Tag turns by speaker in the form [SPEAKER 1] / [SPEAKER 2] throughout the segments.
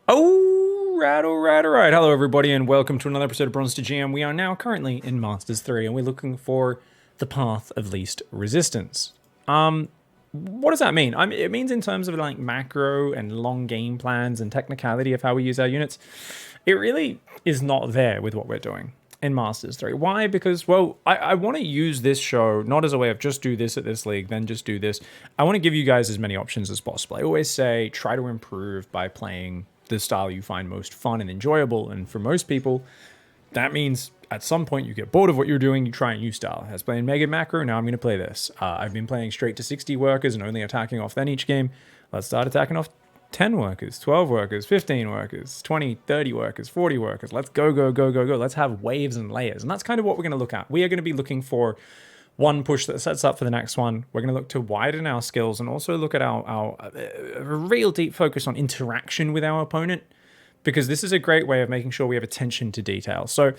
[SPEAKER 1] Alright. Hello, everybody, and welcome to another episode of Protoss. We are now currently in Masters 3, and we're looking for the path of least resistance. What does that mean? It means in terms of like macro and long game plans and technicality of how we use our units, it really is not there with what we're doing in Masters 3. Why? Because, well, I want to use this show not as a way of just do this at this league, then just do this. I want to give you guys as many options as possible. I always say try to improve by playing the style you find most fun and enjoyable. And for most people, that means at some point you get bored of what you're doing, you try a new style. I was playing Mega Macro, now I'm going to play this. I've been playing straight to 60 workers and only attacking off then each game. Let's start attacking off 10 workers, 12 workers, 15 workers, 20, 30 workers, 40 workers. Let's go. Let's have waves and layers. And that's kind of what we're going to look at. We are going to be looking for one push that sets up for the next one. We're going to look to widen our skills and also look at our real deep focus on interaction with our opponent, because this is a great way of making sure we have attention to detail. So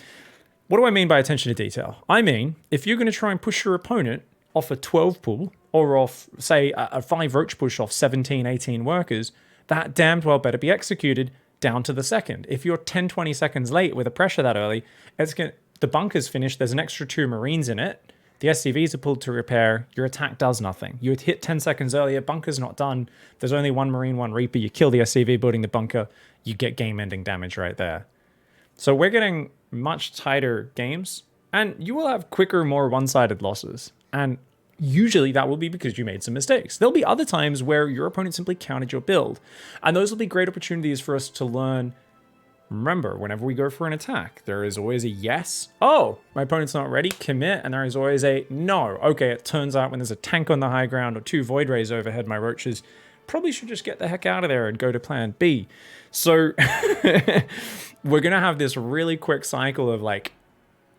[SPEAKER 1] what do I mean by attention to detail? I mean, if you're going to try and push your opponent off a 12 pool or off, say, a 5 roach push off 17, 18 workers, that damned well better be executed down to the second. If you're 10, 20 seconds late with a pressure that early, the bunker's finished, there's an extra 2 Marines in it, the SCVs are pulled to repair, your attack does nothing. You hit 10 seconds earlier, bunker's not done, there's only 1 Marine, 1 Reaper, you kill the SCV building the bunker, you get game-ending damage right there. So we're getting much tighter games, and you will have quicker, more one-sided losses. And usually that will be because you made some mistakes. There'll be other times where your opponent simply countered your build, and those will be great opportunities for us to learn. Remember, whenever we go for an attack, there is always a yes. Oh, my opponent's not ready, commit. And there is always a no. Okay, it turns out when there's a tank on the high ground or 2 void rays overhead, my roaches probably should just get the heck out of there and go to plan B. So we're going to have this really quick cycle of like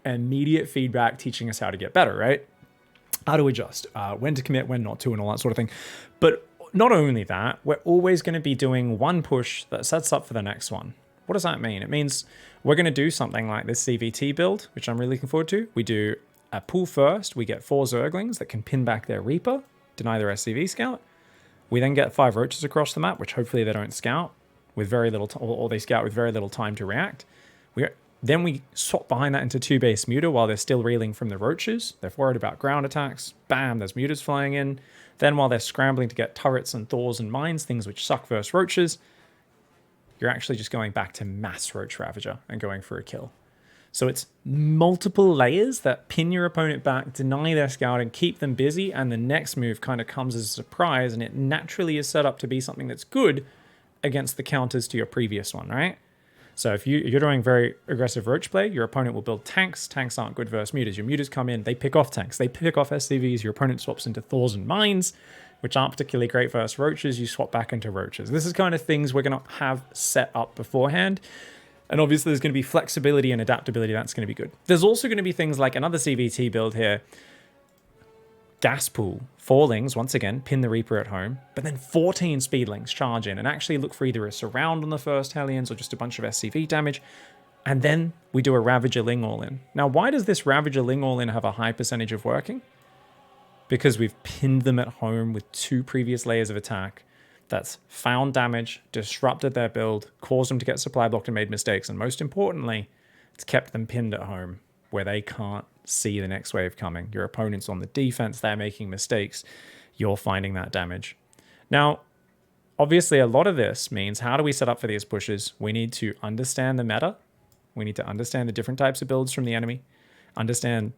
[SPEAKER 1] immediate feedback teaching us how to get better, right? How to adjust, when to commit, when not to, and all that sort of thing. But not only that, we're always going to be doing one push that sets up for the next one. What does that mean? It means we're going to do something like this CVT build, which I'm really looking forward to. We do a pull first. We get 4 Zerglings that can pin back their Reaper, deny their SCV scout. We then get 5 Roaches across the map, which hopefully they don't scout with very little, or they scout with very little time to react. Then we swap behind that into 2 base Muta while they're still reeling from the Roaches. They're worried about ground attacks. Bam, there's Mutas flying in. Then while they're scrambling to get turrets and Thors and mines, things which suck versus Roaches, you're actually just going back to mass Roach Ravager and going for a kill. So it's multiple layers that pin your opponent back, deny their scouting, keep them busy, and the next move kind of comes as a surprise, and it naturally is set up to be something that's good against the counters to your previous one, right? So if you're doing very aggressive Roach play, your opponent will build tanks. Tanks aren't good versus Mutas. Your Mutas come in, they pick off tanks, they pick off SCVs, your opponent swaps into Thors and mines, which aren't particularly great versus Roaches, you swap back into Roaches. This is kind of things we're going to have set up beforehand. And obviously there's going to be flexibility and adaptability. That's going to be good. There's also going to be things like another CVT build here. Gas pool. 4 once again, pin the Reaper at home. But then 14 Speedlings charge in and actually look for either a surround on the first Hellions or just a bunch of SCV damage. And then we do a Ravager Ling all-in. Now, why does this Ravager Ling all-in have a high percentage of working? Because we've pinned them at home with 2 previous layers of attack. That's found damage, disrupted their build, caused them to get supply blocked and made mistakes. And most importantly, it's kept them pinned at home where they can't see the next wave coming. Your opponent's on the defense, they're making mistakes, you're finding that damage. Now, obviously a lot of this means how do we set up for these pushes? We need to understand the meta. We need to understand the different types of builds from the enemy, understand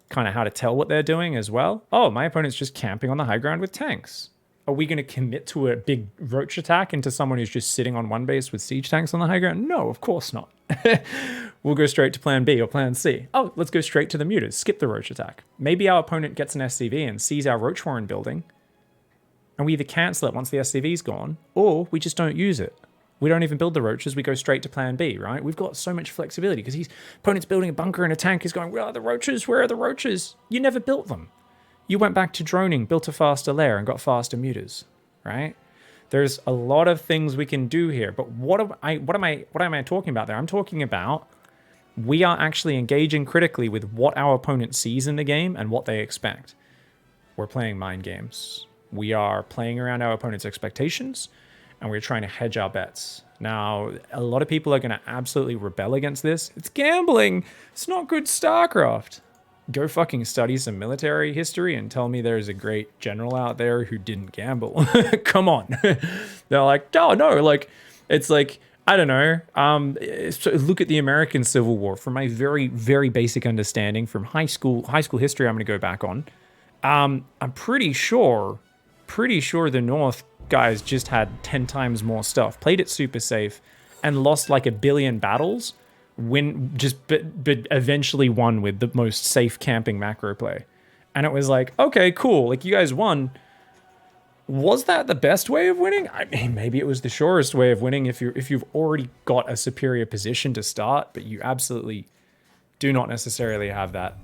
[SPEAKER 1] kind of how to tell what they're doing as well. Oh, my opponent's just camping on the high ground with tanks. Are we going to commit to a big Roach attack into someone who's just sitting on one base with siege tanks on the high ground? No, of course not. We'll go straight to plan B or plan C. Oh, let's go straight to the Mutas. Skip the Roach attack. Maybe our opponent gets an SCV and sees our Roach Warren building, and we either cancel it once the SCV's gone, or we just don't use it. We don't even build the Roaches, we go straight to plan B, right? We've got so much flexibility because his opponent's building a bunker and a tank. He's going, where are the Roaches? Where are the Roaches? You never built them. You went back to droning, built a faster lair, and got faster Mutas, right? There's a lot of things we can do here, but what am I talking about there? I'm talking about we are actually engaging critically with what our opponent sees in the game and what they expect. We're playing mind games. We are playing around our opponent's expectations, and we're trying to hedge our bets. Now, a lot of people are going to absolutely rebel against this. It's gambling. It's not good StarCraft. Go fucking study some military history and tell me there's a great general out there who didn't gamble. Come on. They're like, oh no, like, it's like, I don't know. So look at the American Civil War. From my very, very basic understanding from high school history I'm going to go back on. I'm pretty sure the North guys just had 10 times more stuff, played it super safe, and lost like 1 billion battles. But eventually won with the most safe camping macro play. And it was like, okay, cool. Like, you guys won. Was that the best way of winning? I mean, maybe it was the surest way of winning if you've already got a superior position to start, but you absolutely do not necessarily have that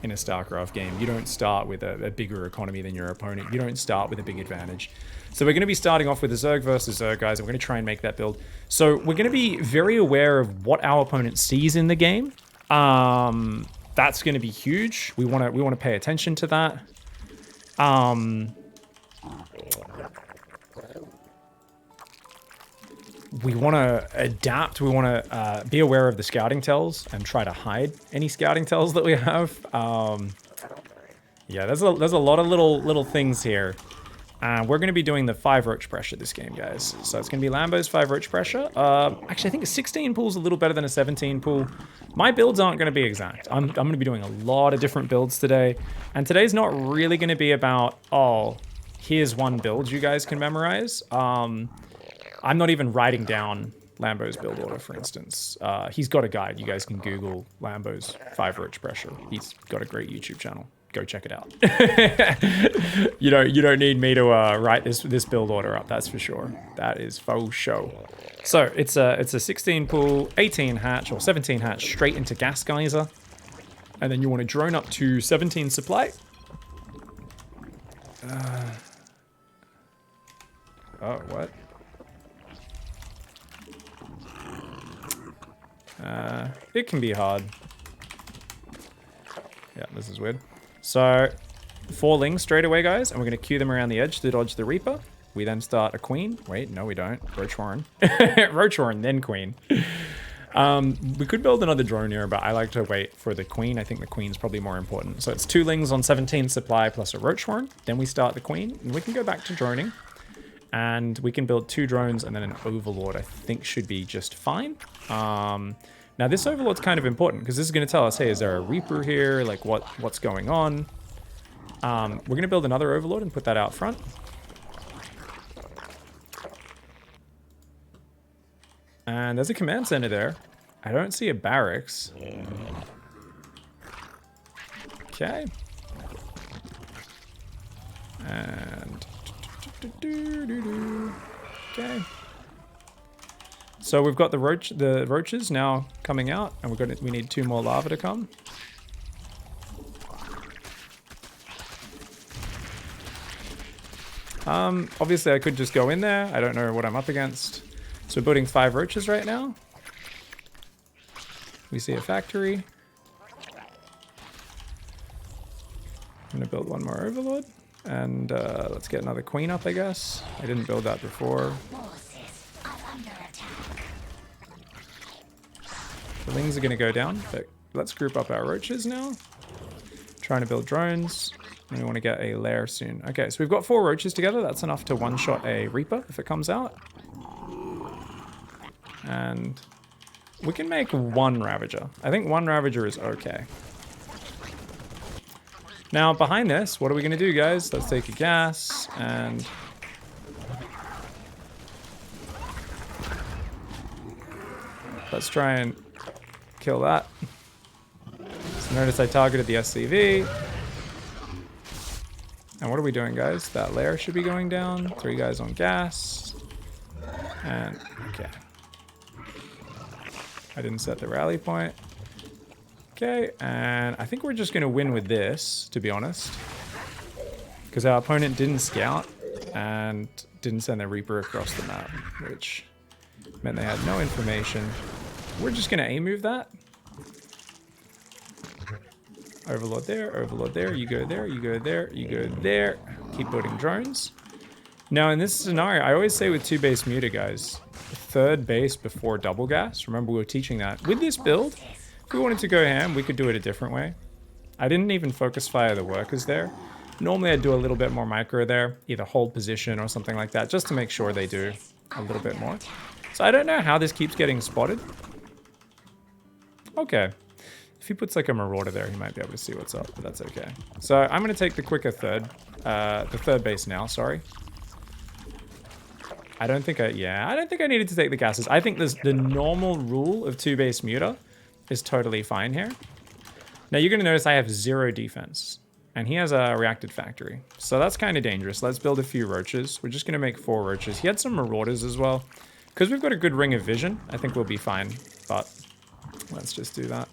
[SPEAKER 1] in a StarCraft game. You don't start with a bigger economy than your opponent. You don't start with a big advantage. So we're going to be starting off with a Zerg versus Zerg, guys, and we're going to try and make that build. So we're going to be very aware of what our opponent sees in the game. That's going to be huge. We want to pay attention to that. We want to adapt. We want to be aware of the scouting tells and try to hide any scouting tells that we have. Yeah, there's a lot of little things here. We're going to be doing the 5 roach pressure this game, guys. So it's going to be Lambo's 5 roach pressure. Actually, I think a 16 pool is a little better than a 17 pool. My builds aren't going to be exact. I'm going to be doing a lot of different builds today. And today's not really going to be about, oh, here's one build you guys can memorize. I'm not even writing down Lambo's build order, for instance. He's got a guide. You guys can Google Lambo's 5 roach pressure. He's got a great YouTube channel. Go check it out. You don't need me to write this build order up. That's for sure. That is faux show. So it's a 16 pool, 18 hatch or 17 hatch straight into gas geyser, and then you want to drone up to 17 supply. Oh, what? It can be hard. Yeah, this is weird. So, 4 lings straight away, guys, and we're going to queue them around the edge to dodge the Reaper. We then start a Queen. Wait, no we don't. Roach Warren. Roach Warren, then Queen. We could build another drone here, but I like to wait for the Queen. I think the Queen's probably more important. So it's 2 lings on 17 supply plus a Roach Warren. Then we start the Queen, and we can go back to droning. And we can build 2 drones, and then an Overlord, I think, should be just fine. Now, this Overlord's kind of important, because this is going to tell us, hey, is there a Reaper here? Like, what's going on? We're going to build another Overlord and put that out front. And there's a command center there. I don't see a barracks. Okay. And... Okay. So we've got the roaches now coming out, and we need 2 more lava to come. Obviously I could just go in there. I don't know what I'm up against. So we're building 5 roaches right now. We see a factory. I'm gonna build 1 more Overlord. And let's get another Queen up, I guess. I didn't build that before. The lings are going to go down, but let's group up our roaches now. Trying to build drones. And we want to get a lair soon. Okay, so we've got 4 roaches together. That's enough to one-shot a Reaper if it comes out. And we can make 1 Ravager. I think 1 Ravager is okay. Now, behind this, what are we going to do, guys? Let's take a gas and... let's try and kill that. So notice I targeted the SCV. And what are we doing, guys? That layer should be going down. 3 guys on gas. And, okay. I didn't set the rally point. Okay, and I think we're just going to win with this, to be honest. Because our opponent didn't scout and didn't send their Reaper across the map, which meant they had no information. We're just going to A-move that. Overlord there, you go there, you go there, you go there. Keep building drones. Now, in this scenario, I always say with 2-base muta, guys, third base before double gas. Remember, we were teaching that. With this build, if we wanted to go ham, we could do it a different way. I didn't even focus fire the workers there. Normally, I'd do a little bit more micro there, either hold position or something like that, just to make sure they do a little bit more. So I don't know how this keeps getting spotted. Okay. If he puts like a marauder there, he might be able to see what's up, but that's okay. So I'm going to take the quicker third, the third base now, sorry. I don't think I needed to take the gases. I think the normal rule of 2-base muta is totally fine here. Now you're going to notice I have 0 defense, and he has a reacted factory. So that's kind of dangerous. Let's build a few roaches. We're just going to make 4 roaches. He had some marauders as well. Because we've got a good ring of vision, I think we'll be fine, but let's just do that.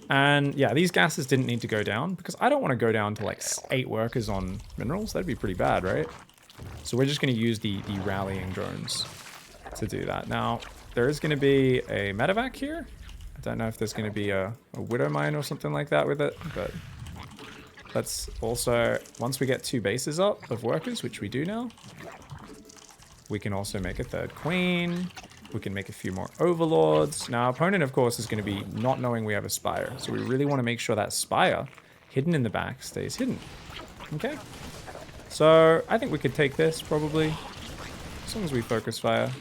[SPEAKER 1] And yeah, these gases didn't need to go down because I don't want to go down to like 8 workers on minerals. That'd be pretty bad, right? So we're just going to use the rallying drones to do that. Now, there is going to be a medevac here. I don't know if there's going to be a widow mine or something like that with it, but let's also, once we get 2 bases up of workers, which we do now, we can also make a 3rd queen. We can make a few more overlords. Now, our opponent, of course, is going to be not knowing we have a spire. So we really want to make sure that spire, hidden in the back, stays hidden. Okay. So I think we could take this, probably. As long as we focus fire.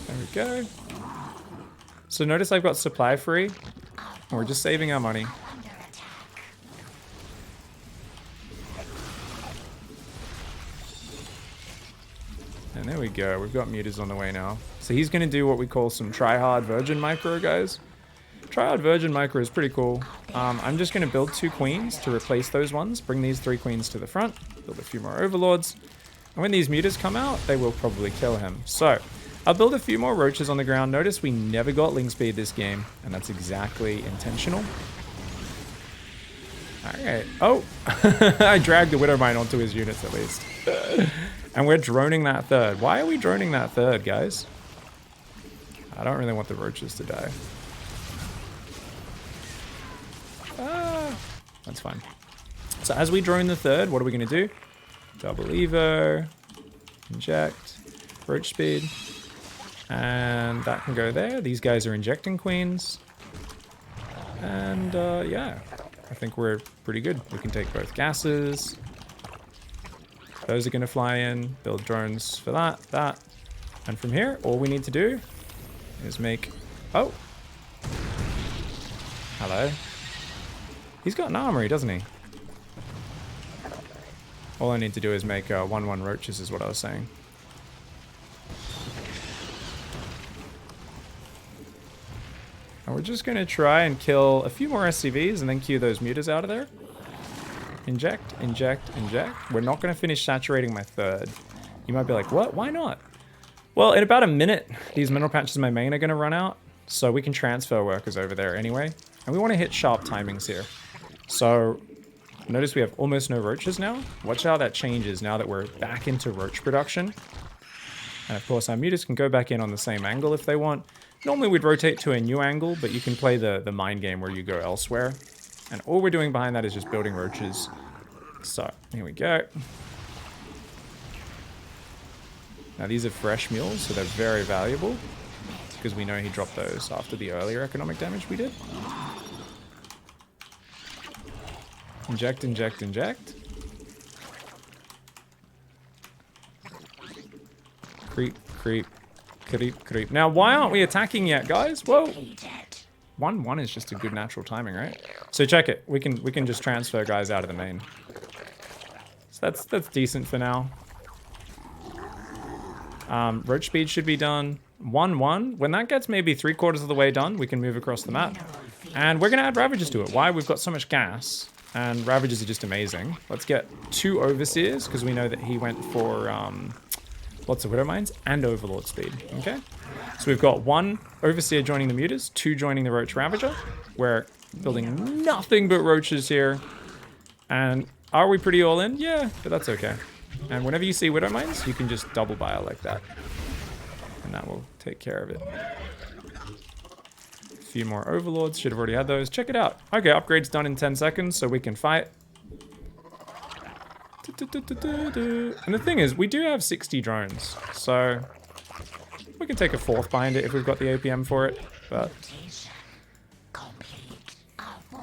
[SPEAKER 1] There we go. So notice I've got supply free. And we're just saving our money. And there we go. We've got mutas on the way now. So he's going to do what we call some try-hard virgin micro, guys. Try-hard virgin micro is pretty cool. I'm just going to build 2 queens to replace those ones. Bring these 3 queens to the front. Build a few more overlords. And when these mutas come out, they will probably kill him. So I'll build a few more roaches on the ground. Notice we never got link speed this game. And that's exactly intentional. Alright. Oh! I dragged the widow mine onto his units at least. And we're droning that 3rd. Why are we droning that 3rd, guys? I don't really want the roaches to die. That's fine. So as we drone the 3rd, what are we going to do? Double evo, inject, roach speed, and that can go there. These guys are injecting queens. And yeah, I think we're pretty good. We can take both gases. Those are going to fly in, build drones for that. And from here, all we need to do is make... Oh! Hello. He's got an armory, doesn't he? All I need to do is make 1-1 roaches is what I was saying. And we're just going to try and kill a few more SCVs and then queue those mutas out of there. Inject, inject, inject. We're not going to finish saturating my 3rd. You might be like, what? Why not? Well, in about a minute, these mineral patches in my main are going to run out. So we can transfer workers over there anyway. And we want to hit sharp timings here. So notice we have almost no roaches now. Watch how that changes now that we're back into roach production. And of course, our mutas can go back in on the same angle if they want. Normally we'd rotate to a new angle, but you can play the mind game where you go elsewhere. And all we're doing behind that is just building roaches. So, here we go. Now these are fresh mules, so they're very valuable. Because we know he dropped those after the earlier economic damage we did. Inject, inject, inject. Creep, creep, creep, creep. Now, why aren't we attacking yet, guys? Whoa. 1-1 is just a good natural timing, right? So check it. We can just transfer guys out of the main. So that's decent for now. Roach speed should be done. 1-1. When that gets maybe 3/4 of the way done, we can move across the map. And we're going to add Ravagers to it. Why? We've got so much gas. And Ravagers are just amazing. Let's get 2 Overseers, because we know that he went for lots of Widow Mines and Overlord speed. Okay? So we've got 1 Overseer joining the Mutas, 2 joining the Roach Ravager. We're building nothing but Roaches here. And are we pretty all in? Yeah, but that's okay. And whenever you see Widow Mines, you can just double bio like that. And that will take care of it. A few more Overlords. Should have already had those. Check it out. Okay, upgrade's done in 10 seconds, so we can fight. And the thing is, we do have 60 drones, so we can take a fourth behind it if we've got the APM for it, but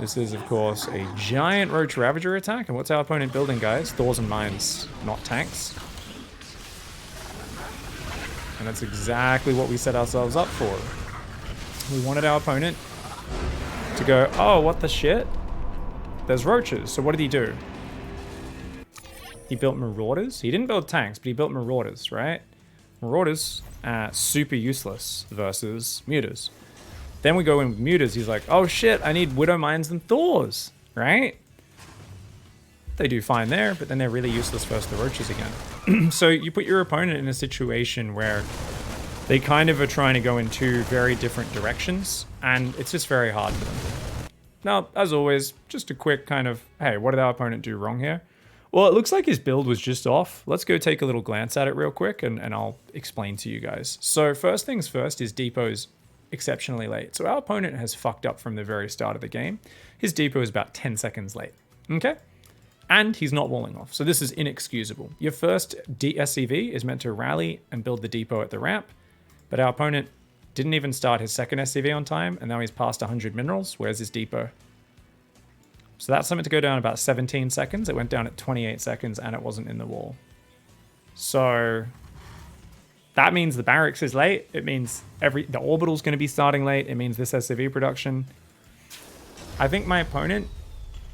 [SPEAKER 1] this is, of course, a giant Roach Ravager attack, and what's our opponent building, guys? Thors and Mines, not tanks. And that's exactly what we set ourselves up for. We wanted our opponent to go, oh, what the shit? There's roaches. So what did he do? He built Marauders. He didn't build tanks, but he built Marauders, right? Marauders, super useless versus Mutas. Then we go in with Mutas. He's like, oh shit, I need Widow Mines and Thors, right? They do fine there, but then they're really useless versus the roaches again. So you put your opponent in a situation where they kind of are trying to go in two very different directions, and it's just very hard for them. Now, as always, just a quick kind of, hey, what did our opponent do wrong here? Well, it looks like his build was just off. Let's go take a little glance at it real quick, and I'll explain to you guys. So first things first, his depot's exceptionally late. So our opponent has fucked up from the very start of the game. His depot is about 10 seconds late, okay? And he's not walling off, so this is inexcusable. Your first SCV is meant to rally and build the depot at the ramp, but our opponent didn't even start his second SCV on time, and now he's past 100 minerals. Where's his depot? So that's something to go down about 17 seconds. It went down at 28 seconds, and it wasn't in the wall. So that means the barracks is late. It means the orbital's going to be starting late. It means this SCV production. I think my opponent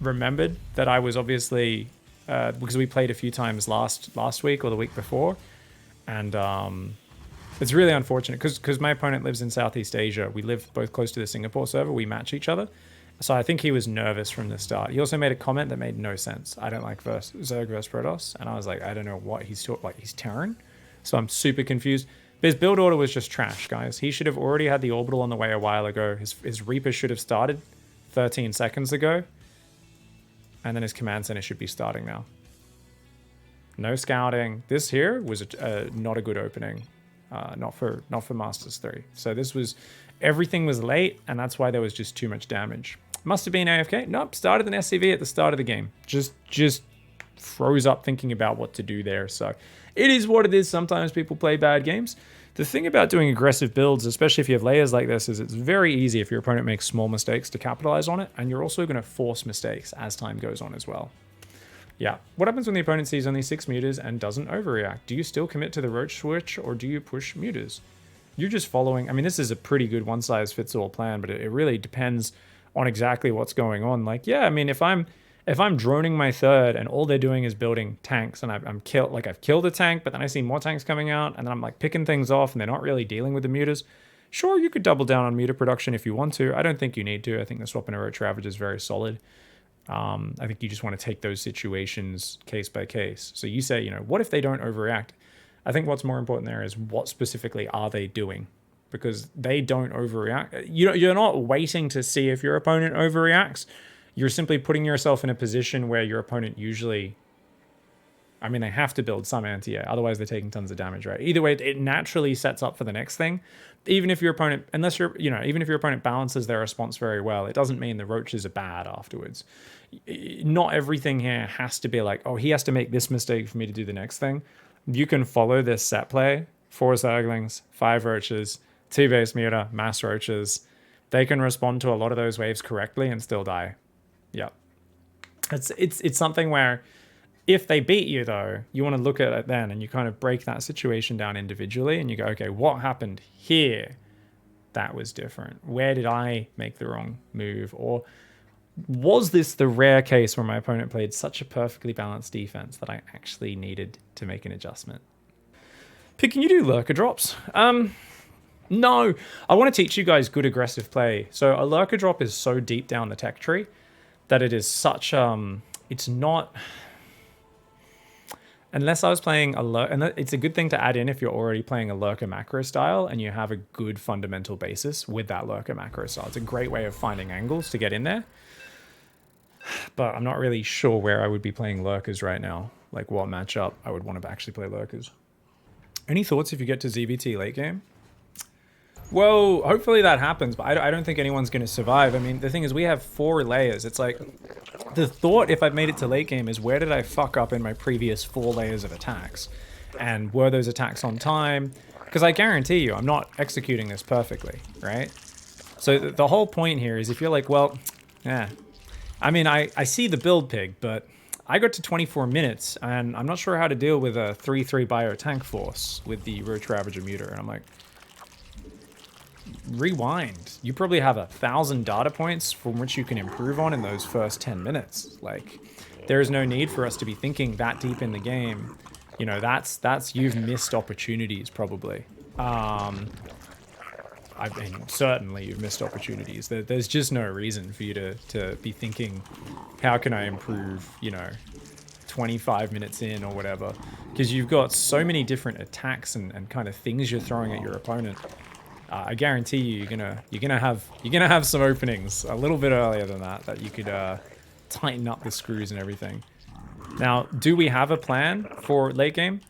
[SPEAKER 1] remembered that I was obviously because we played a few times last week or the week before, and it's really unfortunate because my opponent lives in Southeast Asia. We live both close to the Singapore server. We match each other. So I think he was nervous from the start. He also made a comment that made no sense. I don't like Zerg versus Protoss. And I was like, I don't know what he's talking like. He's Terran. So I'm super confused. But his build order was just trash, guys. He should have already had the orbital on the way a while ago. His Reaper should have started 13 seconds ago. And then his command center should be starting now. No scouting. This here was not a good opening. Not for Masters 3. So this was, everything was late, and that's why there was just too much damage. Must have been AFK. Nope, started an SCV at the start of the game. Just froze up thinking about what to do there. So it is what it is. Sometimes people play bad games. The thing about doing aggressive builds, especially if you have layers like this, is it's very easy if your opponent makes small mistakes to capitalize on it, and you're also going to force mistakes as time goes on as well. Yeah. What happens when the opponent sees only 6 mutas and doesn't overreact? Do you still commit to the roach switch, or do you push mutas? You're just following. I mean, this is a pretty good one-size-fits-all plan, but it really depends on exactly what's going on. Like, yeah, I mean, if I'm droning my third and all they're doing is building tanks, and I've killed a tank, but then I see more tanks coming out, and then I'm like picking things off, and they're not really dealing with the mutas. Sure, you could double down on muta production if you want to. I don't think you need to. I think the swap in a roach ravage is very solid. I think you just want to take those situations case by case. So you say, what if they don't overreact? I think what's more important there is what specifically are they doing? Because they don't overreact. You're not waiting to see if your opponent overreacts. You're simply putting yourself in a position where your opponent usually, I mean, they have to build some anti-air, otherwise they're taking tons of damage, right? Either way, it naturally sets up for the next thing. Even if your opponent, even if your opponent balances their response very well, it doesn't mean the roaches are bad afterwards. Not everything here has to be like, oh, he has to make this mistake for me to do the next thing. You can follow this set play: 4 Zerglings, 5 roaches, 2 base muta, mass roaches. They can respond to a lot of those waves correctly and still die. Yeah. It's something where if they beat you, though, you want to look at it then and you kind of break that situation down individually and you go, okay, what happened here that was different? Where did I make the wrong move? Or was this the rare case where my opponent played such a perfectly balanced defense that I actually needed to make an adjustment? Pick, can you do lurker drops? No. I want to teach you guys good aggressive play. So a lurker drop is so deep down the tech tree that it is such, it's not... Unless I was playing a lurker, and it's a good thing to add in if you're already playing a lurker macro style and you have a good fundamental basis with that lurker macro style. It's a great way of finding angles to get in there. But I'm not really sure where I would be playing lurkers right now. Like what matchup I would want to actually play lurkers. Any thoughts if you get to ZVT late game? Well, hopefully that happens, but I don't think anyone's going to survive. I mean, the thing is, we have 4 layers. It's like, the thought, if I've made it to late game, is where did I fuck up in my previous 4 layers of attacks? And were those attacks on time? Because I guarantee you, I'm not executing this perfectly, right? So the whole point here is if you're like, well, yeah. I mean, I see the build pig, but I got to 24 minutes, and I'm not sure how to deal with a 3-3 bio tank force with the Roach Ravager Muter. And I'm like, rewind. You probably have 1,000 data points from which you can improve on in those first 10 minutes. Like, there is no need for us to be thinking that deep in the game. You know, that's you've missed opportunities probably. I mean, certainly you've missed opportunities. There's just no reason for you to be thinking, how can I improve, you know, 25 minutes in or whatever. Because you've got so many different attacks and kind of things you're throwing at your opponent. I guarantee you, you're gonna have some openings a little bit earlier than that you could tighten up the screws and everything. Now, do we have a plan for late game?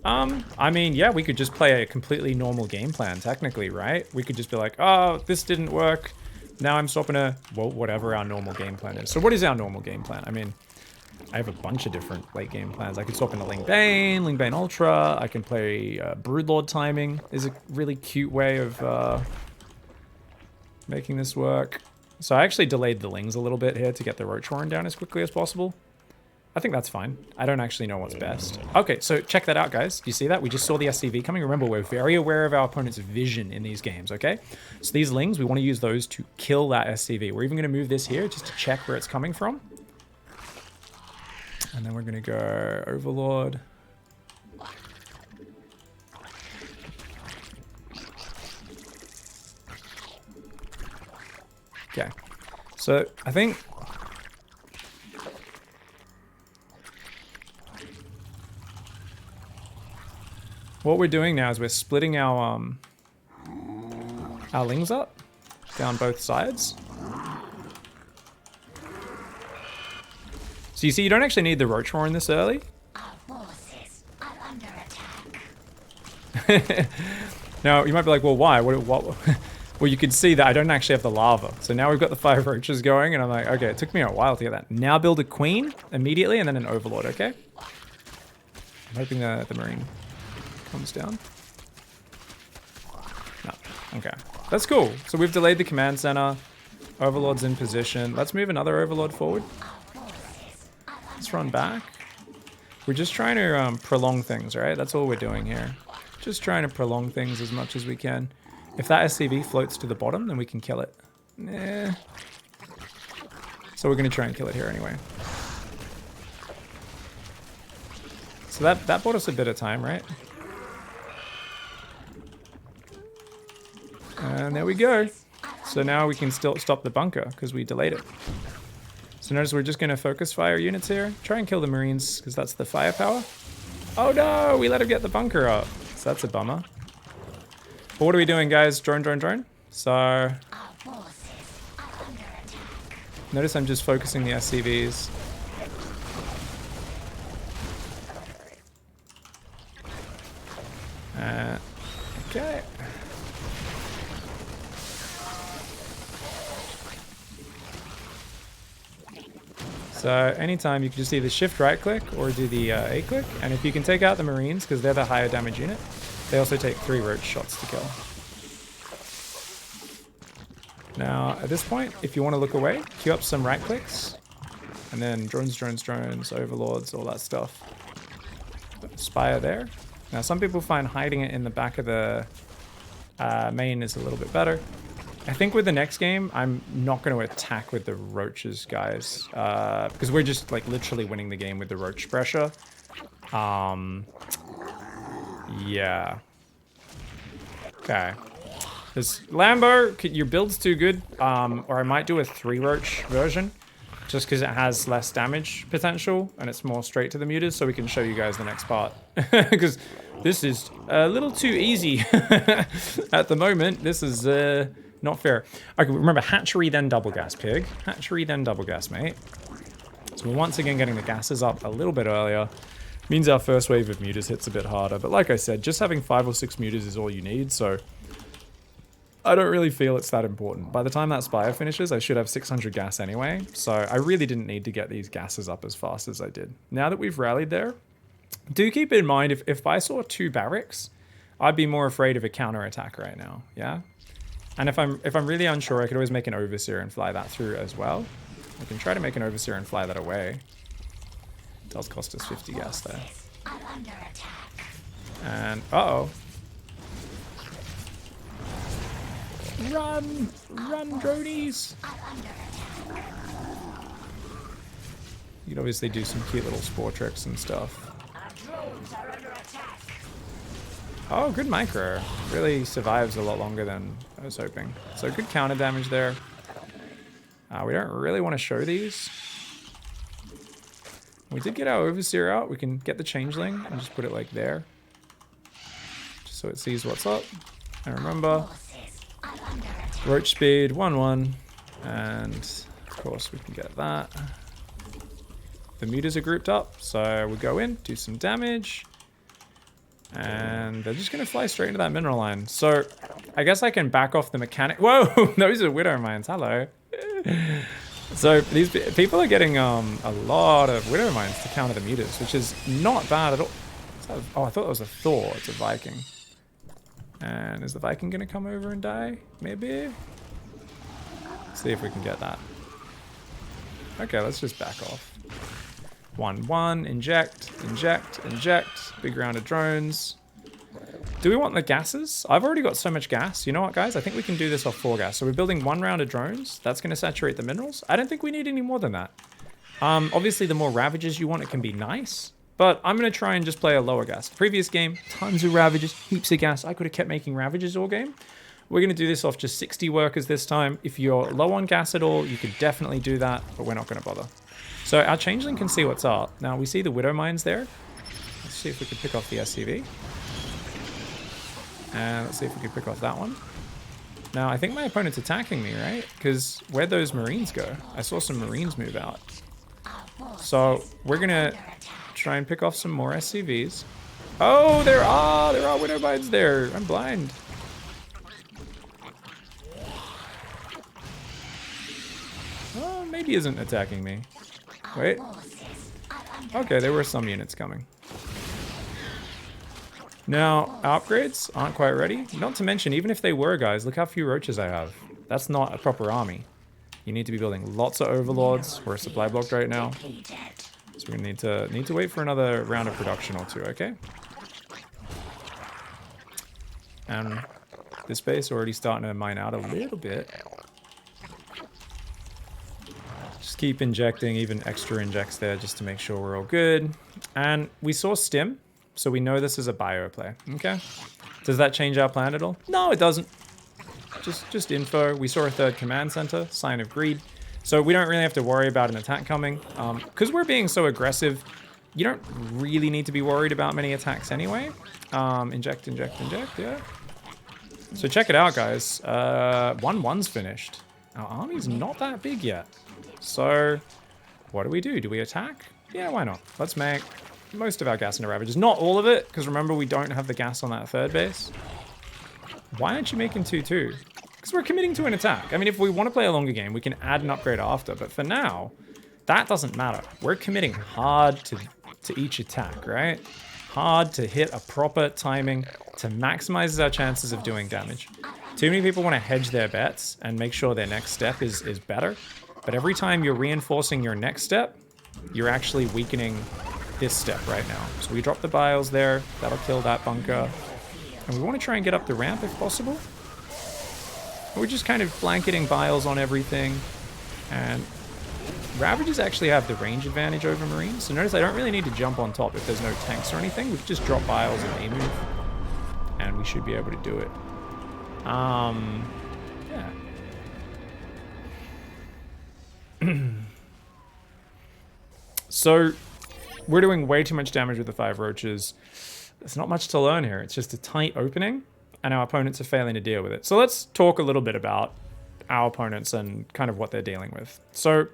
[SPEAKER 1] I mean, yeah, we could just play a completely normal game plan, technically, right? We could just be like, oh, this didn't work. Now I'm stopping well, whatever our normal game plan is. So what is our normal game plan? I mean, I have a bunch of different late game plans. I could swap into Ling Bane Ultra. I can play Broodlord timing is a really cute way of making this work. So I actually delayed the Lings a little bit here to get the Roach Horn down as quickly as possible. I think that's fine. I don't actually know what's best. Okay, so check that out, guys. Do you see that? We just saw the SCV coming. Remember, we're very aware of our opponent's vision in these games, okay? So these Lings, we want to use those to kill that SCV. We're even going to move this here just to check where it's coming from. And then we're going to go Overlord. Okay. So I think what we're doing now is we're splitting our Lings up down both sides. So you see, you don't actually need the Roach Horn this early.
[SPEAKER 2] Our forces are under attack.
[SPEAKER 1] Now, you might be like, well, why? What? Well, you can see that I don't actually have the lava. So now we've got the 5 roaches going, and I'm like, okay, it took me a while to get that. Now build a queen immediately, and then an overlord, okay? I'm hoping the marine comes down. No, okay. That's cool. So we've delayed the command center. Overlord's in position. Let's move another overlord forward. Let's run back. We're just trying to prolong things, right? That's all we're doing here. Just trying to prolong things as much as we can. If that SCV floats to the bottom, then we can kill it. Nah. So we're going to try and kill it here anyway. So that bought us a bit of time, right? And there we go. So now we can still stop the bunker because we delayed it. So notice we're just going to focus fire units here. Try and kill the Marines because that's the firepower. Oh no, we let him get the bunker up. So that's a bummer. But what are we doing, guys? Drone. So notice I'm just focusing the SCVs. Okay. So anytime you can just either shift right click or do the A click. And if you can take out the Marines, because they're the higher damage unit, they also take 3 roach shots to kill. Now, at this point, if you want to look away, queue up some right clicks. And then drones, overlords, all that stuff. Spire there. Now, some people find hiding it in the back of the main is a little bit better. I think with the next game, I'm not going to attack with the roaches, guys. Because we're just, like, literally winning the game with the roach pressure. Yeah. Okay. This Lambo, your build's too good. Or I might do a 3 roach version. Just because it has less damage potential. And it's more straight to the muters. So we can show you guys the next part. Because this is a little too easy. At the moment, this is... not fair. Okay, remember, hatchery, then double gas, pig. Hatchery, then double gas, mate. So we're once again getting the gases up a little bit earlier. Means our first wave of muters hits a bit harder. But like I said, just having 5 or 6 muters is all you need. So I don't really feel it's that important. By the time that Spire finishes, I should have 600 gas anyway. So I really didn't need to get these gases up as fast as I did. Now that we've rallied there, do keep in mind, if I saw 2 barracks, I'd be more afraid of a counterattack right now, yeah? And if I'm really unsure, I could always make an Overseer and fly that through as well. I can try to make an Overseer and fly that away. It does cost us 50 gas there. And, uh-oh. Run! Run, dronies! You could obviously do some cute little spore tricks and stuff. Oh, good micro. Really survives a lot longer than I was hoping. So good counter damage there. We don't really want to show these. We did get our Overseer out. We can get the Changeling and just put it like there. Just so it sees what's up. And remember, roach speed 1-1. And of course we can get that. The mutas are grouped up. So we go in, do some damage. And they're just going to fly straight into that mineral line. So I guess I can back off the mechanic. Whoa, those are Widow Mines. Hello. So these people are getting a lot of Widow Mines to counter the mutas, which is not bad at all. Oh, I thought it was a Thor. It's a Viking. And is the Viking going to come over and die? Maybe? See if we can get that. Okay, let's just back off. 1-1, inject, inject, inject. Big round of drones. Do we want the gases? I've already got so much gas. You know what, guys? I think we can do this off 4 gas. So we're building 1 round of drones. That's going to saturate the minerals. I don't think we need any more than that. Obviously, the more Ravages you want, it can be nice. But I'm going to try and just play a lower gas. Previous game, tons of Ravages, heaps of gas. I could have kept making Ravages all game. We're going to do this off just 60 workers this time. If you're low on gas at all, you could definitely do that, but we're not going to bother. So our Changeling can see what's up. Now we see the Widow Mines there. Let's see if we can pick off the SCV. And let's see if we can pick off that one. Now I think my opponent's attacking me, right? Because where'd those Marines go? I saw some Marines move out. So we're going to try and pick off some more SCVs. Oh, there are Widow Mines there. I'm blind. Oh, maybe isn't attacking me. Wait. Okay, there were some units coming. Now, upgrades aren't quite ready. Not to mention, even if they were, guys, look how few roaches I have. That's not a proper army. You need to be building lots of overlords. We're supply blocked right now. So we're gonna need to wait for another round of production or 2, okay? And this base already starting to mine out a little bit. Just keep injecting, even extra injects there just to make sure we're all good. And we saw stim, so we know this is a bio play, okay? Does that change our plan at all? No, it doesn't. Just info. We saw a 3rd command center, sign of greed. So we don't really have to worry about an attack coming. Because we're being so aggressive, you don't really need to be worried about many attacks anyway. Inject, inject, inject, yeah. So check it out, guys. 1-1's finished. Our army's not that big yet. So what do? Do we attack? Yeah, why not? Let's make most of our gas into Ravages. Not all of it, because remember, we don't have the gas on that 3rd base. Why aren't you making 2-2? Because we're committing to an attack. I mean, if we want to play a longer game, we can add an upgrade after. But for now, that doesn't matter. We're committing hard to each attack, right? Hard to hit a proper timing to maximize our chances of doing damage. Too many people want to hedge their bets and make sure their next step is better. But every time you're reinforcing your next step, you're actually weakening this step right now. So we drop the biles there. That'll kill that bunker. And we want to try and get up the ramp if possible. We're just kind of blanketing biles on everything. And Ravages actually have the range advantage over Marines. So notice I don't really need to jump on top if there's no tanks or anything. We can just drop biles and they move. And we should be able to do it. Yeah. So we're doing way too much damage with the 5 roaches. There's not much to learn here. It's just a tight opening, and our opponents are failing to deal with it. So let's talk a little bit about our opponents and kind of what they're dealing with. So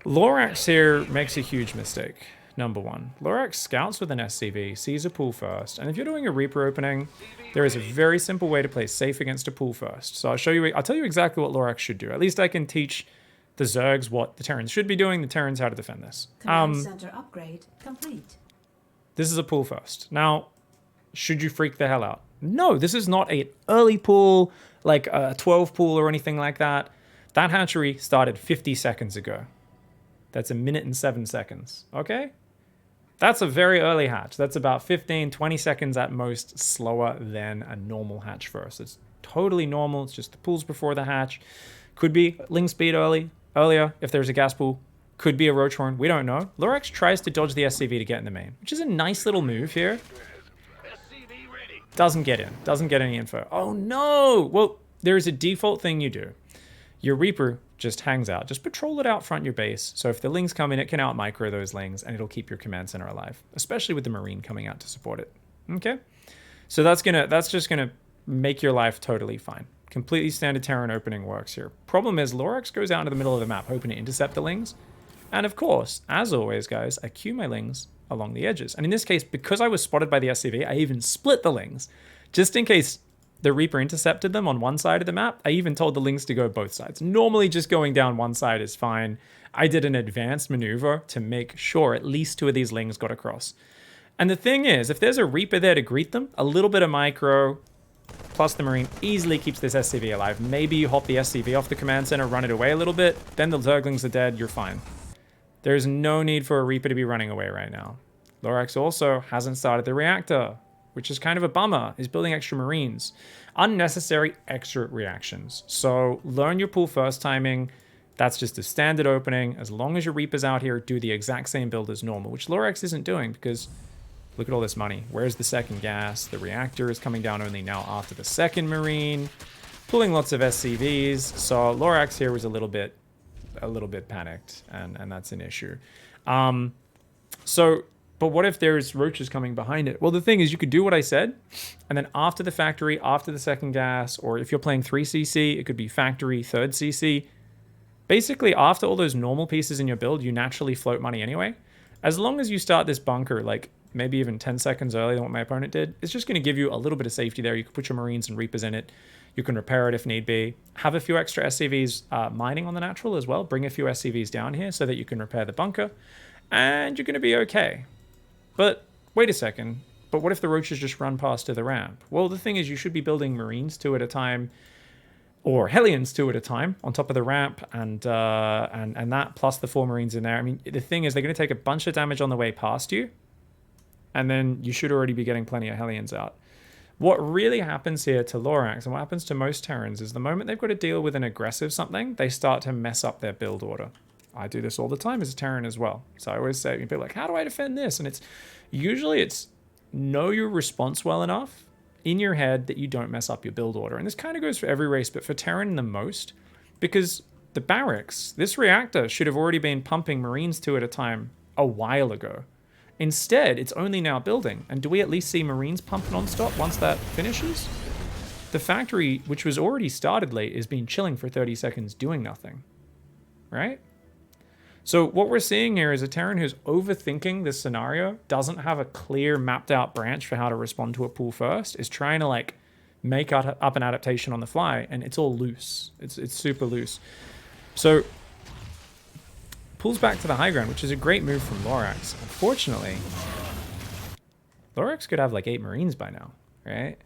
[SPEAKER 1] Lorax here makes a huge mistake. number one. Lorax scouts with an SCV, sees a pool first, and if you're doing a Reaper opening, there is a very simple way to play safe against a pool first. So I'll tell you exactly what Lorax should do. At least I can teach the Zergs what the Terrans should be doing, the Terrans how to defend this.
[SPEAKER 3] Command center upgrade complete.
[SPEAKER 1] This is a pool first. Now, should you freak the hell out? No, this is not an early pool, like a 12 pool or anything like that. That hatchery started 50 seconds ago. That's 1 minute and 7 seconds, okay? That's a very early hatch. That's about 15, 20 seconds at most slower than a normal hatch first. It's totally normal. It's just the pools before the hatch. Could be ling speed earlier if there's a gas pool. Could be a roach horn. We don't know. Lorax tries to dodge the SCV to get in the main, which is a nice little move here. Doesn't get in. Doesn't get any info. Oh, no. Well, there's a default thing you do. Your Reaper just hangs out. Just patrol it out front your base. So if the lings come in, it can out micro those lings and it'll keep your command center alive, especially with the Marine coming out to support it. Okay? So that's just gonna make your life totally fine. Completely standard Terran opening works here. Problem is, Lorax goes out into the middle of the map hoping to intercept the lings. And of course, as always, guys, I queue my lings along the edges. And in this case, because I was spotted by the SCV, I even split the lings. Just in case the Reaper intercepted them on one side of the map, I even told the lings to go both sides. Normally, just going down one side is fine. I did an advanced maneuver to make sure at least 2 of these lings got across. And the thing is, if there's a Reaper there to greet them, a little bit of micro, plus the Marine easily keeps this SCV alive. Maybe you hop the SCV off the command center, run it away a little bit, then the Zerglings are dead, you're fine. There's no need for a Reaper to be running away right now. Lorax also hasn't started the reactor, which is kind of a bummer. He's building extra Marines. Unnecessary extra reactions. So learn your pool first timing. That's just a standard opening. As long as your Reaper's out here, do the exact same build as normal, which Lorax isn't doing because look at all this money. Where's the second gas? The reactor is coming down only now after the second Marine. Pulling lots of SCVs. So Lorax here was a little bit panicked, and that's an issue. But what if there's roaches coming behind it? Well, the thing is, you could do what I said, and then after the factory, after the second gas, or if you're playing 3cc, it could be factory, 3rd cc. Basically, after all those normal pieces in your build, you naturally float money anyway. As long as you start this bunker, like maybe even 10 seconds earlier than what my opponent did, it's just going to give you a little bit of safety there. You can put your Marines and Reapers in it. You can repair it if need be. Have a few extra SCVs mining on the natural as well. Bring a few SCVs down here so that you can repair the bunker. And you're going to be okay. But wait a second. But what if the roaches just run past to the ramp? Well, the thing is, you should be building Marines 2 at a time, or Hellions 2 at a time on top of the ramp, and that plus the 4 Marines in there. I mean, the thing is, they're going to take a bunch of damage on the way past you, and then you should already be getting plenty of Hellions out. What really happens here to Lorax, and what happens to most Terrans, is the moment they've got to deal with an aggressive something, they start to mess up their build order. I do this all the time as a Terran as well. So I always say, people are like, how do I defend this? And it's usually know your response well enough in your head that you don't mess up your build order. And this kind of goes for every race, but for Terran the most, because the barracks, this reactor should have already been pumping Marines 2 at a time a while ago. Instead, it's only now building. And do we at least see Marines pump non-stop once that finishes? The factory, which was already started late, is being chilling for 30 seconds doing nothing. Right? So what we're seeing here is a Terran who's overthinking this scenario, doesn't have a clear mapped out branch for how to respond to a pool first, is trying to like make up an adaptation on the fly, and it's all loose. It's super loose. So pulls back to the high ground, which is a great move from Lorax. Unfortunately, Lorax could have like 8 Marines by now, right?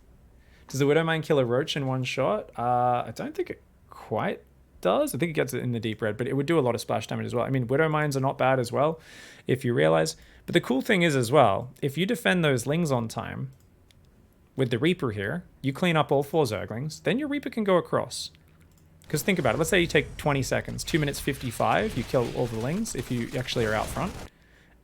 [SPEAKER 1] Does the Widowmine kill a roach in one shot? I don't think it quite does. I think it gets it in the deep red, but it would do a lot of splash damage as well. I mean, Widowmines are not bad as well, if you realize. But the cool thing is as well, if you defend those lings on time with the Reaper here, you clean up all 4 Zerglings, then your Reaper can go across. Because think about it. Let's say you take 20 seconds, 2 minutes 55, you kill all the lings if you actually are out front.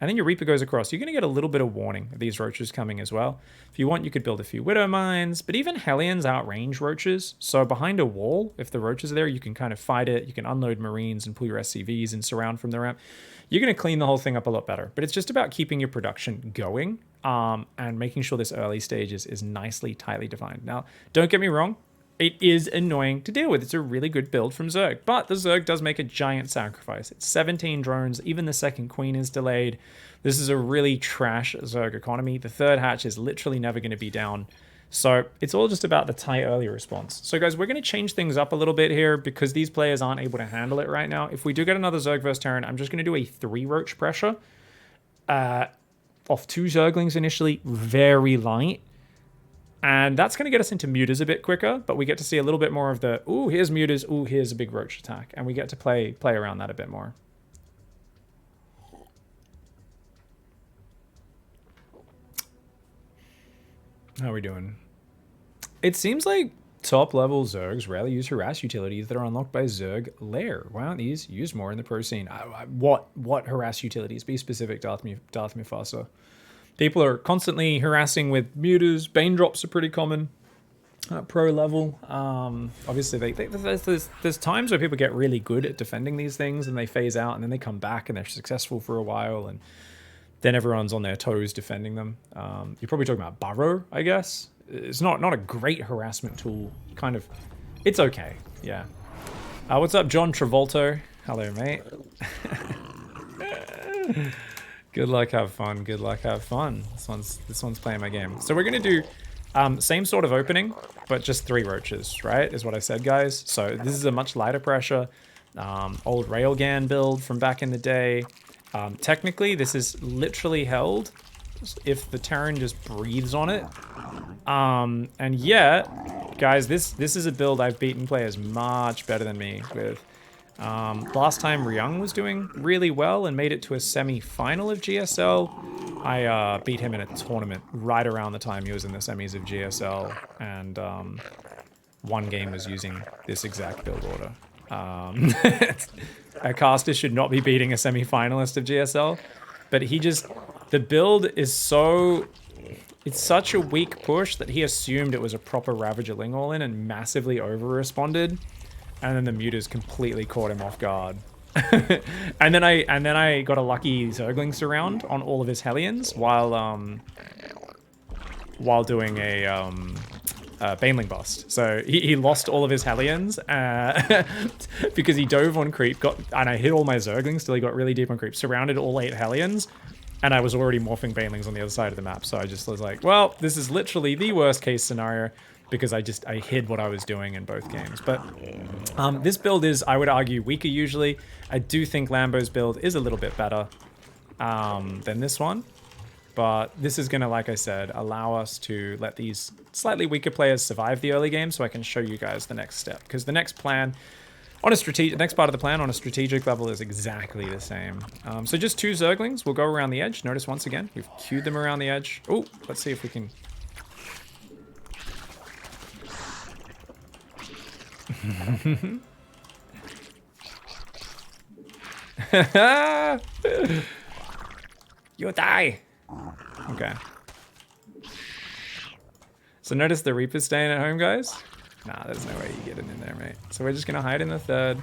[SPEAKER 1] And then your Reaper goes across. You're going to get a little bit of warning of these roaches coming as well. If you want, you could build a few Widow Mines, but even Hellions outrange roaches. So behind a wall, if the roaches are there, you can kind of fight it. You can unload Marines and pull your SCVs and surround from the ramp. You're going to clean the whole thing up a lot better. But it's just about keeping your production going and making sure this early stage is nicely, tightly defined. Now, don't get me wrong. it is annoying to deal with. It's a really good build from Zerg, but the Zerg does make a giant sacrifice. It's 17 drones. Even the second queen is delayed. This is a really trash Zerg economy. The third hatch is literally never going to be down. So it's all just about the tight early response. So guys, we're going to change things up a little bit here because these players aren't able to handle it right now. If we do get another Zerg versus Terran, I'm just going to do a 3 roach pressure off 2 Zerglings initially, very light. And that's going to get us into mutas a bit quicker, but we get to see a little bit more of the, ooh, here's mutas, ooh, here's a big roach attack. And we get to play around that a bit more. How are we doing? It seems like top-level Zergs rarely use harass utilities that are unlocked by Zerg Lair. Why aren't these used more in the pro scene? What harass utilities? Be specific, Darth Mufasa. People are constantly harassing with mutas. Bane drops are pretty common at pro level. Obviously, there's times where people get really good at defending these things and they phase out and then they come back and they're successful for a while and then everyone's on their toes defending them. You're probably talking about Burrow, I guess. It's not a great harassment tool. Kind of, it's okay. Yeah. What's up, John Travolta? Hello, mate. Good luck, have fun. Good luck, have fun. This one's playing my game. So we're gonna do same sort of opening, but just 3 roaches, right? Is what I said, guys. So this is a much lighter pressure, old railgun build from back in the day. Technically, this is literally held if the Terran just breathes on it. And yeah, guys, this is a build I've beaten players much better than me with. Last time Ryung was doing really well and made it to a semi-final of GSL. I beat him in a tournament right around the time he was in the semis of GSL, and one game was using this exact build order. A caster should not be beating a semi-finalist of GSL, but the build is it's such a weak push that he assumed it was a proper Ravager Ling all-in and massively over-responded. And then the mutas completely caught him off guard. and then I got a lucky Zergling surround on all of his Hellions while doing a Baneling bust. So he lost all of his Hellions because he dove on creep, and I hit all my Zerglings till he got really deep on creep, surrounded all 8 Hellions, and I was already morphing Banelings on the other side of the map. So I just was like, well, this is literally the worst case scenario, because I hid what I was doing in both games. But this build is, I would argue, weaker usually. I do think Lambo's build is a little bit better than this one. But this is going to, like I said, allow us to let these slightly weaker players survive the early game so I can show you guys the next step. Because the next plan, the next part of the plan on a strategic level is exactly the same. So just 2 Zerglings will go around the edge. Notice once again, we've queued them around the edge. Oh, let's see if we can... You'll die. Okay. So notice the Reaper's staying at home, guys. Nah, there's no way you get it in there, mate. So we're just gonna hide in the third.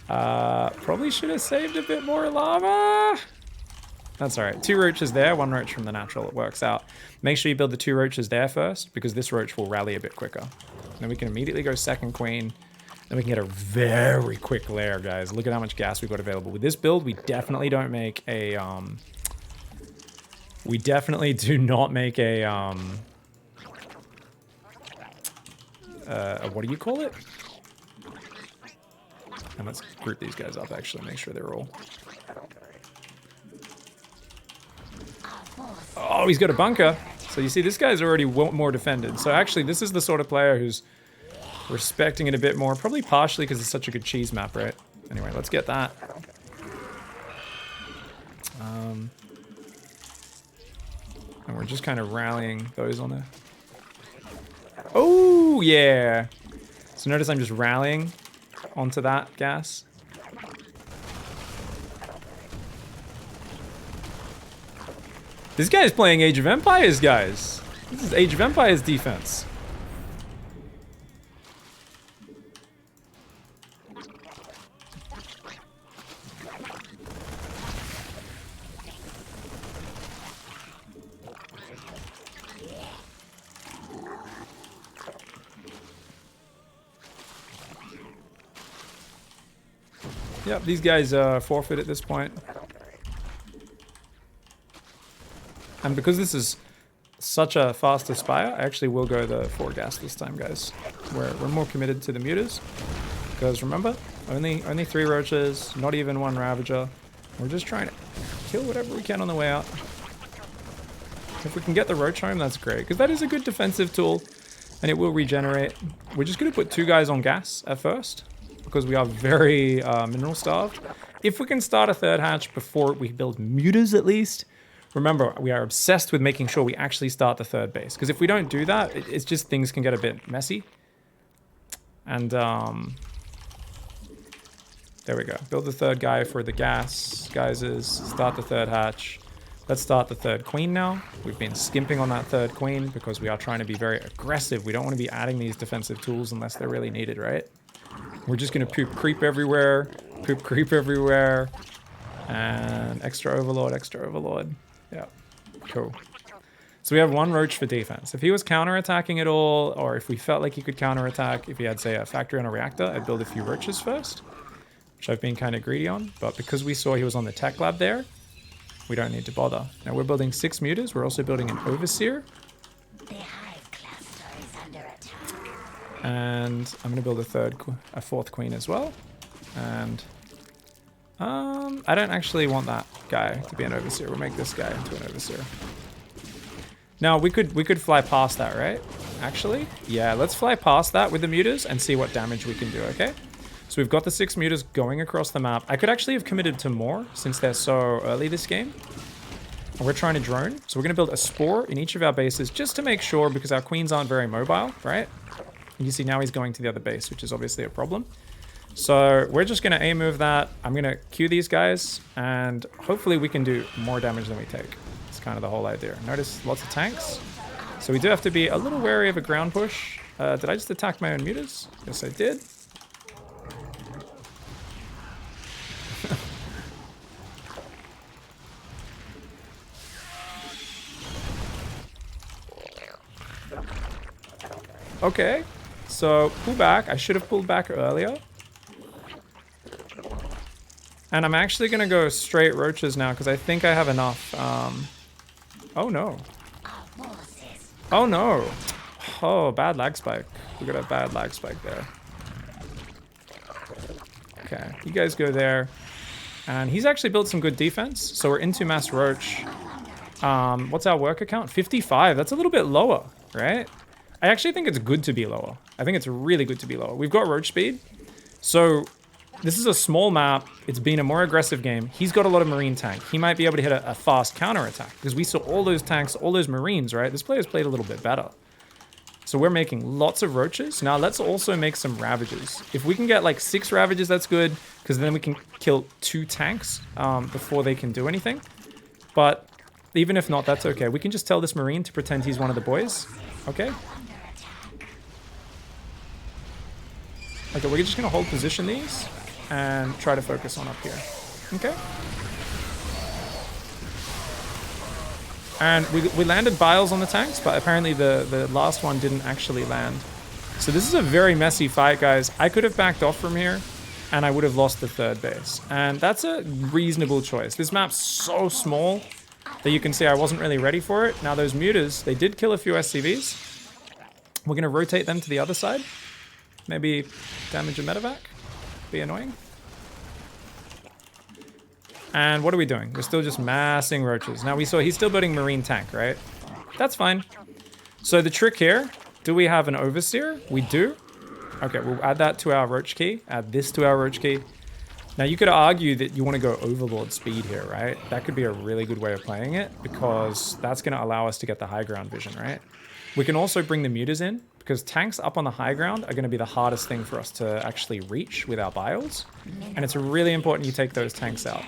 [SPEAKER 1] Probably should have saved a bit more lava. That's all right. 2 roaches there, 1 roach from the natural. It works out. Make sure you build the 2 roaches there first, because this roach will rally a bit quicker. Then we can immediately go second queen. Then we can get a very quick lair, guys. Look at how much gas we've got available. With this build, we definitely don't make a... we definitely do not make a... what do you call it? And let's group these guys up, actually. Make sure they're all... Oh, he's got a bunker. So you see, this guy's already more defended. So actually, this is the sort of player who's respecting it a bit more. Probably partially because it's such a good cheese map, right? Anyway, let's get that. And we're just kind of rallying those on there. Oh, yeah. So notice I'm just rallying onto that gas. This guy's playing Age of Empires, guys. This is Age of Empires defense. Yep, these guys forfeit at this point. And because this is such a fast aspire, I actually will go the 4 gas this time, guys. We're more committed to the mutas. Because remember, only 3 roaches, not even 1 ravager. We're just trying to kill whatever we can on the way out. If we can get the roach home, that's great. Because that is a good defensive tool. And it will regenerate. We're just going to put 2 guys on gas at first. Because we are very mineral starved. If we can start a 3rd hatch before we build mutas at least. Remember, we are obsessed with making sure we actually start the 3rd base. Because if we don't do that, it's just things can get a bit messy. And there we go. Build the 3rd guy for the gas. Guys, start the 3rd hatch. Let's start the 3rd queen now. We've been skimping on that 3rd queen because we are trying to be very aggressive. We don't want to be adding these defensive tools unless they're really needed, right? We're just going to poop creep everywhere. Poop creep everywhere. And extra overlord. Yeah, cool. So we have 1 roach for defense. If he was counterattacking at all, or if we felt like he could counterattack, if he had, say, a factory on a reactor, I'd build a few roaches first. Which I've been kind of greedy on, but because we saw he was on the tech lab there, we don't need to bother. Now we're building 6 mutas. We're also building an overseer.
[SPEAKER 2] The hive cluster is under attack.
[SPEAKER 1] And I'm going to build a 4th queen as well. And I don't actually want that guy to be an overseer. We'll make this guy into an overseer. Now we could fly past that, right? Actually, yeah. Let's fly past that with the mutas and see what damage we can do. Okay. So we've got the 6 mutas going across the map. I could actually have committed to more since they're so early this game. And we're trying to drone. So we're going to build a spore in each of our bases just to make sure, because our queens aren't very mobile, right? You see now he's going to the other base, which is obviously a problem. So we're just going to A-move that. I'm going to queue these guys, and hopefully we can do more damage than we take. It's kind of the whole idea. Notice lots of tanks. So we do have to be a little wary of a ground push. Did I just attack my own mutas? Yes, I did. Okay, so pull back. I should have pulled back earlier. And I'm actually going to go straight roaches now because I think I have enough. Oh, no. Oh, no. Oh, bad lag spike. We got a bad lag spike there. Okay, you guys go there. And he's actually built some good defense. So we're into mass roach. What's our worker count? 55. That's a little bit lower, right? I actually think it's good to be lower. I think it's really good to be lower. We've got roach speed. So this is a small map. It's been a more aggressive game. He's got a lot of marine tank. He might be able to hit a fast counterattack because we saw all those tanks, all those marines, right? This player's played a little bit better. So we're making lots of roaches. Now let's also make some ravages. If we can get like 6 ravages, that's good because then we can kill 2 tanks before they can do anything. But even if not, that's okay. We can just tell this marine to pretend he's one of the boys. Okay. Okay, we're just going to hold position these and try to focus on up here. Okay. And we landed biles on the tanks, but apparently the last one didn't actually land. So this is a very messy fight, guys. I could have backed off from here, and I would have lost the 3rd base. And that's a reasonable choice. This map's so small that you can see I wasn't really ready for it. Now those mutas, they did kill a few SCVs. We're going to rotate them to the other side. Maybe damage a medevac. Be annoying. And what are we doing? We're still just massing roaches. Now we saw he's still building marine tank, right? That's fine. So the trick here, do we have an overseer? We do. Okay, we'll add that to our roach key. Add this to our roach key. Now you could argue that you want to go overlord speed here, right? That could be a really good way of playing it because that's going to allow us to get the high ground vision, right? We can also bring the mutas in because tanks up on the high ground are going to be the hardest thing for us to actually reach with our biles. And it's really important you take those tanks out.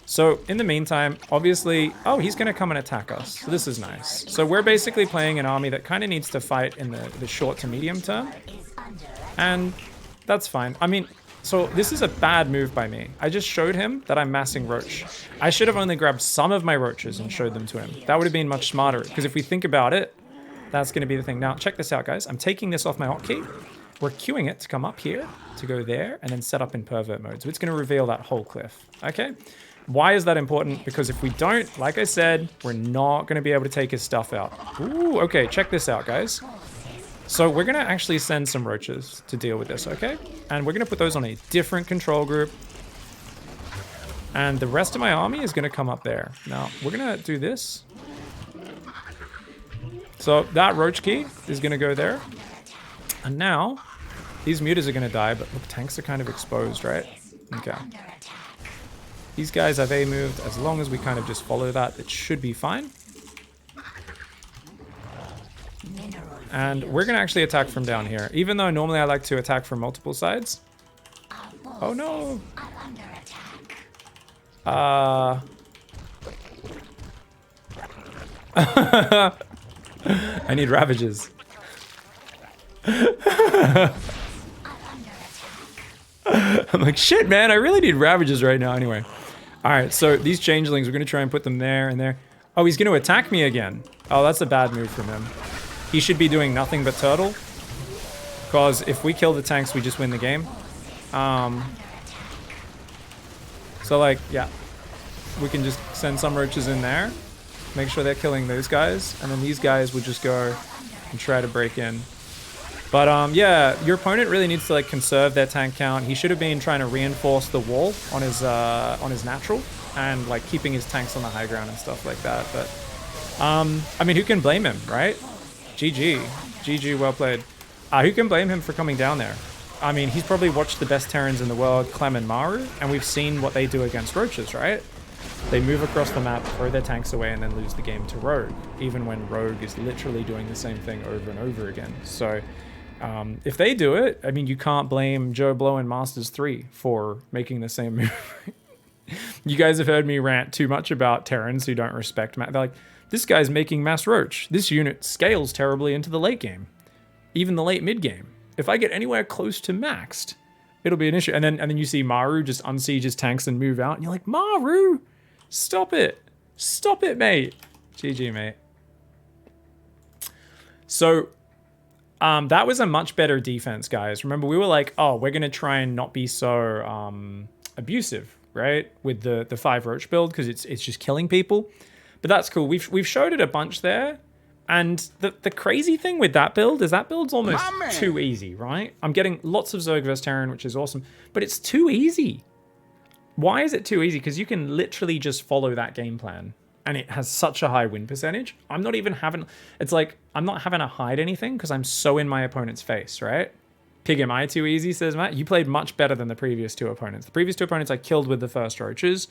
[SPEAKER 1] So in the meantime, obviously, oh, he's going to come and attack us. So this is nice. So we're basically playing an army that kind of needs to fight in the short to medium term. And that's fine. I mean, so this is a bad move by me. I just showed him that I'm massing roach. I should have only grabbed some of my roaches and showed them to him. That would have been much smarter because if we think about it, that's going to be the thing. Now, check this out, guys. I'm taking this off my hotkey. we're queuing it to come up here, to go there, and then set up in pervert mode. So it's going to reveal that whole cliff, okay? Why is that important? Because if we don't, like I said, we're not going to be able to take his stuff out. Ooh, okay, check this out, guys. So we're going to actually send some roaches to deal with this, okay? And we're going to put those on a different control group. And the rest of my army is going to come up there. Now, we're going to do this. So that roach key is going to go there. And now, these mutas are going to die, but look, tanks are kind of exposed, right? Okay. These guys have A moved. As long as we kind of just follow that, it should be fine. And we're going to actually attack from down here. Even though normally I like to attack from multiple sides. Oh no! I need ravages. I'm like, shit, man, I really need ravages right now. Anyway. Alright, so these changelings, we're going to try and put them there and there. Oh, he's going to attack me again. Oh, that's a bad move from him. He should be doing nothing but turtle. Because if we kill the tanks, we just win the game. So, like, yeah. We can just send some roaches in there. Make sure they're killing those guys. And then these guys would just go and try to break in. But, yeah, your opponent really needs to, like, conserve their tank count. He should have been trying to reinforce the wall on his natural. And, like, keeping his tanks on the high ground and stuff like that. But, I mean, who can blame him, right? GG. GG, well played. Who can blame him for coming down there? I mean, he's probably watched the best Terrans in the world, Clem and Maru, and we've seen what they do against roaches, right? They move across the map, throw their tanks away, and then lose the game to Rogue, even when Rogue is literally doing the same thing over and over again. So, if they do it, I mean, you can't blame Joe Blow and Masters 3 for making the same move. You guys have heard me rant too much about Terrans who don't respect They're like, this guy's making mass roach. This unit scales terribly into the late game. Even the late mid game. If I get anywhere close to maxed, it'll be an issue. And then you see Maru just unsiege his tanks and move out. And you're like, Maru, stop it. Stop it, mate. GG, mate. So, that was a much better defense, guys. Remember, we were like, oh, we're going to try and not be so abusive, right? With the 5 roach build, because it's just killing people. But that's cool. We've showed it a bunch there. And the crazy thing with that build is that build's almost too easy, right? I'm getting lots of Zerg vs Terran, which is awesome. But it's too easy. Why is it too easy? Because you can literally just follow that game plan. And it has such a high win percentage. I'm not even having... It's like, I'm not having to hide anything because I'm so in my opponent's face, right? Pig, am I too easy, says Matt. You played much better than the previous 2 opponents. The previous 2 opponents I killed with the first roaches.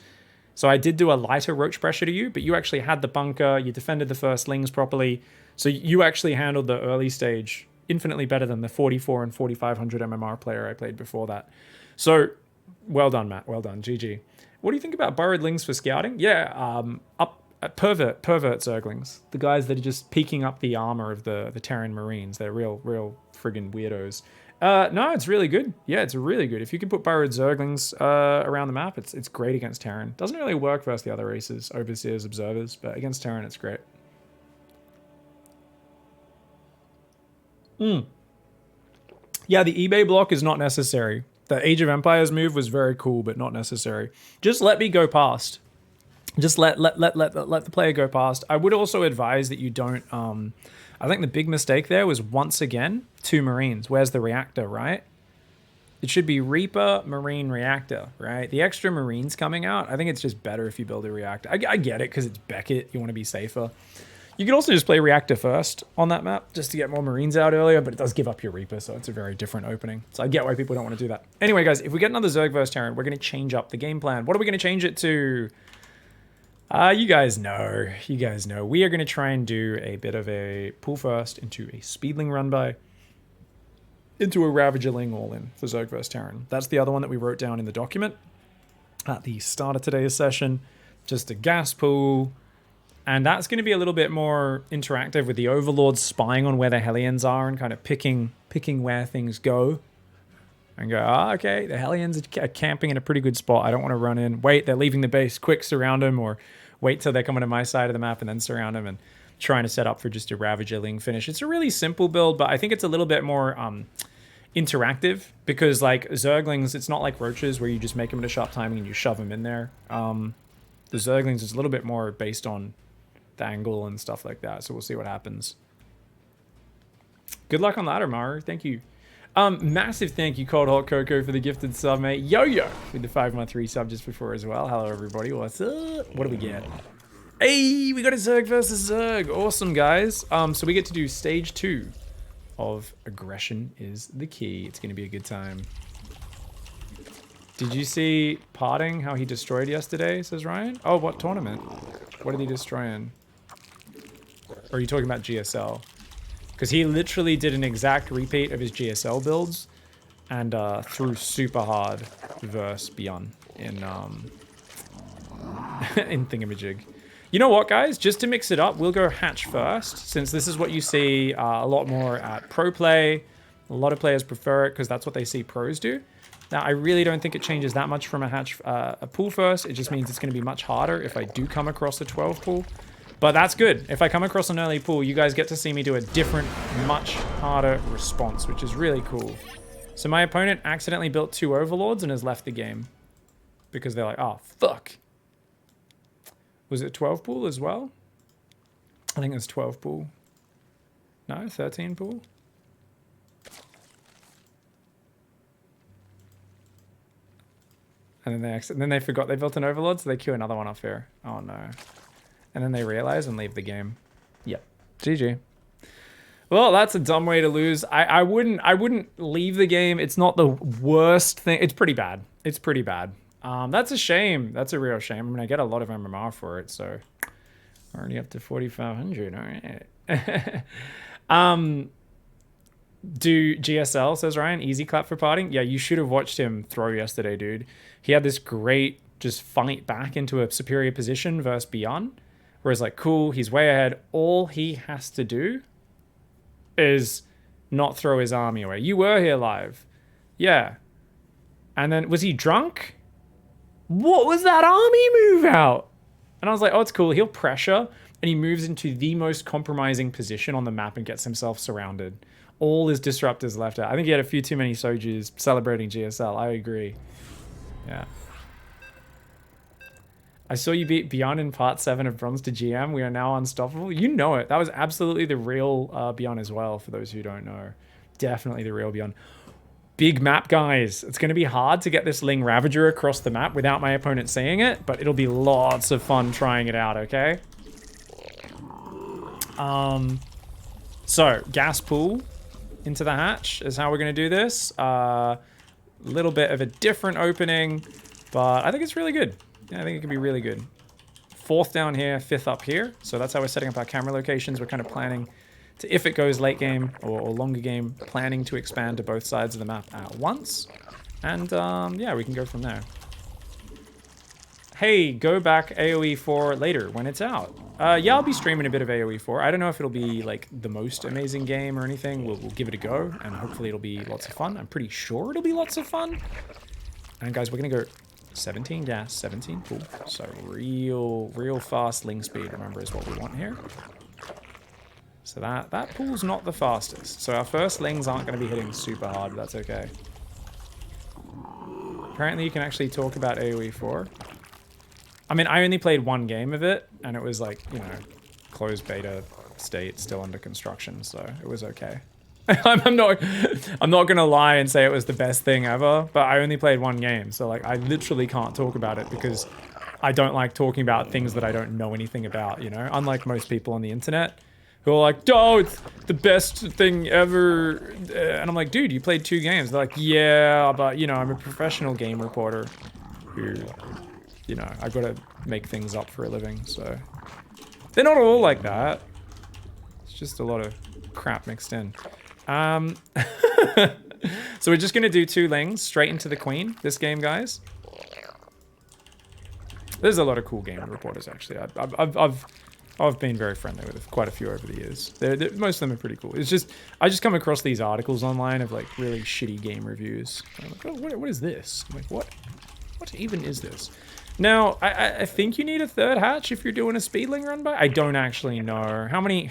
[SPEAKER 1] So I did do a lighter roach pressure to you, but you actually had the bunker, you defended the first lings properly, so you actually handled the early stage infinitely better than the 44 and 4500 MMR player I played before that. So, well done, Matt, well done, GG. What do you think about burrowed lings for scouting? Yeah, pervert Zerglings, the guys that are just peeking up the armor of the Terran Marines. They're real friggin' weirdos. No, it's really good. Yeah, it's really good. If you can put burrowed Zerglings around the map, it's great against Terran. Doesn't really work versus the other races, Overseers, Observers, but against Terran, it's great. Yeah, the eBay block is not necessary. The Age of Empires move was very cool, but not necessary. Just let me go past. Just let the player go past. I would also advise that you don't... I think the big mistake there was, once again, 2 Marines. Where's the reactor, right? It should be Reaper, Marine, Reactor, right? The extra Marines coming out, I think it's just better if you build a reactor. I get it, because it's Beckett. You want to be safer. You can also just play Reactor first on that map, just to get more Marines out earlier, but it does give up your Reaper, so it's a very different opening. So I get why people don't want to do that. Anyway, guys, if we get another Zerg vs Terran, we're going to change up the game plan. What are we going to change it to? You guys know. You guys know. We are going to try and do a bit of a pull first into a Speedling run by, into a Ravagerling all-in for Zerg vs Terran. That's the other one that we wrote down in the document at the start of today's session. Just a gas pool. And that's going to be a little bit more interactive with the Overlords spying on where the Hellions are and kind of picking where things go. And go, okay, the Hellions are camping in a pretty good spot. I don't want to run in. Wait, they're leaving the base. Quick, surround them. Or wait till they're coming to my side of the map and then surround them, and trying to set up for just a Ravagerling finish. It's a really simple build, but I think it's a little bit more interactive, because like Zerglings, it's not like roaches where you just make them into sharp timing and you shove them in there. The Zerglings is a little bit more based on the angle and stuff like that, so we'll see what happens. Good luck on that, Amaru. Thank you. Massive thank you, Cold Hot Cocoa, for the gifted sub, mate. Yo-Yo with the 5-month resub just before as well. Hello, everybody. What's up? What do we get? Hey, we got a Zerg versus Zerg. Awesome, guys. So we get to do stage 2 of Aggression is the Key. It's going to be a good time. Did you see Parting, how he destroyed yesterday, says Ryan? Oh, what tournament? What did he destroy in? Or are you talking about GSL? Because he literally did an exact repeat of his GSL builds and threw super hard versus Beyond in in Thingamajig. You know what, guys? Just to mix it up, we'll go hatch first, since this is what you see a lot more at pro play. A lot of players prefer it because that's what they see pros do. Now, I really don't think it changes that much from a hatch a pool first. It just means it's going to be much harder if I do come across a 12 pool. But that's good. If I come across an early pool, you guys get to see me do a different, much harder response, which is really cool. So my opponent accidentally built 2 overlords and has left the game because they're like, oh, fuck. Was it 12 pool as well? I think it was 12 pool. No, 13 pool. And then they forgot they built an overlord, so they queue another one off here. Oh no. And then they realize and leave the game. Yep. GG. Well, that's a dumb way to lose. I wouldn't leave the game. It's not the worst thing. It's pretty bad. It's pretty bad. That's a shame. That's a real shame. I mean, I get a lot of MMR for it, so already up to 4,500. All right. Do GSL, says Ryan. Easy clap for Parting. Yeah, you should have watched him throw yesterday, dude. He had this great just fight back into a superior position versus Beyond. Whereas like, cool, he's way ahead. All he has to do is not throw his army away. You were here live. Yeah. And then, was he drunk? What was that army move out? And I was like, oh, it's cool. He'll pressure. And he moves into the most compromising position on the map and gets himself surrounded. All his disruptors left out. I think he had a few too many Sojus celebrating GSL. I agree. Yeah. I saw you beat Beyond in part 7 of Bronze to GM. We are now unstoppable. You know it. That was absolutely the real Beyond as well, for those who don't know. Definitely the real Beyond. Big map, guys. It's going to be hard to get this Ling Ravager across the map without my opponent seeing it, but it'll be lots of fun trying it out, okay? So, gas pool into the hatch is how we're going to do this. Little bit of a different opening, but I think it's really good. Yeah, I think it could be really good. 4th down here, 5th up here. So that's how we're setting up our camera locations. We're kind of planning to, if it goes late game or longer game, planning to expand to both sides of the map at once. And yeah, we can go from there. Hey, go back AoE 4 later when it's out. Yeah, I'll be streaming a bit of AoE 4. I don't know if it'll be like the most amazing game or anything. We'll give it a go, and hopefully it'll be lots of fun. I'm pretty sure it'll be lots of fun. And guys, we're gonna go 17 gas, 17 pool. So real fast Ling speed, remember, is what we want here. So that pool's not the fastest. So our first Lings aren't gonna be hitting super hard, but that's okay. Apparently you can actually talk about AoE 4. I mean, I only played 1 game of it, and it was like, you know, closed beta state, still under construction, so it was okay. I'm not gonna lie and say it was the best thing ever, but I only played 1 game, so like I literally can't talk about it because I don't like talking about things that I don't know anything about, you know? Unlike most people on the internet who are like, oh, it's the best thing ever. And I'm like, dude, you played 2 games. They're like, yeah, but you know, I'm a professional game reporter who, you know, I've got to make things up for a living, so. They're not all like that. It's just a lot of crap mixed in. So we're just going to do 2 Lings straight into the Queen this game, guys. There's a lot of cool game reporters, actually. I've been very friendly with quite a few over the years. Most of them are pretty cool. It's just, I just come across these articles online of like really shitty game reviews. I'm like, oh, what is this? I'm like, what even is this? Now, I think you need a 3rd hatch if you're doing a speedling run by. I don't actually know. How many...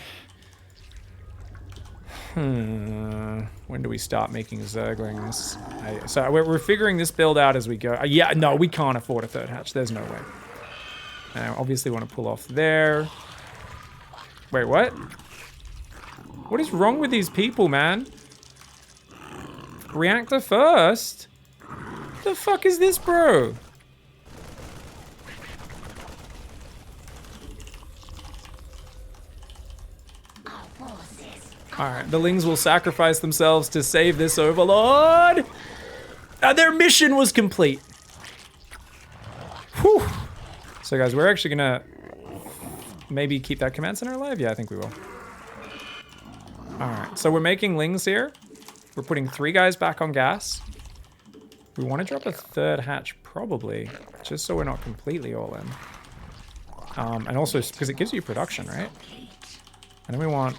[SPEAKER 1] when do we start making Zerglings? So we're figuring this build out as we go. Yeah, no, we can't afford a third hatch. There's no way. And I obviously want to pull off there. Wait, what? What is wrong with these people, man? Reactor first? The fuck is this, bro? Alright, the Lings will sacrifice themselves to save this overlord. Their mission was complete. Whew. So guys, we're actually gonna maybe keep that command center alive? Yeah, I think we will. Alright, so we're making Lings here. We're putting 3 guys back on gas. We want to drop a third hatch, probably, just so we're not completely all in. And also, because it gives you production, right? And then we want...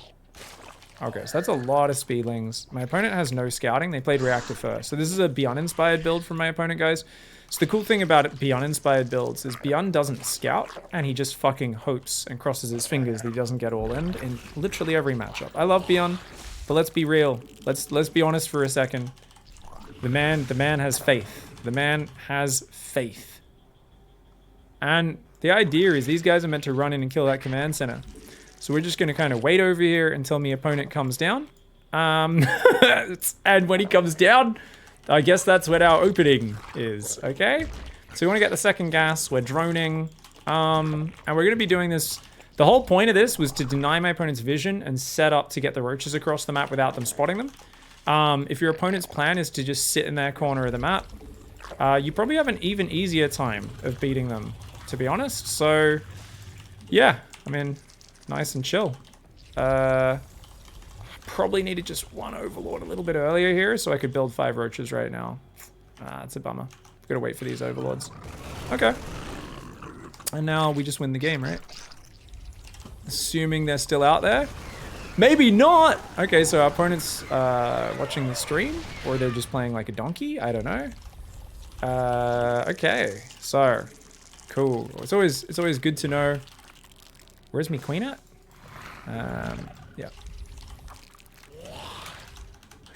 [SPEAKER 1] Okay, so that's a lot of speedlings. My opponent has no scouting. They played reactor first. So this is a Beyond-inspired build from my opponent, guys. So the cool thing about Beyond-inspired builds is Beyond doesn't scout, and he just fucking hopes and crosses his fingers that he doesn't get all in literally every matchup. I love Beyond, but let's be real. Let's be honest for a second. The man has faith. The man has faith. And the idea is these guys are meant to run in and kill that command center. So we're just going to kind of wait over here until my opponent comes down. And when he comes down, I guess that's what our opening is, okay? So we want to get the second gas. We're droning. And we're going to be doing this. The whole point of this was to deny my opponent's vision and set up to get the roaches across the map without them spotting them. If your opponent's plan is to just sit in their corner of the map, you probably have an even easier time of beating them, to be honest. So, yeah, I mean... Nice and chill. Probably needed just 1 overlord a little bit earlier here so I could build 5 roaches right now. It's a bummer. Gotta wait for these overlords. Okay. And now we just win the game, right? Assuming they're still out there. Maybe not! Okay, so our opponent's watching the stream, or they're just playing like a donkey. I don't know. Okay, so cool. It's always good to know. Where's me queen at? Yeah.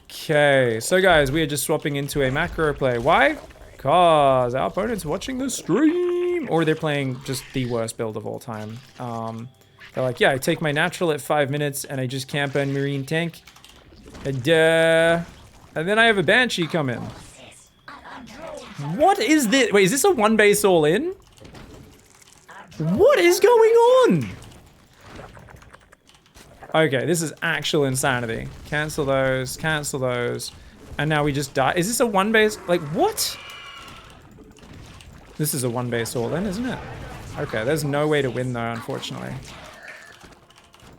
[SPEAKER 1] Okay, so guys, we are just swapping into a macro play. Why? Because our opponent's watching the stream, or they're playing just the worst build of all time. They're like, yeah, I take my natural at 5 minutes, and I just camp on marine tank, and then I have a banshee come in. What is this? Wait, is this a 1 base all in? What is going on? Okay, this is actual insanity. Cancel those, and now we just die. Is this a 1 base? Like, what? This is a 1 base all in, isn't it? Okay, there's no way to win though, unfortunately.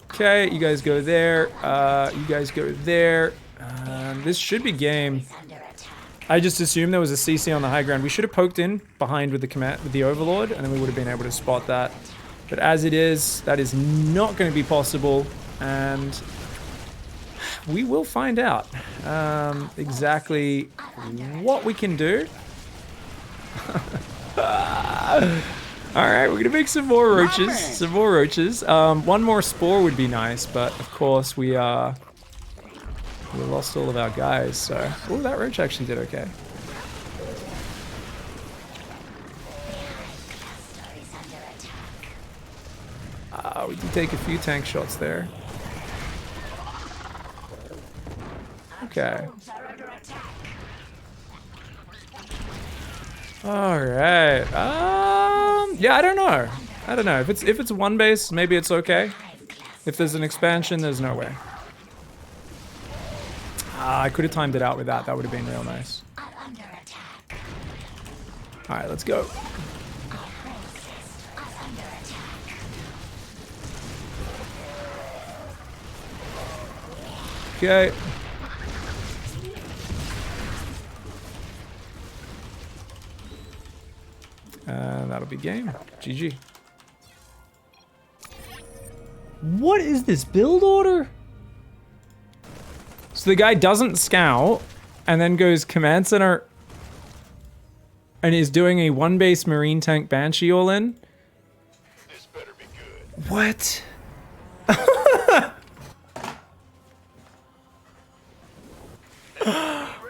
[SPEAKER 1] Okay, you guys go there. You guys go there. This should be game. I just assumed there was a CC on the high ground. We should have poked in behind with the Overlord, and then we would have been able to spot that. But as it is, that is not going to be possible, and we will find out exactly what we can do. Alright, we're gonna make some more roaches. One more spore would be nice, but of course we lost all of our guys, so... Oh, that roach actually did okay. We did take a few tank shots there. Okay. Alright. Yeah, I don't know. If it's 1 base, maybe it's okay. If there's an expansion, there's no way. I could have timed it out with that. That would have been real nice. Alright, let's go. Okay. And that'll be game. GG. What is this build order? So the guy doesn't scout and then goes command center and is doing a 1 base marine tank banshee all in. This better be good. What?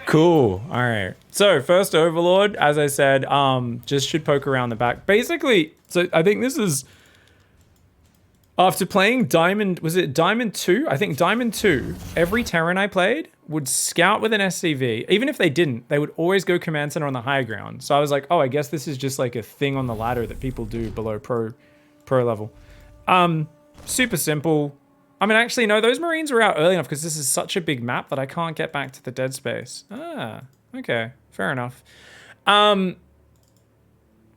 [SPEAKER 1] Cool. All right. So first Overlord, as I said, just should poke around the back. Basically, so I think this is after playing Diamond. Was it Diamond 2? I think Diamond 2. Every Terran I played would scout with an SCV. Even if they didn't, they would always go command center on the high ground. So I was like, oh, I guess this is just like a thing on the ladder that people do below pro level. Super simple. I mean, actually, no, those Marines were out early enough because this is such a big map that I can't get back to the dead space. Ah, okay. Fair enough.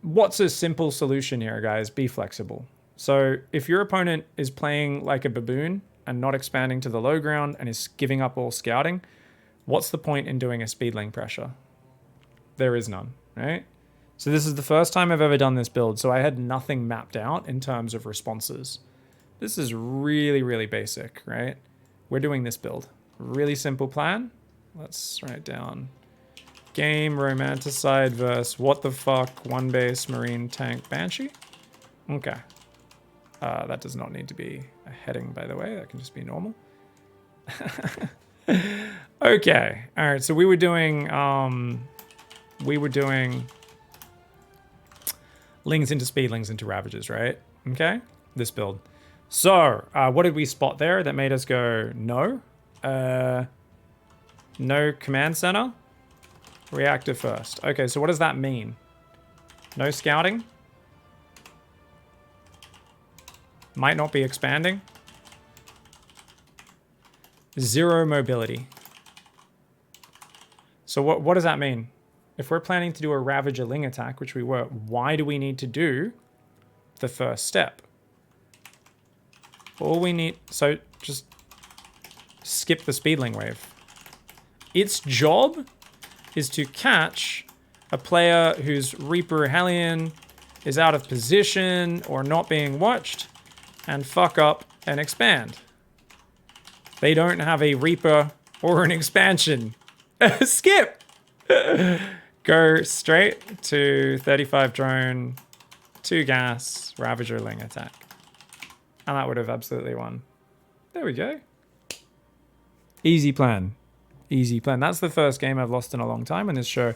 [SPEAKER 1] What's a simple solution here, guys? Be flexible. So if your opponent is playing like a baboon and not expanding to the low ground and is giving up all scouting, what's the point in doing a speed link pressure? There is none, right? So this is the first time I've ever done this build, so I had nothing mapped out in terms of responses. This is really, really basic, right? We're doing this build. Really simple plan. Let's write down. Game Romanticide versus what the fuck, one base Marine Tank Banshee. Okay. That does not need to be a heading, by the way. That can just be normal. Okay. All right. So we were doing Lings into Speed, Lings into Ravages, right? Okay. This build. So, what did we spot there that made us go, no? No command center. Reactor first. Okay, so what does that mean? No scouting? Might not be expanding. Zero mobility. So what does that mean? If we're planning to do a Ravager Ling attack, which we were, why do we need to do the first step? All we need, so just skip the Speedling wave. Its job is to catch a player whose Reaper Hellion is out of position or not being watched and fuck up and expand. They don't have a Reaper or an expansion. Skip! Go straight to 35 drone, 2 gas, Ravager Ling attack. And that would have absolutely won. There we go. Easy plan. Easy plan. That's the first game I've lost in a long time in this show.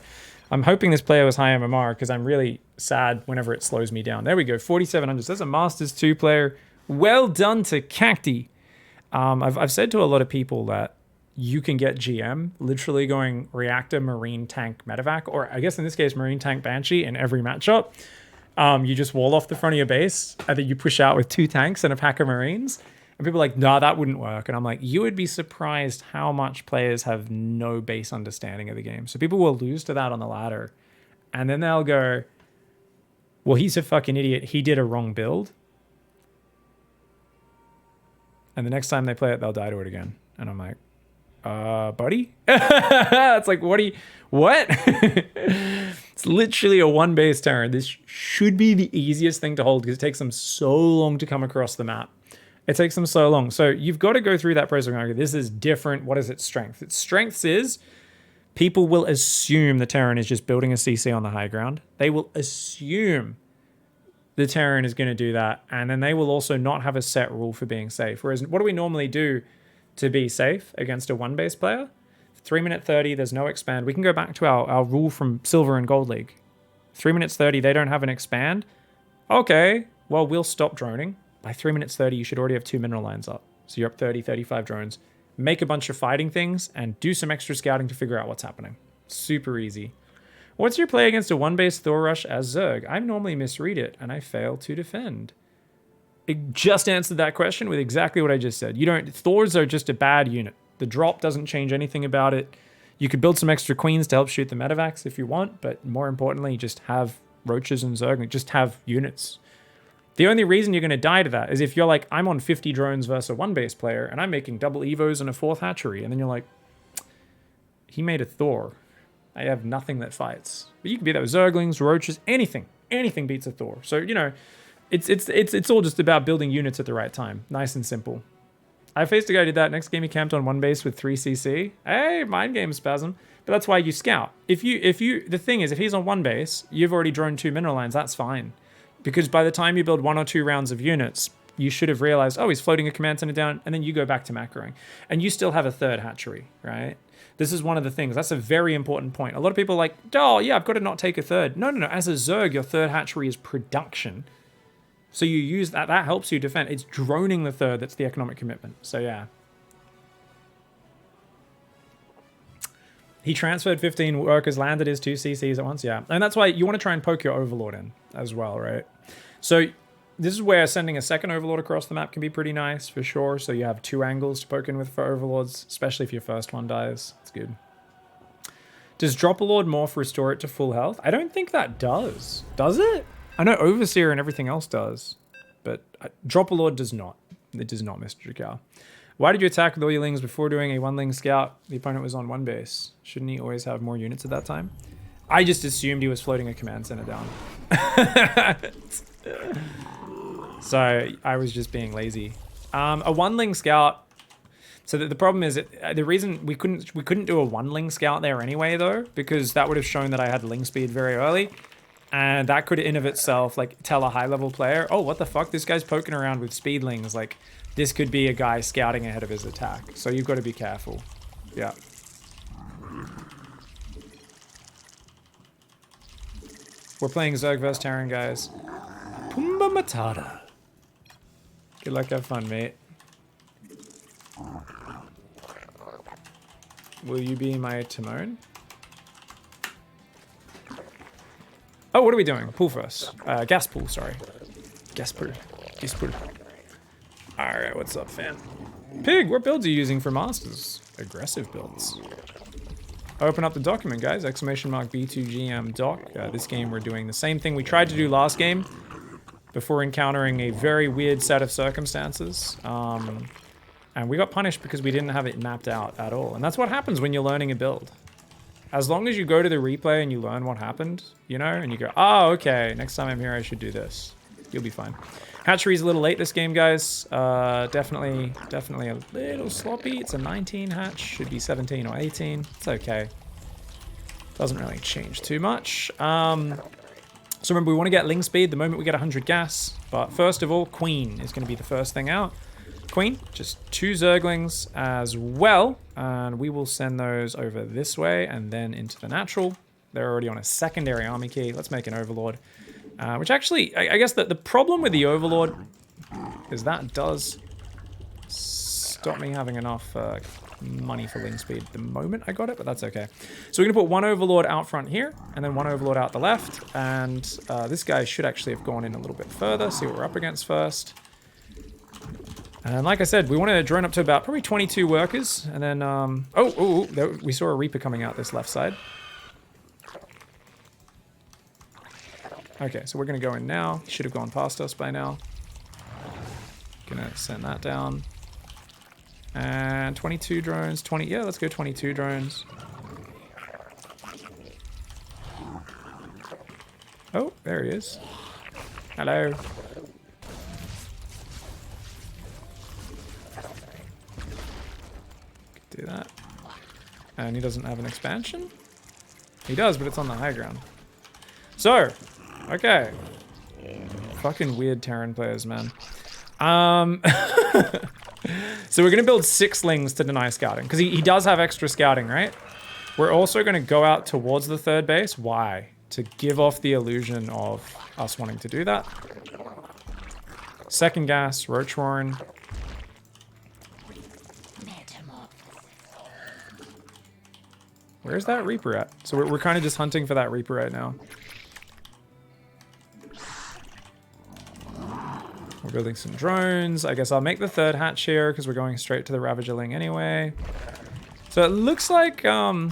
[SPEAKER 1] I'm hoping this player was high MMR because I'm really sad whenever it slows me down. There we go. 4,700. That's a Masters 2 player. Well done to Cacti. I've said to a lot of people that you can get GM literally going Reactor, Marine, Tank, Medevac, or I guess in this case, Marine, Tank, Banshee in every matchup. You just wall off the front of your base and then you push out with 2 tanks and a pack of Marines. And people are like, nah, that wouldn't work. And I'm like, you would be surprised how much players have no base understanding of the game. So people will lose to that on the ladder. And then they'll go, well, he's a fucking idiot. He did a wrong build. And the next time they play it, they'll die to it again. And I'm like, buddy? It's like, what? It's literally a 1 base Terran. This should be the easiest thing to hold because it takes them so long to come across the map. It takes them so long. So you've got to go through that process. Okay, this is different. What is its strength? Its strengths is people will assume the Terran is just building a CC on the high ground. They will assume the Terran is going to do that. And then they will also not have a set rule for being safe. Whereas what do we normally do to be safe against a 1 base player? 3 minute 30, there's no expand. We can go back to our rule from Silver and Gold League. 3 minutes 30, they don't have an expand. Okay, well, we'll stop droning. By 3 minutes 30, you should already have 2 mineral lines up. So you're up 30, 35 drones. Make a bunch of fighting things and do some extra scouting to figure out what's happening. Super easy. What's your play against a 1 base Thor rush as Zerg? I normally misread it and I fail to defend. It just answered that question with exactly what I just said. Thors are just a bad unit. The drop doesn't change anything about it. You could build some extra queens to help shoot the medevacs if you want, but more importantly, just have roaches and Zerg, just have units. The only reason you're going to die to that is if you're like, I'm on 50 drones versus a 1 base player and I'm making double evos and a 4th hatchery. And then you're like, he made a Thor. I have nothing that fights. But you can be that with Zerglings, roaches, anything. Anything beats a Thor. So, you know, it's all just about building units at the right time. Nice and simple. I faced a guy who did that. Next game he camped on 1 base with 3 CC. Hey, mind game spasm. But that's why you scout. The thing is, if he's on 1 base, you've already drawn 2 mineral lines, that's fine. Because by the time you build 1 or 2 rounds of units, you should have realized, oh, he's floating a command center down, and then you go back to macroing. And you still have a third hatchery, right? This is one of the things. That's a very important point. A lot of people are like, oh, yeah, I've got to not take a third. No, no, no. As a Zerg, your third hatchery is production. So you use that. That helps you defend. It's droning the third that's the economic commitment. So, yeah. He transferred 15 workers, landed his 2 CCs at once. Yeah. And that's why you want to try and poke your Overlord in as well, right? So this is where sending a second Overlord across the map can be pretty nice for sure. So you have 2 angles to poke in with for Overlords, especially if your first one dies. It's good. Does Drop a Lord morph restore it to full health? I don't think that does. Does it? I know Overseer and everything else does, but Drop a Lord does not. It does not, Mr. Jakar. Why did you attack with all your lings before doing a 1-ling scout? The opponent was on 1 base. Shouldn't he always have more units at that time? I just assumed he was floating a command center down. So I was just being lazy. A 1-ling scout. So the problem is the reason we couldn't do a 1-ling scout there anyway though, because that would have shown that I had ling speed very early, and that could in of itself like tell a high level player, oh, what the fuck, this guy's poking around with speedlings. Like this could be a guy scouting ahead of his attack. So you've got to be careful. Yeah. We're playing Zerg vs Terran, guys. Pumba Matata. Good luck, have fun, mate. Will you be my Timon? Oh, what are we doing? Pool first. Gas pool, sorry. Gas pool. Gas pool. Alright, what's up, fam? Pig, what builds are you using for Masters? Aggressive builds. Open up the document, guys. Exclamation mark B2GM doc. This game we're doing the same thing we tried to do last game before encountering a very weird set of circumstances. And we got punished because we didn't have it mapped out at all. And that's what happens when you're learning a build. As long as you go to the replay and you learn what happened, you know, and you go, oh, okay, next time I'm here I should do this. You'll be fine. Hatchery's a little late this game, guys. Definitely a little sloppy. It's a 19 hatch. Should be 17 or 18. It's okay. Doesn't really change too much. So remember, we want to get ling speed the moment we get 100 gas. But first of all, Queen is going to be the first thing out. Queen, just 2 Zerglings as well. And we will send those over this way and then into the natural. They're already on a secondary army key. Let's make an Overlord. Which actually, I guess that the problem with the Overlord is that does stop me having enough money for ling speed the moment I got it, but that's okay. So we're going to put 1 Overlord out front here, and then 1 Overlord out the left, and this guy should actually have gone in a little bit further, see what we're up against first. And like I said, we want to drone up to about probably 22 workers, and then, we saw a Reaper coming out this left side. Okay, so we're going to go in now. He should have gone past us by now. Gonna send that down. And 22 drones. 20. Yeah, let's go 22 drones. Oh, there he is. Hello. Could do that. And he doesn't have an expansion? He does, but it's on the high ground. So, okay. Fucking weird Terran players, man. So we're going to build 6 lings to deny scouting. Because he does have extra scouting, right? We're also going to go out towards the 3rd base. Why? To give off the illusion of us wanting to do that. 2nd gas, Roach Warren. Where's that Reaper at? So we're kind of just hunting for that Reaper right now. We're building some drones. I guess I'll make the 3rd hatch here because we're going straight to the Ravagerling anyway. So it looks like, I mean,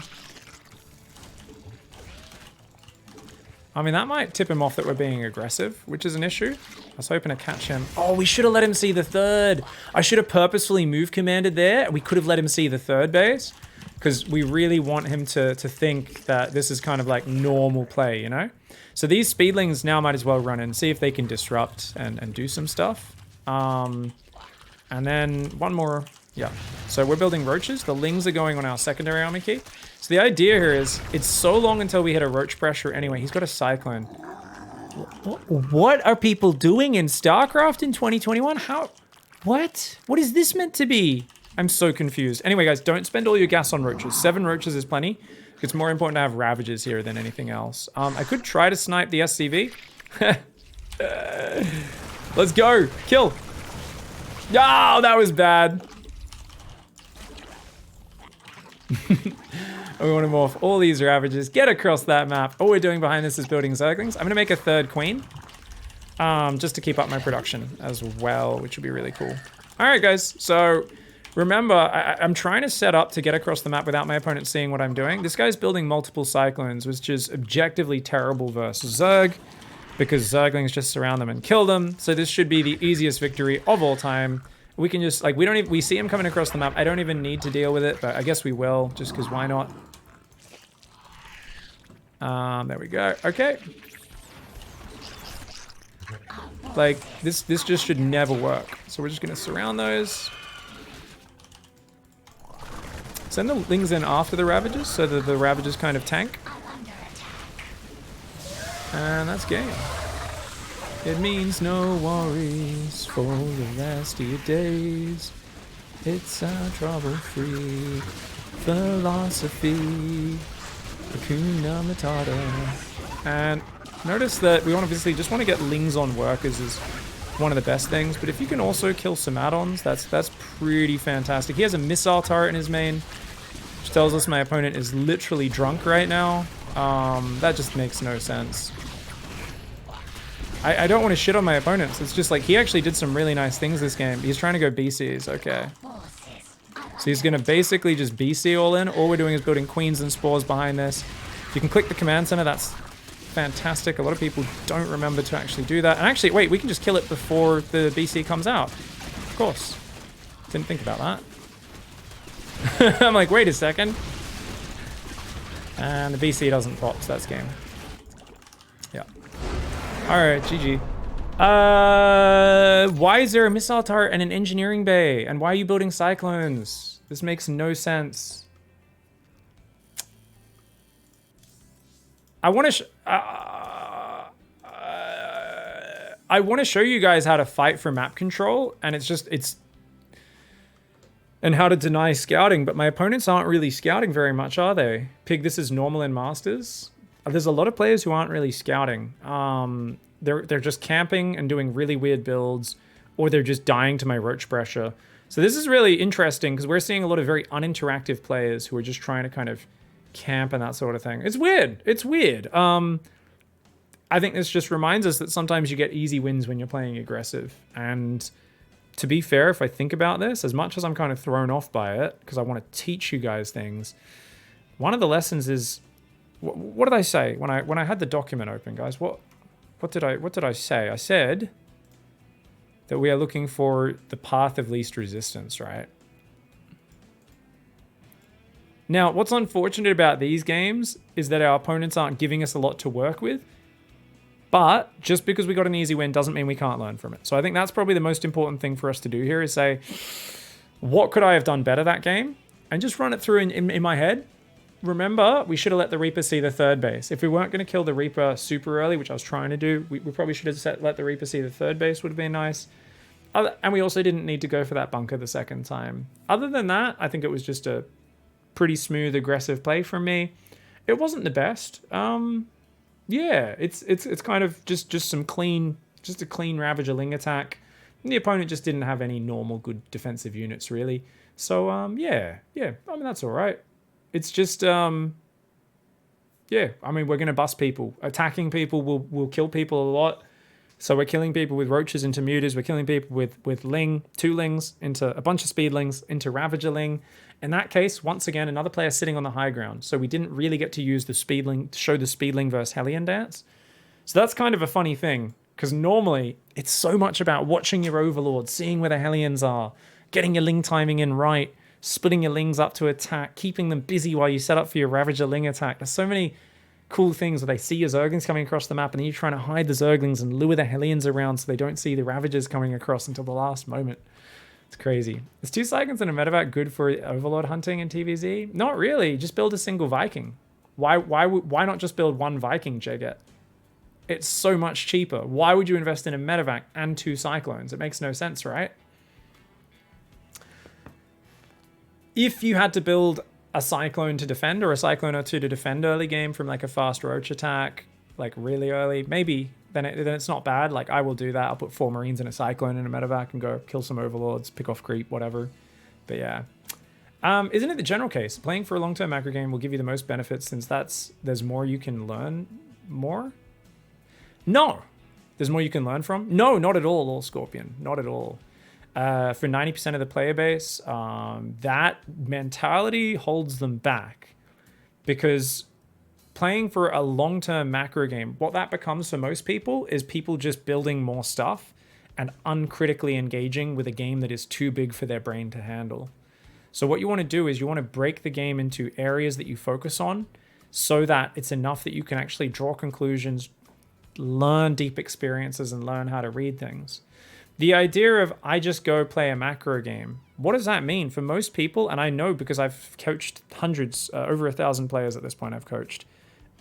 [SPEAKER 1] that might tip him off that we're being aggressive, which is an issue. I was hoping to catch him. Oh, we should have let him see the 3rd. I should have purposefully move commanded there. We could have let him see the 3rd base because we really want him to think that this is kind of like normal play, you know? So these speedlings now might as well run in, see if they can disrupt and do some stuff. And then one more. Yeah. So we're building roaches. The lings are going on our secondary army key. So the idea here is it's so long until we hit a roach pressure anyway. He's got a cyclone. What are people doing in StarCraft in 2021? How? What? What is this meant to be? I'm so confused. Anyway, guys, don't spend all your gas on roaches. 7 roaches is plenty. It's more important to have Ravagers here than anything else. I could try to snipe the SCV. Let's go. Kill. Oh, that was bad. We want to morph all these Ravagers. Get across that map. All we're doing behind this is building Zerglings. I'm going to make a 3rd queen. Just to keep up my production as well, which would be really cool. All right, guys. So remember, I'm trying to set up to get across the map without my opponent seeing what I'm doing. This guy's building multiple Cyclones, which is objectively terrible versus Zerg, because Zerglings just surround them and kill them. So this should be the easiest victory of all time. We can just, like, we see him coming across the map. I don't even need to deal with it, but I guess we will, just because why not? There we go. Okay. Like, this just should never work. So we're just going to surround those. Send the Lings in after the Ravagers, so that the Ravagers kind of tank. And that's game. It means no worries for the rest of your days. It's a trouble-free philosophy. Hakuna Matata. And notice that we obviously just want to get Lings on workers is one of the best things. But if you can also kill some add-ons, that's pretty fantastic. He has a missile turret in his main, which tells us my opponent is literally drunk right now. That just makes no sense. I don't want to shit on my opponents. It's just like, he actually did some really nice things this game. He's trying to go BCs, okay. So he's going to basically just BC all in. All we're doing is building queens and spores behind this. You can click the command center. That's fantastic. A lot of people don't remember to actually do that. And actually, wait, we can just kill it before the BC comes out. Of course. Didn't think about that. I'm like, wait a second. And the BC doesn't pop, so that's game. Yeah. Alright, GG. Why is there a missile turret and an engineering bay? And why are you building Cyclones? This makes no sense. I want to show you guys how to fight for map control, and and how to deny scouting, but my opponents aren't really scouting very much, are they? Pig, this is normal in Masters. There's a lot of players who aren't really scouting. They're just camping and doing really weird builds, or they're just dying to my roach pressure. So this is really interesting, because we're seeing a lot of very uninteractive players who are just trying to kind of camp and that sort of thing. It's weird. It's weird. I think this just reminds us that sometimes you get easy wins when you're playing aggressive. And to be fair, if I think about this, as much as I'm kind of thrown off by it, because I want to teach you guys things, one of the lessons is, what did I say when I had the document open, guys? What did I say? I said that we are looking for the path of least resistance, right? Now, what's unfortunate about these games is that our opponents aren't giving us a lot to work with. But just because we got an easy win doesn't mean we can't learn from it. So I think that's probably the most important thing for us to do here is say, what could I have done better that game? And just run it through in my head. Remember, we should have let the Reaper see the 3rd base. If we weren't going to kill the Reaper super early, which I was trying to do, we probably should have let the Reaper see the 3rd base, would have been nice. And we also didn't need to go for that bunker the 2nd time. Other than that, I think it was just a pretty smooth, aggressive play from me. It wasn't the best. Yeah, it's kind of just some clean, just a clean Ravager Ling attack. And the opponent just didn't have any normal good defensive units, really. So, yeah, I mean, that's all right. It's just, yeah, I mean, we're going to bust people. Attacking people will kill people a lot. So we're killing people with roaches into mutas. We're killing people with Ling, 2 Lings, into a bunch of Speedlings, into Ravager Ling. In that case, once again, another player sitting on the high ground. So we didn't really get to use the Speedling, to show the Speedling versus Hellion dance. So that's kind of a funny thing, because normally it's so much about watching your Overlord, seeing where the Hellions are, getting your Ling timing in right, splitting your Lings up to attack, keeping them busy while you set up for your Ravager Ling attack. There's so many cool things where they see your Zerglings coming across the map and then you're trying to hide the Zerglings and lure the Hellions around so they don't see the Ravagers coming across until the last moment. It's crazy. Is 2 seconds in a medevac good for Overlord hunting in TVZ? Not really. Just build a single Viking. Why not just build 1 Viking, Jaget? It's so much cheaper. Why would you invest in a medevac and 2 cyclones? It makes no sense, right? If you had to build a cyclone to defend or a cyclone or 2 to defend early game from like a fast roach attack, like really early, maybe then it's not bad. Like I will do that. I'll put 4 Marines in a cyclone and a medevac and go kill some overlords, pick off creep, whatever. But yeah. Isn't it the general case? Playing for a long-term macro game will give you the most benefits since there's more you can learn more? No. There's more you can learn from? No, not at all, Scorpion. Not at all. For 90% of the player base, that mentality holds them back. Because playing for a long-term macro game, what that becomes for most people is people just building more stuff and uncritically engaging with a game that is too big for their brain to handle. So what you want to do is you want to break the game into areas that you focus on so that it's enough that you can actually draw conclusions, learn deep experiences, and learn how to read things. The idea of I just go play a macro game, what does that mean for most people? And I know because I've coached hundreds, over 1,000 players at this point I've coached,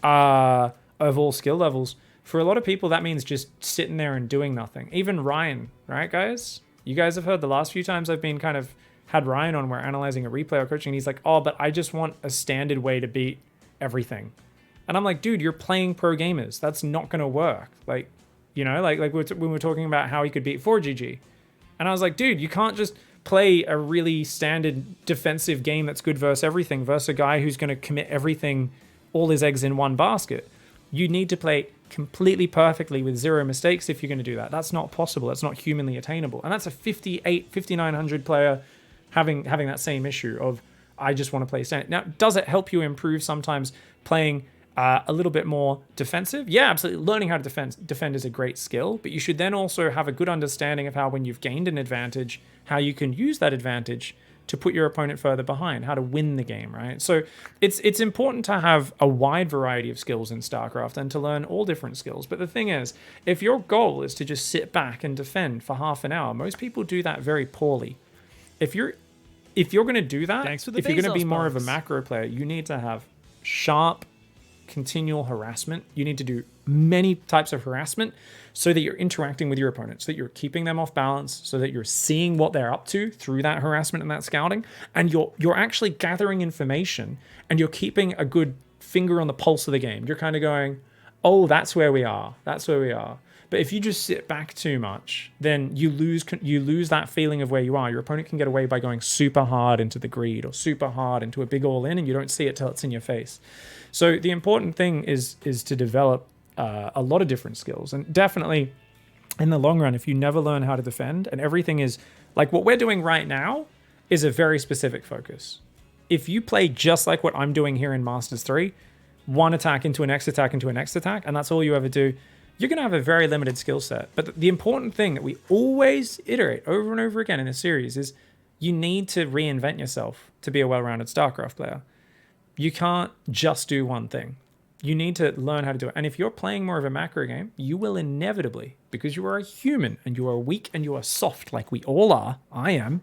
[SPEAKER 1] of all skill levels. For a lot of people, that means just sitting there and doing nothing. Even Ryan, right, guys? You guys have heard the last few times I've been kind of had Ryan on, we're analyzing a replay or coaching, and he's like, oh, but I just want a standard way to beat everything. And I'm like, dude, you're playing pro gamers. That's not going to work. Like, you know, like when we were talking about how he could beat 4GG. And I was like, dude, you can't just play a really standard defensive game that's good versus everything versus a guy who's going to commit everything, all his eggs in one basket. You need to play completely perfectly with 0 mistakes if you're going to do that. That's not possible. That's not humanly attainable. And that's a 5,900 player having that same issue of, I just want to play standard. Now, does it help you improve sometimes playing a little bit more defensive? Yeah, absolutely. Learning how to defend is a great skill, but you should then also have a good understanding of how, when you've gained an advantage, how you can use that advantage to put your opponent further behind, how to win the game, right? So it's important to have a wide variety of skills in StarCraft and to learn all different skills. But the thing is, if your goal is to just sit back and defend for half an hour, most people do that very poorly. If you're going to do that, if you're going to be more of a macro player, you need to have sharp, continual harassment. You need to do many types of harassment so that you're interacting with your opponent, so that you're keeping them off balance, so that you're seeing what they're up to through that harassment and that scouting, and you're actually gathering information and you're keeping a good finger on the pulse of the game. You're kind of going, oh, that's where we are. That's where we are. But if you just sit back too much, then you lose that feeling of where you are. Your opponent can get away by going super hard into the greed or super hard into a big all-in, and you don't see it till it's in your face. So the important thing is to develop a lot of different skills. And definitely, in the long run, if you never learn how to defend, and everything is, like what we're doing right now, is a very specific focus. If you play just like what I'm doing here in Masters 3, one attack into an X attack into an X attack, and that's all you ever do, you're going to have a very limited skill set. But the important thing that we always iterate over and over again in a series is you need to reinvent yourself to be a well-rounded StarCraft player. You can't just do one thing. You need to learn how to do it. And if you're playing more of a macro game, you will inevitably, because you are a human and you are weak and you are soft like we all are, I am,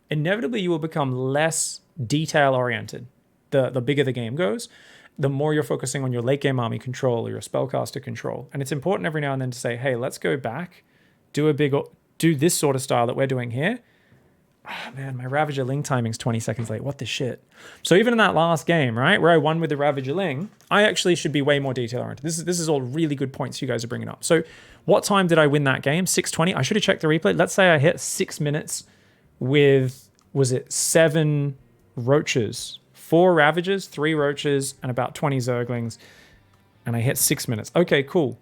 [SPEAKER 1] inevitably you will become less detail-oriented the bigger the game goes. The more you're focusing on your late game army control or your spellcaster control. And it's important every now and then to say, hey, let's go back, do this sort of style that we're doing here. Oh, man, my Ravager Ling timing's 20 seconds late. What the shit? So even in that last game, right, where I won with the Ravager Ling, I actually should be way more detail-oriented. This is all really good points you guys are bringing up. So what time did I win that game? 6:20? I should have checked the replay. Let's say I hit 6 minutes with, was it 7 roaches? 4 Ravagers, 3 Roaches, and about 20 Zerglings. And I hit 6 minutes. Okay, cool.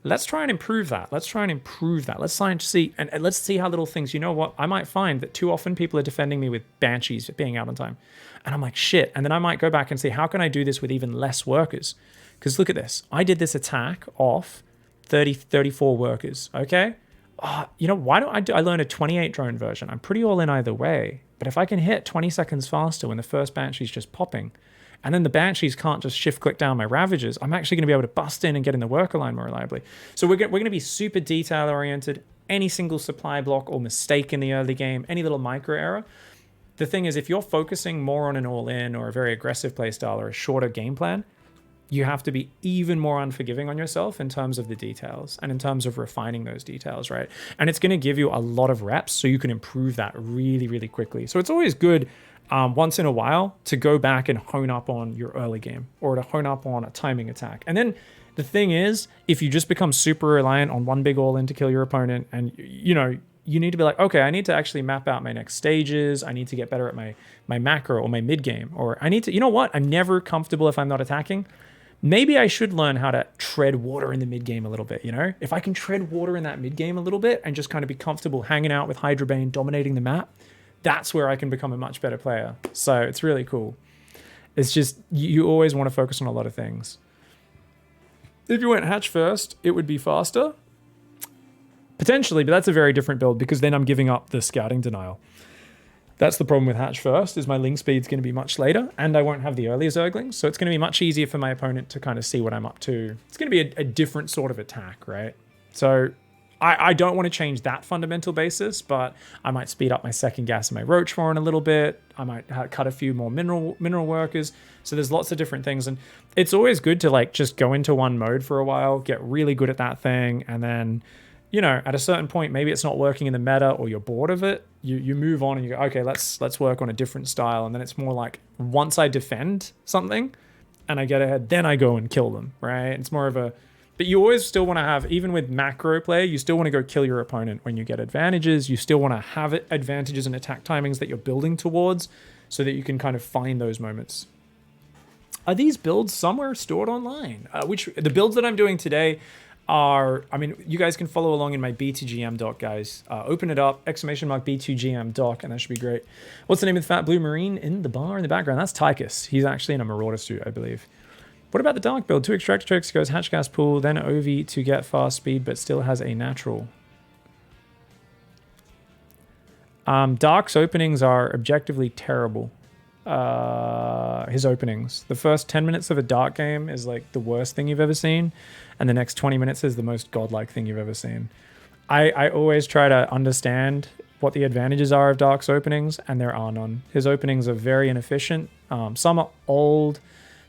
[SPEAKER 1] Let's try and improve that. Let's try and see, and let's see how little things, you know what? I might find that too often people are defending me with Banshees being out on time. And I'm like, shit. And then I might go back and see, how can I do this with even less workers? Because look at this. I did this attack off 34 workers, okay? You know, why don't I learn a 28 drone version? I'm pretty all in either way. But if I can hit 20 seconds faster when the first Banshee's just popping, and then the Banshees can't just shift-click down my Ravagers, I'm actually going to be able to bust in and get in the worker line more reliably. So we're going to be super detail-oriented. Any single supply block or mistake in the early game, any little micro error. The thing is, if you're focusing more on an all-in or a very aggressive playstyle or a shorter game plan, you have to be even more unforgiving on yourself in terms of the details and in terms of refining those details, right? And it's going to give you a lot of reps so you can improve that really, really quickly. So it's always good once in a while to go back and hone up on your early game or to hone up on a timing attack. And then the thing is, if you just become super reliant on one big all-in to kill your opponent and, you know, you need to be like, okay, I need to actually map out my next stages. I need to get better at my macro or my mid game. Or I need to, you know what? I'm never comfortable if I'm not attacking. Maybe I should learn how to tread water in the mid game a little bit, you know? If I can tread water in that mid game a little bit and just kind of be comfortable hanging out with Hydra Bane, dominating the map, that's where I can become a much better player. So it's really cool. It's just, you always want to focus on a lot of things. If you went hatch first, it would be faster. Potentially, but that's a very different build because then I'm giving up the scouting denial. That's the problem with hatch first, is my ling speed's going to be much later, and I won't have the earlier Zerglings, so it's going to be much easier for my opponent to kind of see what I'm up to. It's going to be a different sort of attack, right? So I don't want to change that fundamental basis, but I might speed up my second gas and my roach farm a little bit. I might cut a few more mineral workers. So there's lots of different things, and it's always good to like just go into one mode for a while, get really good at that thing, and then, you know, at a certain point, maybe it's not working in the meta or you're bored of it. You move on and you go, okay, let's work on a different style. And then it's more like once I defend something and I get ahead, then I go and kill them, right? It's more of a, but you always still want to have, even with macro play, you still want to go kill your opponent when you get advantages. You still want to have advantages and attack timings that you're building towards so that you can kind of find those moments. Are these builds somewhere stored online? Which the builds that I'm doing today are, I mean, you guys can follow along in my B2GM doc, guys. Open it up, ! B2GM doc, and that should be great. What's the name of the fat blue marine in the bar in the background? That's Tychus. He's actually in a Marauder suit, I believe. What about the dark build? 2 extractor tricks, goes hatch gas pool, then OV to get fast speed, but still has a natural. Dark's openings are objectively terrible. His openings. The first 10 minutes of a dark game is like the worst thing you've ever seen, and the next 20 minutes is the most godlike thing you've ever seen. I always try to understand what the advantages are of Dark's openings, and there are none. His openings are very inefficient. Some are old,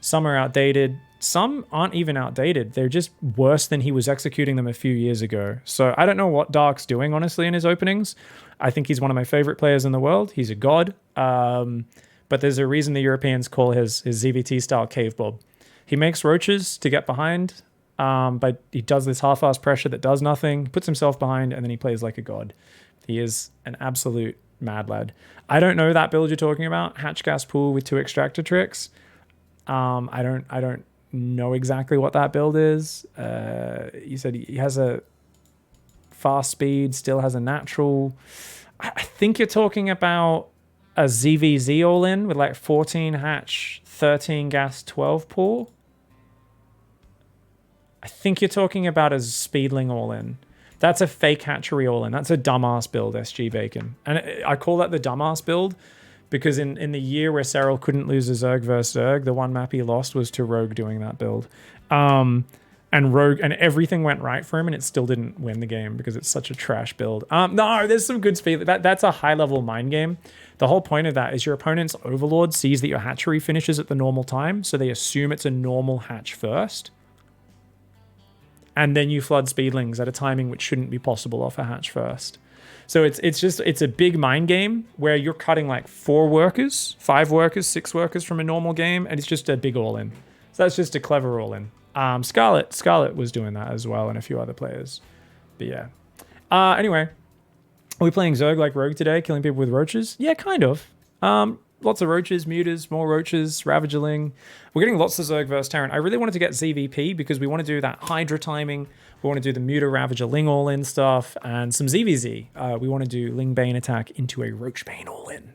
[SPEAKER 1] some are outdated, some aren't even outdated. They're just worse than he was executing them a few years ago. So I don't know what Dark's doing, honestly, in his openings. I think he's one of my favorite players in the world. He's a god. But there's a reason the Europeans call his ZVT-style cave bob. He makes roaches to get behind, but he does this half-ass pressure that does nothing, puts himself behind, and then he plays like a god. He is an absolute mad lad. I don't know that build you're talking about, hatch gas pool with 2 extractor tricks. I don't know exactly what that build is. You said he has a fast speed, still has a natural. I think you're talking about a ZVZ all-in with like 14 hatch, 13 gas, 12 pool. I think you're talking about a Speedling all-in. That's a fake hatchery all-in. That's a dumbass build, SG Bacon. And I call that the dumbass build because in the year where Cyril couldn't lose a Zerg versus Zerg, the one map he lost was to Rogue doing that build. And Rogue, and everything went right for him, and it still didn't win the game because it's such a trash build. No, there's some good speed. That's a high-level mind game. The whole point of that is your opponent's overlord sees that your hatchery finishes at the normal time, so they assume it's a normal hatch first. And then you flood speedlings at a timing which shouldn't be possible off a hatch first. So it's a big mind game where you're cutting like 4 workers, 5 workers, 6 workers from a normal game, and it's just a big all-in. So that's just a clever all-in. Scarlet was doing that as well, and a few other players. But yeah. Anyway, are we playing Zerg like Rogue today, killing people with roaches? Yeah, kind of. Lots of roaches, mutas, more roaches, Ravagerling. We're getting lots of Zerg versus Terran. I really wanted to get ZVP because we want to do that Hydra timing. We want to do the muta, Ravager, Ling all-in stuff, and some ZVZ. We want to do Ling Bane attack into a Roach Bane all-in.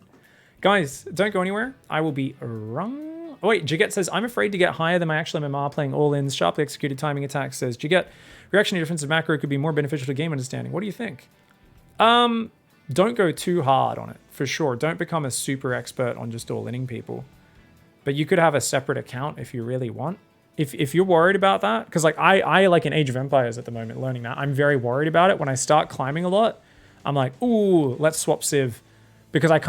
[SPEAKER 1] Guys, don't go anywhere. I will be wrong. Oh, wait, Jaget says, I'm afraid to get higher than my actual MMR playing all-ins. Sharply executed timing attacks, says Jaget. Reaction to defensive macro could be more beneficial to game understanding. What do you think? Don't go too hard on it, for sure. Don't become a super expert on just all-inning people. But you could have a separate account if you really want. If you're worried about that, because like I like in Age of Empires at the moment learning that. I'm very worried about it. When I start climbing a lot, I'm like, ooh, let's swap Civ. Because I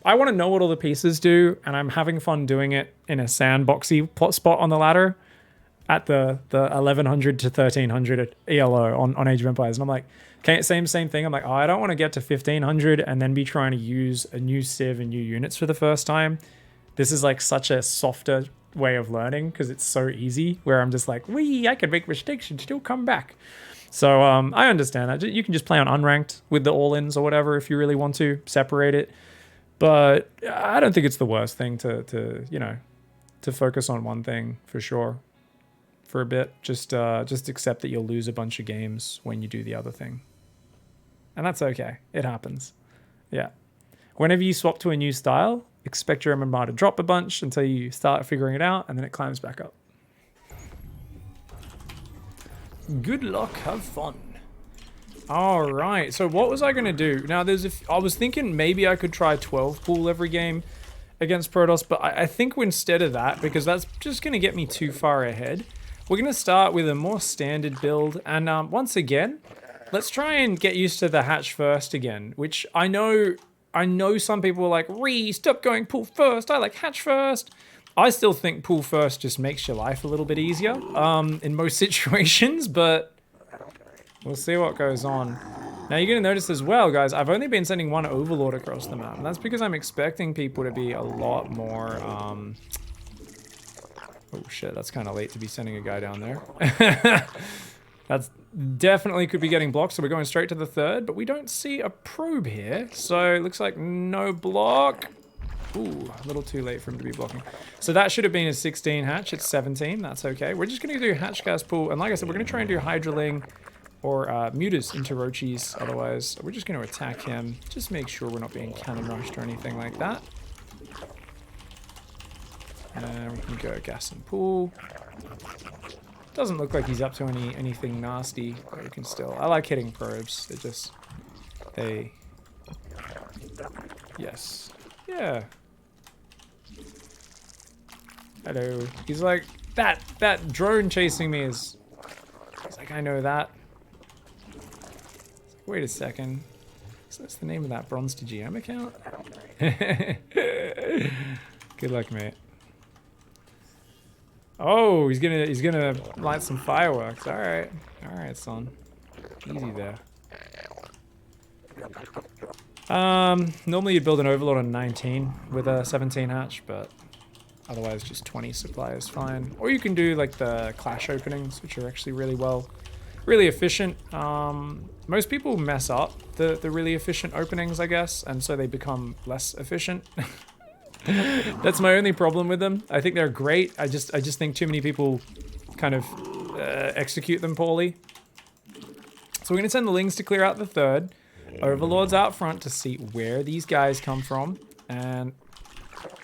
[SPEAKER 1] I want to know what all the pieces do, and I'm having fun doing it in a sandboxy plot spot on the ladder at the 1100 to 1300 ELO on Age of Empires. And I'm like, okay, same thing. I'm like, oh, I don't want to get to 1500 and then be trying to use a new civ and new units for the first time. This is like such a softer way of learning because it's so easy, where I'm just like, I can make mistakes and still come back. So I understand that. You can just play on unranked with the all-ins or whatever if you really want to separate it. But I don't think it's the worst thing to focus on one thing for sure for a bit. Just accept that you'll lose a bunch of games when you do the other thing. And that's okay. It happens. Yeah. Whenever you swap to a new style, expect your MMR to drop a bunch until you start figuring it out, and then it climbs back up. Good luck, have fun. All right, so what was I going to do? Now, I was thinking maybe I could try 12 pool every game against Protoss, but I think instead of that, because that's just going to get me too far ahead, we're going to start with a more standard build. And once again, let's try and get used to the hatch first again, which I know some people are like, stop going pool first. I like hatch first. I still think pool first just makes your life a little bit easier in most situations, but we'll see what goes on. Now you're going to notice as well, guys, I've only been sending one overlord across the map. And that's because I'm expecting people to be a lot more... Oh shit, that's kind of late to be sending a guy down there. That's definitely could be getting blocked, so we're going straight to the third, but we don't see a probe here. So it looks like no block. Ooh, a little too late for him to be blocking. So that should have been a 16 hatch. It's 17. That's okay. We're just going to do hatch gas pool. And like I said, we're going to try and do Hydraling or mutas into Roachis. Otherwise, we're just going to attack him. Just make sure we're not being cannon rushed or anything like that. And we can go gas and pool. Doesn't look like he's up to anything nasty, but we can still... I like hitting probes. It just... Yes. Yeah. Hello. He's like, that drone chasing me is... He's like, I know that. Like, wait a second. So that's the name of that Bronze to GM account? Good luck, mate. Oh, he's gonna light some fireworks. All right, son. Easy there. Normally you'd build an overlord on 19 with a 17 hatch, but otherwise just 20 supply is fine. Or you can do like the clash openings, which are actually really efficient. Most people mess up the really efficient openings, I guess, and so they become less efficient. That's my only problem with them. I think they're great. I just think too many people kind of execute them poorly. So we're going to send the Lings to clear out the third. Overlord's out front to see where these guys come from and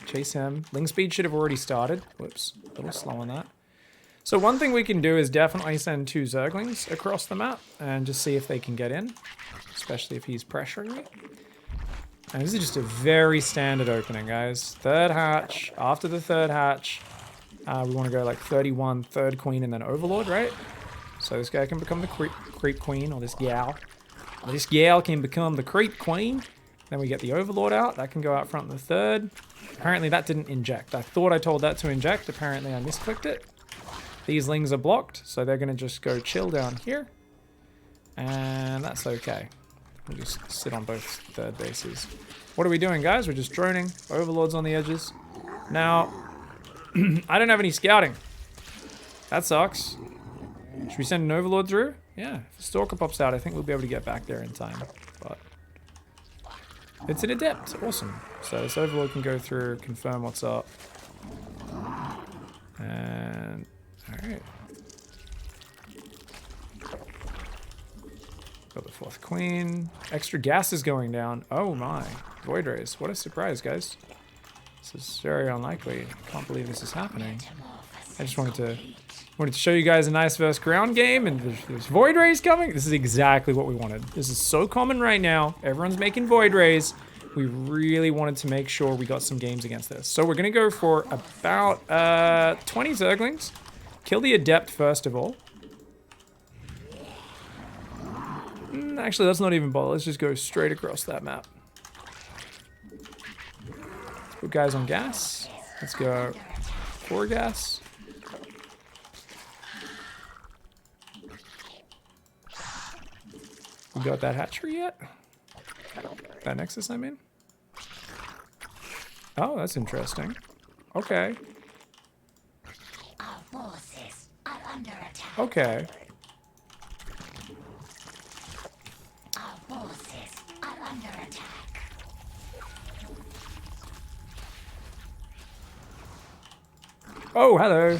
[SPEAKER 1] chase him. Ling speed should have already started. Whoops, a little slow on that. So one thing we can do is definitely send 2 Zerglings across the map and just see if they can get in, especially if he's pressuring me. And this is just a very standard opening, guys. Third hatch. After the third hatch, we want to go like 31, third queen, and then overlord, right? So this guy can become the creep queen, or this gal. This gal can become the creep queen. Then we get the overlord out. That can go out front in the third. Apparently that didn't inject. I thought I told that to inject. Apparently I misclicked it. These Lings are blocked, so they're going to just go chill down here. And that's okay. We'll just sit on both third bases. What are we doing, guys? We're just droning. Overlord's on the edges. Now, I don't have any scouting. That sucks. Should we send an overlord through? Yeah, if the stalker pops out, I think we'll be able to get back there in time. But it's an adept. Awesome. So this overlord can go through, confirm what's up. And, alright. Got the 4th queen. Extra gas is going down. Oh my. Void Rays. What a surprise, guys. This is very unlikely. I can't believe this is happening. I just wanted to show you guys a nice versus ground game, and there's Void Rays coming. This is exactly what we wanted. This is so common right now. Everyone's making Void Rays. We really wanted to make sure we got some games against this. So we're going to go for about 20 Zerglings. Kill the Adept first of all. Actually, let's not even bother. Let's just go straight across that map. Put guys on gas. Let's go 4 gas. We got that hatchery yet? That Nexus, I mean? Oh, that's interesting. Okay.
[SPEAKER 2] Our forces are under attack.
[SPEAKER 1] Okay.
[SPEAKER 2] Our forces are under attack.
[SPEAKER 1] Oh, hello.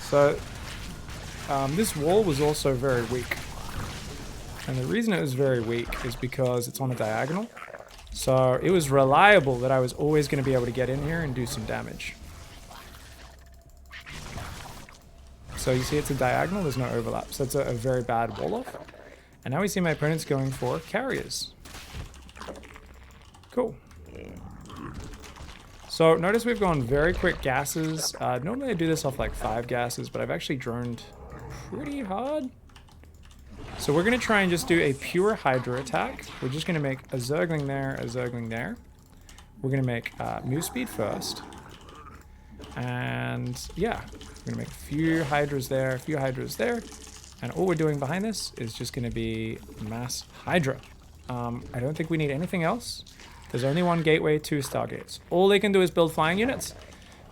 [SPEAKER 1] So, this wall was also very weak. And the reason it was very weak is because it's on a diagonal. So it was reliable that I was always going to be able to get in here and do some damage. So you see it's a diagonal, there's no overlap. So it's a very bad wall off. And now we see my opponents going for carriers. Cool. So notice we've gone very quick gases. Normally I do this off like 5 gases, but I've actually droned pretty hard. So we're going to try and just do a pure Hydra attack. We're just going to make a Zergling there, a Zergling there. We're going to make move speed first. And yeah, we're going to make a few Hydras there, a few Hydras there. And all we're doing behind this is just going to be mass Hydra. I don't think we need anything else. There's only one gateway, 2 Stargates. All they can do is build flying units.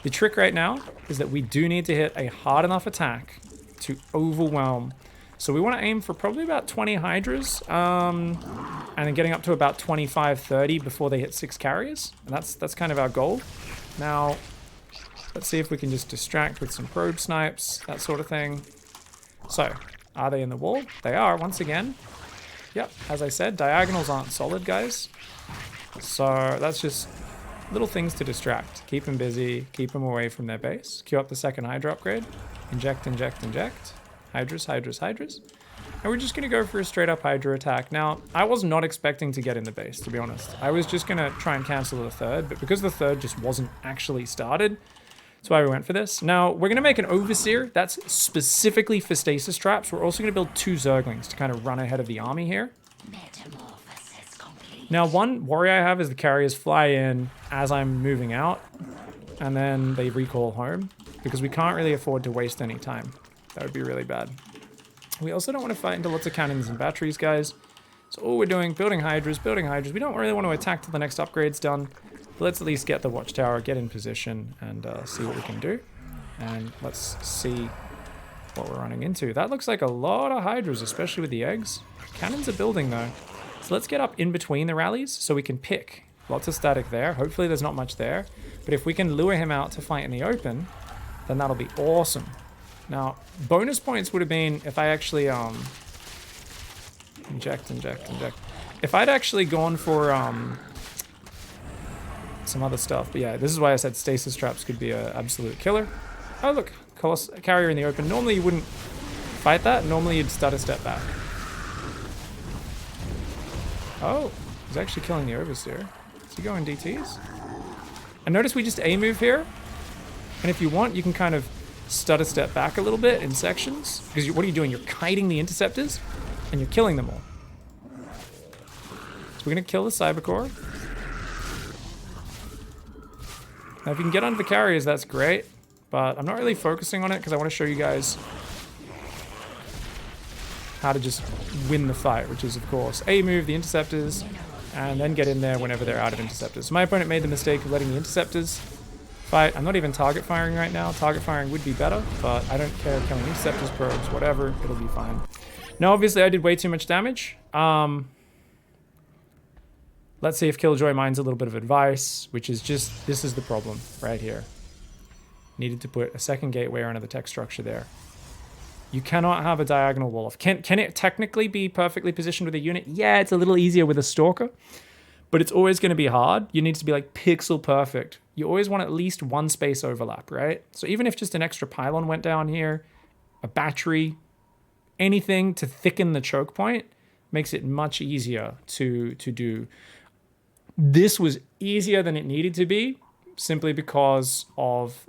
[SPEAKER 1] The trick right now is that we do need to hit a hard enough attack to overwhelm. So we want to aim for probably about 20 Hydras, and then getting up to about 25, 30 before they hit 6 carriers. And that's kind of our goal. Now, let's see if we can just distract with some probe snipes, that sort of thing. So, are they in the wall? They are, once again. Yep, as I said, diagonals aren't solid, guys. So that's just little things to distract. Keep them busy, keep them away from their base. Queue up the second Hydra upgrade. Inject, inject, inject. Hydras, Hydras, Hydras. And we're just going to go for a straight up Hydra attack. Now, I was not expecting to get in the base, to be honest. I was just going to try and cancel the third, but because the third just wasn't actually started, that's why we went for this. Now, we're going to make an Overseer. That's specifically for stasis traps. We're also going to build 2 Zerglings to kind of run ahead of the army here.
[SPEAKER 2] Metamorphosis complete.
[SPEAKER 1] Now, one worry I have is the carriers fly in as I'm moving out, and then they recall home, because we can't really afford to waste any time. That would be really bad. We also don't want to fight into lots of cannons and batteries, guys. So all we're doing, building Hydras, building Hydras. We don't really want to attack till the next upgrade's done. But let's at least get the watchtower, get in position, and see what we can do. And let's see what we're running into. That looks like a lot of Hydras, especially with the eggs. Cannons are building, though. So let's get up in between the rallies so we can pick. Lots of static there. Hopefully there's not much there. But if we can lure him out to fight in the open, then that'll be awesome. Now, bonus points would have been if I actually, inject, inject, inject. If I'd actually gone for, some other stuff. But yeah, this is why I said stasis traps could be an absolute killer. Oh, look, carrier in the open. Normally you wouldn't fight that. Normally you'd start a step back. Oh, he's actually killing the Overseer. Is he going DTs? And notice we just A-move here. And if you want, you can kind of stutter step back a little bit in sections. Because what are you doing? You're kiting the interceptors and you're killing them all. So we're going to kill the Cybercore. Now if you can get onto the carriers, that's great. But I'm not really focusing on it because I want to show you guys how to just win the fight, which is, of course, A-move the interceptors and then get in there whenever they're out of interceptors. So my opponent made the mistake of letting the interceptors fight. I'm not even target firing right now. Target firing would be better, but I don't care. Killing interceptors, probes, whatever, it'll be fine. Now, obviously, I did way too much damage. Let's see if Killjoy minds a little bit of advice, which is just, this is the problem right here. Needed to put a second gateway or another tech structure there. You cannot have a diagonal wall off. Can it technically be perfectly positioned with a unit? Yeah, it's a little easier with a Stalker, but it's always going to be hard. You need to be like pixel perfect. You always want at least one space overlap, right? So even if just an extra pylon went down here, a battery, anything to thicken the choke point makes it much easier to do. This was easier than it needed to be simply because of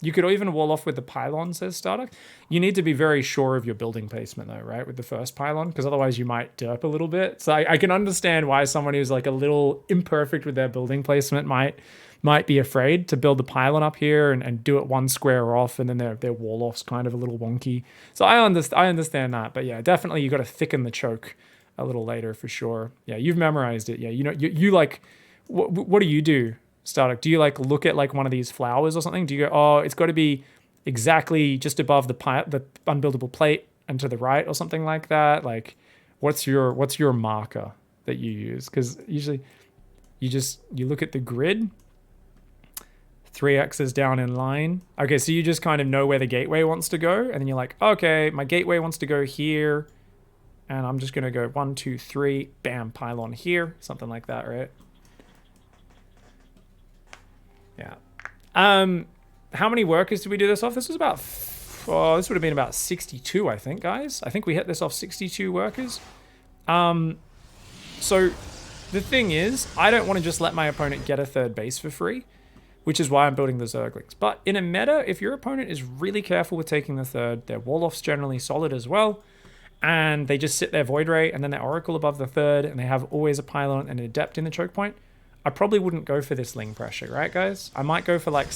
[SPEAKER 1] You could even wall off with the pylon, says Startup. You need to be very sure of your building placement though, right? With the first pylon, because otherwise you might derp a little bit. So I can understand why someone who's like a little imperfect with their building placement might be afraid to build the pylon up here and do it one square off, and then their wall off's kind of a little wonky. So I understand that, but yeah, definitely you got to thicken the choke a little later for sure. Yeah, you've memorized it. Yeah, you know, you like, what do you do, Startup? Do you like look at like one of these flowers or something? Do you go, oh, it's got to be exactly just above the unbuildable plate and to the right or something like that? Like, what's your marker that you use? Because usually you look at the grid. 3x's down in line. Okay, so you just kind of know where the gateway wants to go, and then you're like, okay, my gateway wants to go here, and I'm just gonna go 1, 2, 3, bam, pylon here, something like that, right? Yeah. How many workers did we do this off? This was about, this would have been about 62, I think, guys. I think we hit this off 62 workers. So the thing is, I don't want to just let my opponent get a third base for free, which is why I'm building the Zerglings. But in a meta, if your opponent is really careful with taking the third, their wall-off's generally solid as well, and they just sit their Void Ray and then their Oracle above the third, and they have always a Pylon and an Adept in the choke point, I probably wouldn't go for this Ling pressure, right, guys? I might go for like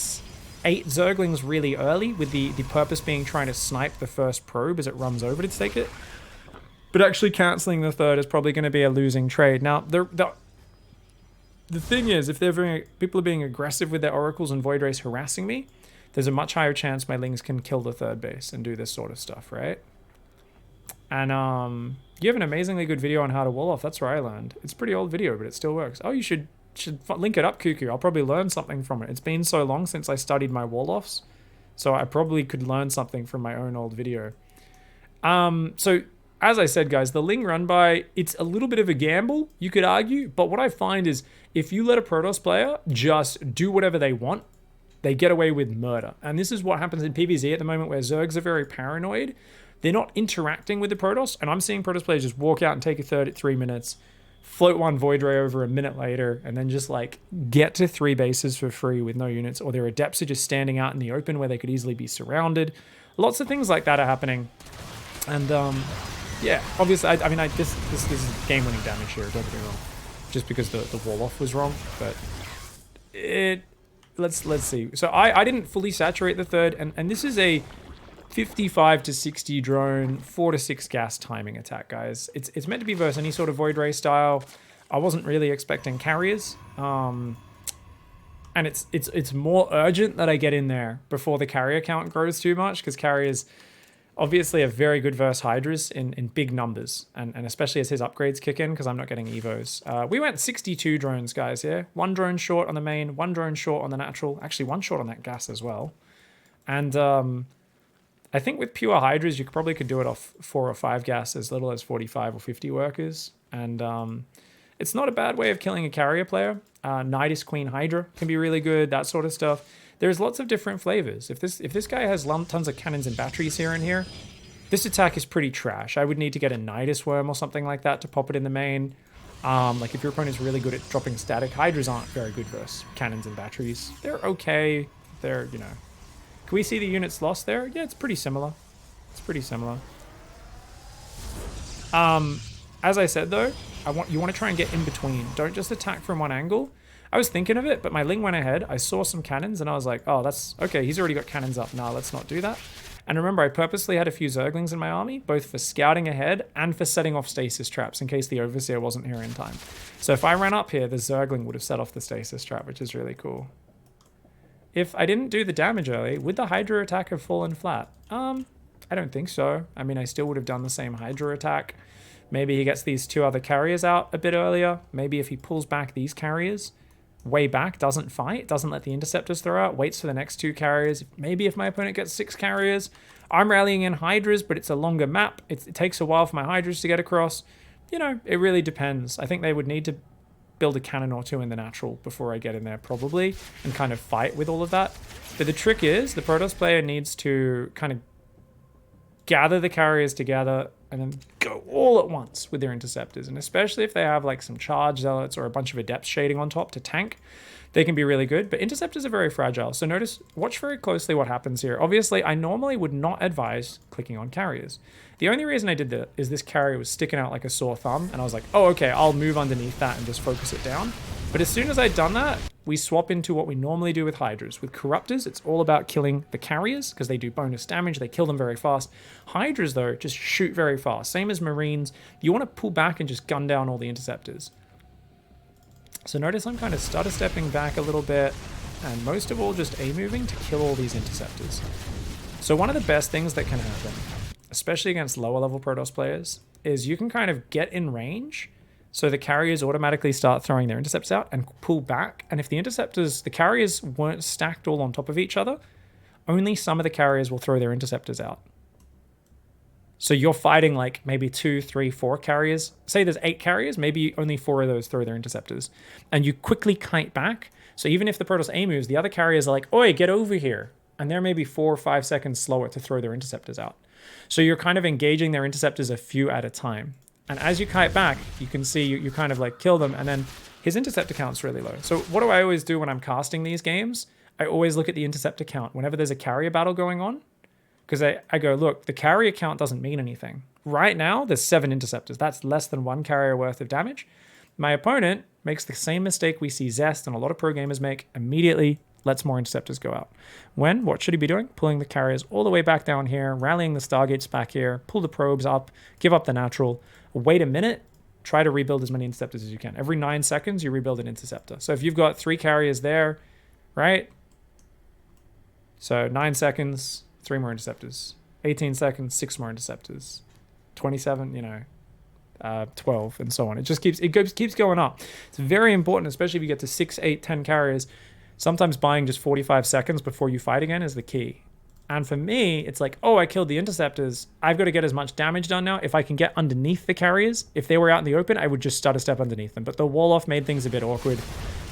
[SPEAKER 1] 8 Zerglings really early, with the purpose being trying to snipe the first probe as it runs over to take it. But actually cancelling the third is probably going to be a losing trade. Now, the thing is, if people are being aggressive with their oracles and void rays harassing me, there's a much higher chance my lings can kill the third base and do this sort of stuff, right? And you have an amazingly good video on how to wall off. That's where I learned. It's a pretty old video, but it still works. Oh, you should link it up, Cuckoo. I'll probably learn something from it. It's been so long since I studied my wall offs, so I probably could learn something from my own old video. So as I said, guys, the Ling run by, it's a little bit of a gamble, you could argue, but what I find is if you let a Protoss player just do whatever they want, they get away with murder. And this is what happens in PvZ at the moment, where Zergs are very paranoid. They're not interacting with the Protoss, and I'm seeing Protoss players just walk out and take a third at 3 minutes, float one Void Ray over a minute later, and then just like get to 3 bases for free with no units, or their Adepts are just standing out in the open where they could easily be surrounded. Lots of things like that are happening. And yeah, obviously, I mean, this is game-winning damage here, don't get me wrong. Just because the wall-off was wrong, but let's see. So I didn't fully saturate the third, and this is a 55 to 60 drone, 4 to 6 gas timing attack, guys. It's meant to be versus any sort of Void Ray style. I wasn't really expecting carriers, and it's more urgent that I get in there before the carrier count grows too much, because carriers obviously are very good versus Hydras in big numbers, and especially as his upgrades kick in, because I'm not getting Evos. We went 62 drones, guys, yeah? 1 drone short on the main, 1 drone short on the natural, actually 1 short on that gas as well. And I think with pure Hydras, you probably could do it off 4 or 5 gas, as little as 45 or 50 workers. And it's not a bad way of killing a carrier player. Nidus Queen Hydra can be really good, that sort of stuff. There's lots of different flavors. If this guy has tons of cannons and batteries here and here, this attack is pretty trash. I would need to get a Nidus Worm or something like that to pop it in the main. Like if your opponent's really good at dropping static, Hydras aren't very good versus cannons and batteries. They're okay. They're, you know. Can we see the units lost there? Yeah, it's pretty similar. It's pretty similar. As I said though, you want to try and get in between. Don't just attack from one angle. I was thinking of it, but my Ling went ahead. I saw some cannons, and I was like, oh, that's... okay, he's already got cannons up. Nah, let's not do that. And remember, I purposely had a few Zerglings in my army, both for scouting ahead and for setting off stasis traps in case the Overseer wasn't here in time. So if I ran up here, the Zergling would have set off the stasis trap, which is really cool. If I didn't do the damage early, would the Hydra attack have fallen flat? I don't think so. I mean, I still would have done the same Hydra attack. Maybe he gets these 2 other carriers out a bit earlier. Maybe if he pulls back these carriers way back, doesn't fight, doesn't let the interceptors throw out, waits for the next 2 carriers. Maybe if my opponent gets 6 carriers, I'm rallying in Hydras, but it's a longer map. It takes a while for my Hydras to get across. You know, it really depends. I think they would need to build a cannon or 2 in the natural before I get in there, probably, and kind of fight with all of that. But the trick is, the Protoss player needs to kind of gather the carriers together, and then go all at once with their interceptors. And especially if they have like some charge zealots or a bunch of adept shading on top to tank, they can be really good. But interceptors are very fragile. So watch very closely what happens here. Obviously, I normally would not advise clicking on carriers. The only reason I did that is this carrier was sticking out like a sore thumb. And I was like, oh, okay, I'll move underneath that and just focus it down. But as soon as I'd done that, we swap into what we normally do with Hydras. With Corruptors, it's all about killing the carriers because they do bonus damage. They kill them very fast. Hydras, though, just shoot very fast. Same as Marines. You want to pull back and just gun down all the interceptors. So notice I'm kind of stutter stepping back a little bit, and most of all just A-moving to kill all these interceptors. So one of the best things that can happen, especially against lower level Protoss players, is you can kind of get in range, so the carriers automatically start throwing their interceptors out and pull back. And if the carriers weren't stacked all on top of each other, only some of the carriers will throw their interceptors out. So you're fighting like maybe 2, 3, 4 carriers. Say there's 8 carriers, maybe only 4 of those throw their interceptors. And you quickly kite back. So even if the Protoss A moves, the other carriers are like, oi, get over here. And they're maybe 4 or 5 seconds slower to throw their interceptors out. So you're kind of engaging their interceptors a few at a time. And as you kite back, you can see you kind of like kill them, and then his interceptor count's really low. So what do I always do when I'm casting these games? I always look at the interceptor count whenever there's a carrier battle going on. Because I go, look, the carrier count doesn't mean anything. Right now, there's 7 interceptors. That's less than 1 carrier worth of damage. My opponent makes the same mistake we see Zest and a lot of pro gamers make, immediately lets more interceptors go out. What should he be doing? Pulling the carriers all the way back down here, rallying the Stargates back here, pull the probes up, give up the natural, wait a minute, try to rebuild as many interceptors as you can. Every 9 seconds, you rebuild an interceptor. So if you've got 3 carriers there, right? So 9 seconds, 3 more interceptors. 18 seconds, 6 more interceptors. 27, 12, and so on. It keeps going up. It's very important, especially if you get to 6, 8, 10 carriers. Sometimes buying just 45 seconds before you fight again is the key. And for me, it's like, oh, I killed the interceptors. I've got to get as much damage done now. If I can get underneath the carriers, if they were out in the open, I would just stutter step underneath them. But the wall off made things a bit awkward.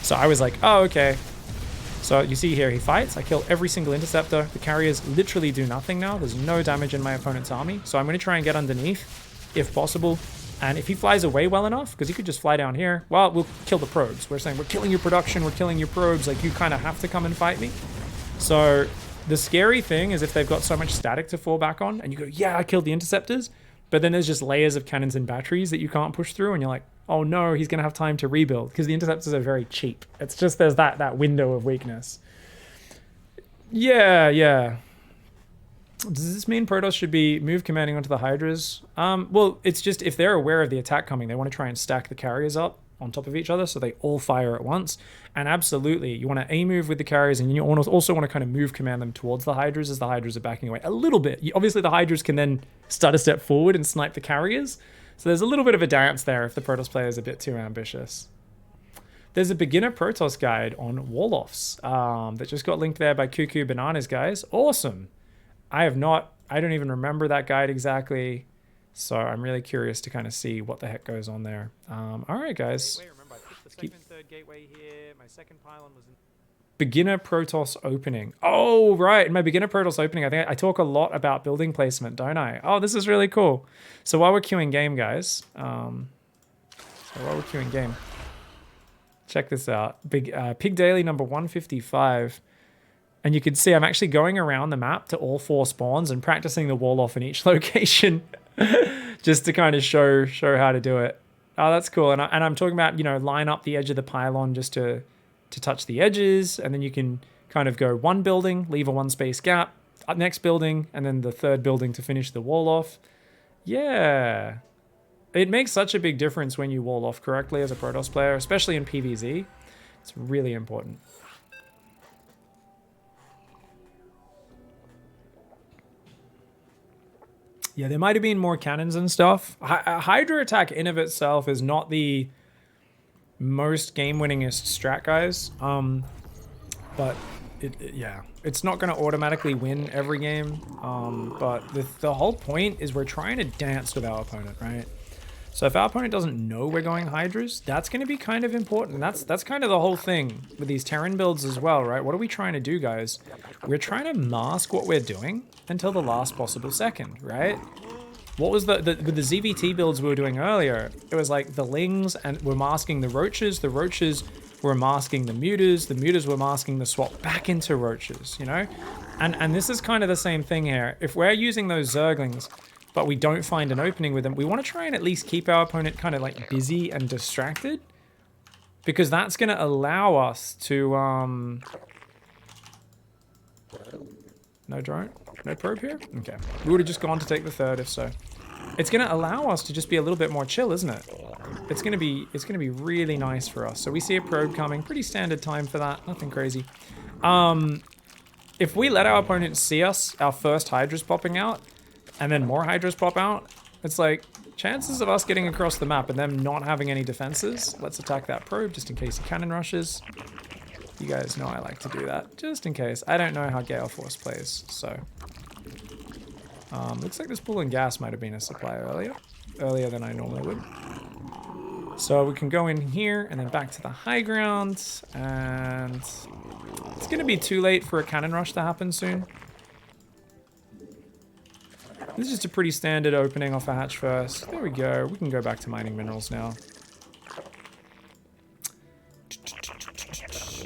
[SPEAKER 1] So I was like, oh, okay. So you see here, he fights. I kill every single interceptor. The carriers literally do nothing now. There's no damage in my opponent's army. So I'm going to try and get underneath, if possible. And if he flies away well enough, because he could just fly down here, well, we'll kill the probes. We're saying, we're killing your production, we're killing your probes. Like, you kind of have to come and fight me. So the scary thing is if they've got so much static to fall back on, and you go, yeah, I killed the interceptors, but then there's just layers of cannons and batteries that you can't push through, and you're like, oh no, he's going to have time to rebuild, because the interceptors are very cheap. It's just there's that window of weakness. Yeah. Does this mean Protoss should be move commanding onto the Hydras? Well, it's just if they're aware of the attack coming, they want to try and stack the carriers up on top of each other so they all fire at once. And absolutely, you want to A-move with the carriers, and you also want to kind of move command them towards the Hydras as the Hydras are backing away a little bit. Obviously, the Hydras can then start a step forward and snipe the carriers. So there's a little bit of a dance there if the Protoss player is a bit too ambitious. There's a beginner Protoss guide on wall-offs that just got linked there by Cuckoo Bananas, guys. Awesome. I don't even remember that guide exactly, so I'm really curious to kind of see what the heck goes on there. All right, guys. Remember, I picked the second and third gateway here. My second pylon was in beginner Protoss opening. Oh, right. In my beginner Protoss opening, I think I talk a lot about building placement, don't I? Oh, this is really cool. So while we're queuing game, guys, check this out. Pig Daily number 155. And you can see I'm actually going around the map to all 4 spawns and practicing the wall off in each location just to kind of show how to do it. Oh, that's cool. And I'm talking about, line up the edge of the pylon just to touch the edges. And then you can kind of go 1 building, leave a 1 space gap, next building, and then the 3rd building to finish the wall off. Yeah. It makes such a big difference when you wall off correctly as a Protoss player, especially in PvZ. It's really important. Yeah, there might have been more cannons and stuff. Hydra attack in of itself is not the most game-winningest strat, guys. But it's not going to automatically win every game. But the whole point is we're trying to dance with our opponent, right? So if our opponent doesn't know we're going Hydras, that's going to be kind of important. And that's kind of the whole thing with these Terran builds as well, right? What are we trying to do, guys? We're trying to mask what we're doing until the last possible second, right? What was with the ZVT builds we were doing earlier? It was like the Lings and were masking the Roaches were masking the Mutas were masking the swap back into Roaches, you know? And this is kind of the same thing here. If we're using those Zerglings, but we don't find an opening with them, we want to try and at least keep our opponent kind of like busy and distracted, because that's going to allow us to, no drone, no probe here? Okay. We would have just gone to take the third if so. It's going to allow us to just be a little bit more chill, isn't it? It's going to be really nice for us. So we see a probe coming, pretty standard time for that, nothing crazy. If we let our opponent see us, our first Hydra's popping out, and then more Hydras pop out, it's like, chances of us getting across the map and them not having any defenses. Let's attack that probe just in case he cannon rushes. You guys know I like to do that, just in case. I don't know how Gale Force plays, so. Looks like this pool and gas might have been a supply earlier than I normally would. So we can go in here and then back to the high ground, and it's gonna be too late for a cannon rush to happen soon. This is just a pretty standard opening off a hatch first. There we go. We can go back to mining minerals now.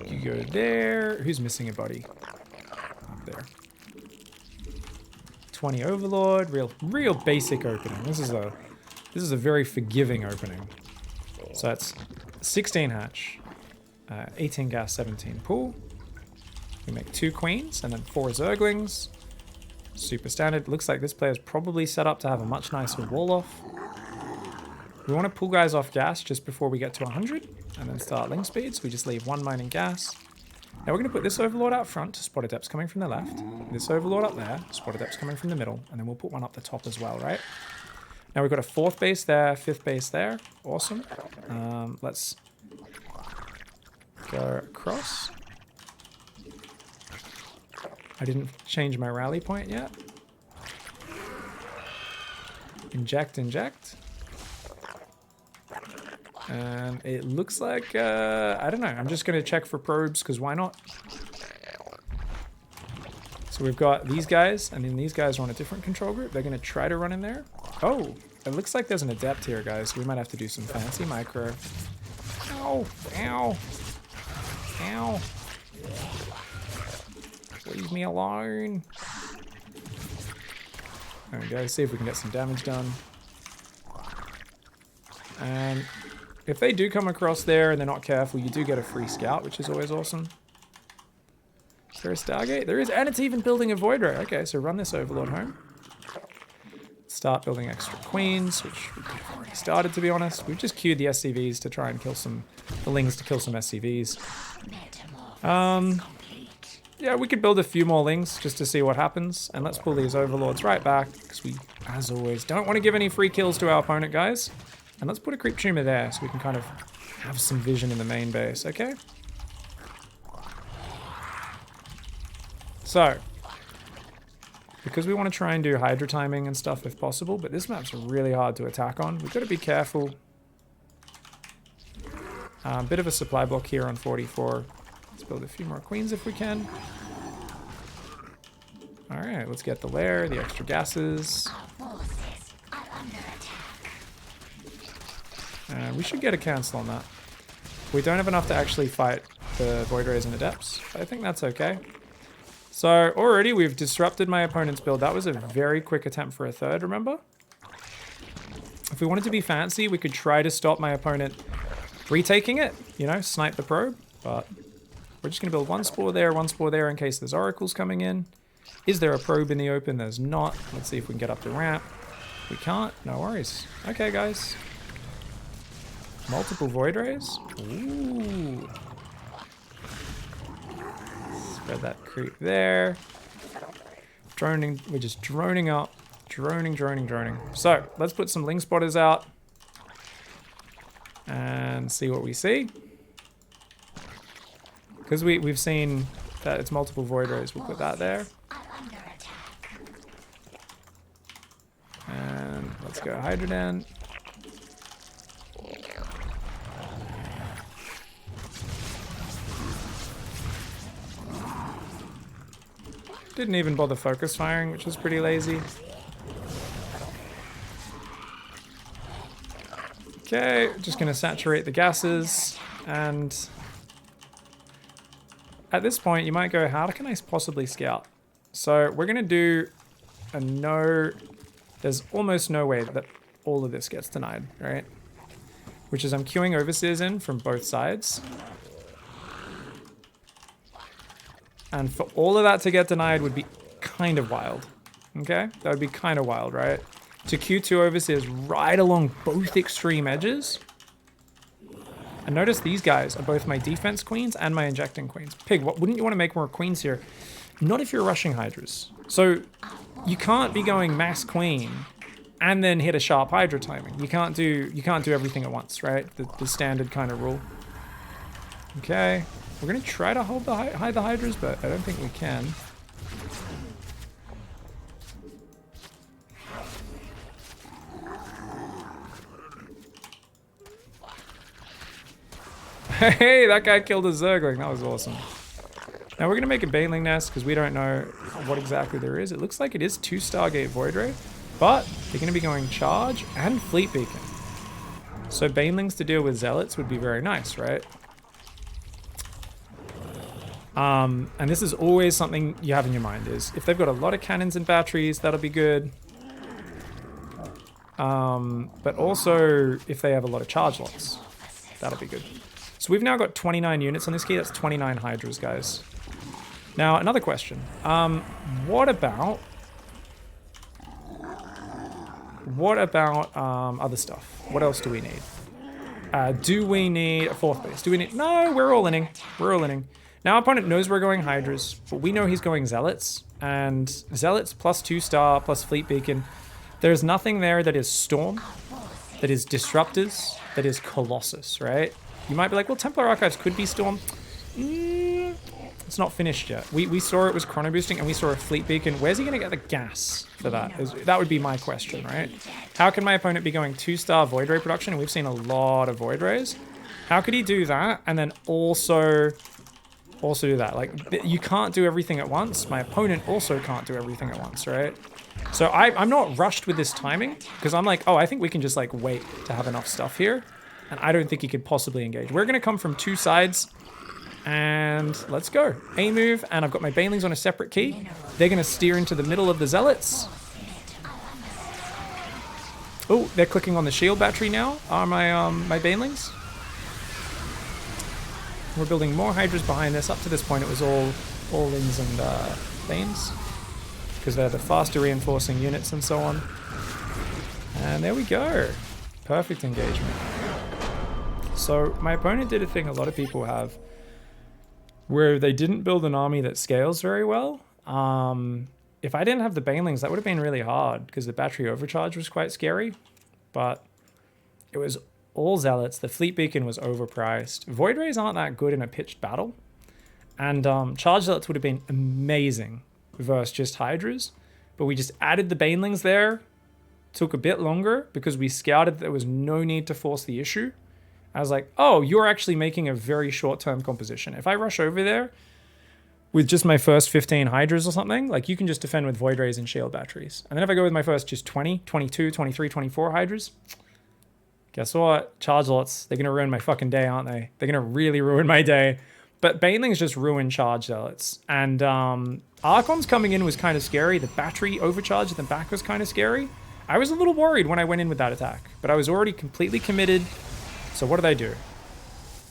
[SPEAKER 1] You go there. Who's missing a body? Up there. 20 Overlord. Real basic opening. This is a very forgiving opening. So that's 16 hatch, 18 gas, 17 pool. We make 2 queens and then 4 Zerglings. Super standard. Looks like this player's probably set up to have a much nicer wall off. We want to pull guys off gas just before we get to 100 and then start link speed, so we just leave 1 mining gas. Now we're going to put this Overlord out front to spot adepts coming from the left, this Overlord up there, spot adepts coming from the middle, and then we'll put one up the top as well, right? Now we've got a 4th base there, 5th base there. Awesome. Let's go across. I didn't change my rally point yet. Inject. And it looks like, I don't know. I'm just going to check for probes, because why not? So we've got these guys, and then these guys are on a different control group. They're going to try to run in there. Oh, it looks like there's an adept here, guys. We might have to do some fancy micro. Ow, ow, ow. Leave me alone. There we go, see if we can get some damage done. And if they do come across there and they're not careful, you do get a free scout, which is always awesome. Is there a Stargate? There is, and it's even building a Void Ray. Okay, so run this Overlord home. Start building extra queens, which we've already started, to be honest. We've just queued the SCVs to try and kill the Lings to kill some SCVs. Yeah, we could build a few more Lings just to see what happens. And let's pull these Overlords right back, because we, as always, don't want to give any free kills to our opponent, guys. And let's put a creep tumor there so we can kind of have some vision in the main base, okay? So, because we want to try and do Hydra timing and stuff if possible, but this map's really hard to attack on. We've got to be careful. Bit of a supply block here on 44. Let's build a few more queens if we can. Alright, let's get the lair, the extra gases. We should get a cancel on that. We don't have enough to actually fight the Void Rays and Adepts, but I think that's okay. So already we've disrupted my opponent's build. That was a very quick attempt for a third, remember? If we wanted to be fancy, we could try to stop my opponent retaking it, you know, snipe the probe, but we're just going to build 1 spore there in case there's oracles coming in. Is there a probe in the open? There's not. Let's see if we can get up the ramp. We can't. No worries. Okay, guys. Multiple Void Rays. Ooh. Spread that creep there. Droning. We're just droning up. Droning. So, let's put some Ling spotters out. And see what we see. Because we've seen that it's multiple Void Rays, we'll put that there. And let's go Hydrodan. Didn't even bother focus firing, which was pretty lazy. Okay, just gonna saturate the gases, and at this point you might go, how can I possibly scout? So we're gonna do a no, there's almost no way that all of this gets denied, right? Which is I'm queuing overseers in from both sides. And for all of that to get denied would be kind of wild, okay? That would be kind of wild, right? To queue 2 overseers right along both extreme edges. And notice these guys are both my defense queens and my injecting queens. Pig, what, wouldn't you want to make more queens here? Not if you're rushing hydras. So you can't be going mass queen and then hit a sharp hydra timing. You can't do everything at once, right? The standard kind of rule. Okay, we're gonna try to hold hide the hydras, but I don't think we can. Hey, that guy killed a Zergling. That was awesome. Now we're going to make a Baneling nest because we don't know what exactly there is. It looks like it is 2 Stargate Void Ray, but they're going to be going Charge and Fleet Beacon. So Banelings to deal with Zealots would be very nice, right? And this is always something you have in your mind is if they've got a lot of cannons and batteries, that'll be good. But also if they have a lot of charge lots, that'll be good. So we've now got 29 units on this key. That's 29 Hydras, guys. Now, another question. What about other stuff? What else do we need? Do we need a 4th base? Do we need... No, we're all inning. We're all inning. Now, our opponent knows we're going Hydras, but we know he's going Zealots. And Zealots plus 2 star plus Fleet Beacon. There's nothing there that is Storm, that is Disruptors, that is Colossus, right? You might be like, well, Templar Archives could be Storm. It's not finished yet. We saw it was chrono boosting and we saw a Fleet Beacon. Where's he going to get the gas for that? That would be my question, right? How can my opponent be going 2-star Void Ray production? And we've seen a lot of Void Rays. How could he do that and then also do that? Like, you can't do everything at once. My opponent also can't do everything at once, right? So I'm not rushed with this timing because I'm like, oh, I think we can just like wait to have enough stuff here. And I don't think he could possibly engage. We're going to come from 2 sides. And let's go. A move. And I've got my Banelings on a separate key. They're going to steer into the middle of the Zealots. Oh, they're clicking on the shield battery now. Are my Banelings. We're building more Hydras behind this. Up to this point, it was all Lings and Banes. Because they're the faster reinforcing units and so on. And there we go. Perfect engagement. So my opponent did a thing a lot of people have, where they didn't build an army that scales very well. If I didn't have the Banelings, that would have been really hard, because the battery overcharge was quite scary. But it was all Zealots. The Fleet Beacon was overpriced. Void Rays aren't that good in a pitched battle. And Charge Zealots would have been amazing versus just Hydras. But we just added the Banelings there. Took a bit longer, because we scouted that there was no need to force the issue. I was like, oh, you're actually making a very short-term composition. If I rush over there with just my first 15 Hydras or something, like you can just defend with Void Rays and Shield Batteries. And then if I go with my first just 20, 22, 23, 24 Hydras, guess what? Charge lots. They're going to ruin my fucking day, aren't they? They're going to really ruin my day. But Banelings just ruin Charge Zealots. And Archons coming in was kind of scary. The battery overcharge at the back was kind of scary. I was a little worried when I went in with that attack, but I was already completely committed. So what did I do?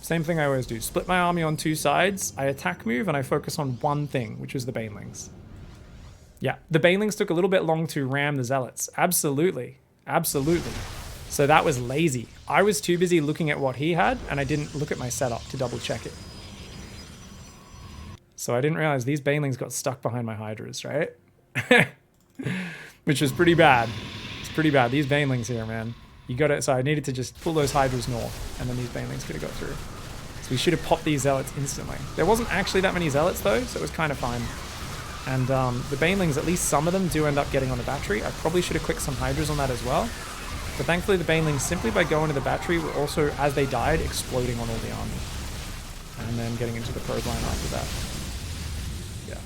[SPEAKER 1] Same thing I always do. Split my army on 2 sides. I attack move and I focus on one thing, which was the Banelings. Yeah, the Banelings took a little bit long to ram the Zealots. Absolutely. Absolutely. So that was lazy. I was too busy looking at what he had, and I didn't look at my setup to double check it. So I didn't realize these Banelings got stuck behind my Hydras, right? Which was pretty bad. It's pretty bad. These Banelings here, man. You got it. So I needed to just pull those Hydras north, and then these Banelings could have got through. So we should have popped these Zealots instantly. There wasn't actually that many Zealots, though, so it was kind of fine. And the Banelings, at least some of them, do end up getting on the battery. I probably should have clicked some Hydras on that as well. But thankfully, the Banelings, simply by going to the battery, were also, as they died, exploding on all the army. And then getting into the probe line after that. Yeah.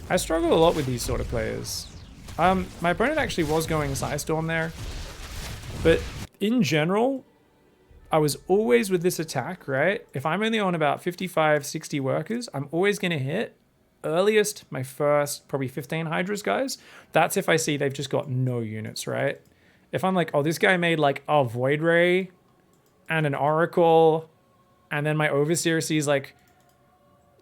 [SPEAKER 1] I struggle a lot with these sort of players. My opponent actually was going Psystorm there. But in general, I was always with this attack, right? If I'm only on about 55, 60 workers, I'm always going to hit earliest my first probably 15 Hydras guys. That's if I see they've just got no units, right? If I'm like, oh, this guy made like a Void Ray and an Oracle, and then my Overseer sees like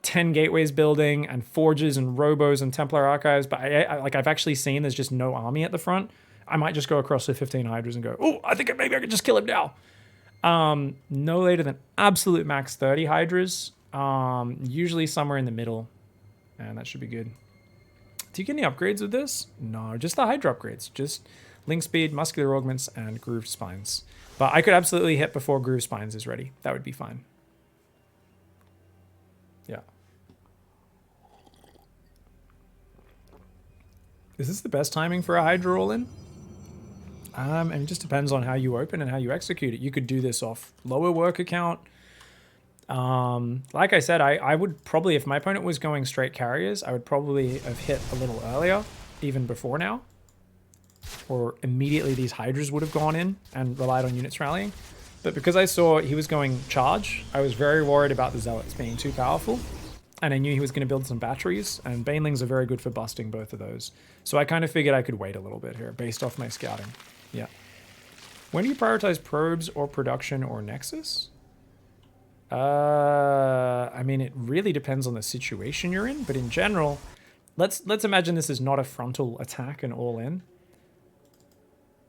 [SPEAKER 1] 10 gateways building and forges and robos and Templar archives, but I've actually seen there's just no army at the front, I might just go across the 15 Hydras and go, oh, I think maybe I could just kill him now. No later than absolute max 30 Hydras, usually somewhere in the middle, and that should be good. Do you get any upgrades with this? No, just the Hydra upgrades, just link speed, muscular augments, and groove spines. But I could absolutely hit before groove spines is ready. That would be fine. Yeah. Is this the best timing for a Hydra all-in? And it just depends on how you open and how you execute it. You could do this off lower worker count. Like I said, I would probably, if my opponent was going straight carriers, I would probably have hit a little earlier, even before now. Or immediately these Hydras would have gone in and relied on units rallying. But because I saw he was going charge, I was very worried about the Zealots being too powerful. And I knew he was going to build some batteries, and Banelings are very good for busting both of those. So I kind of figured I could wait a little bit here, based off my scouting. Yeah. When do you prioritize probes or production or nexus? I mean, it really depends on the situation you're in, but in general, let's imagine this is not a frontal attack and all in.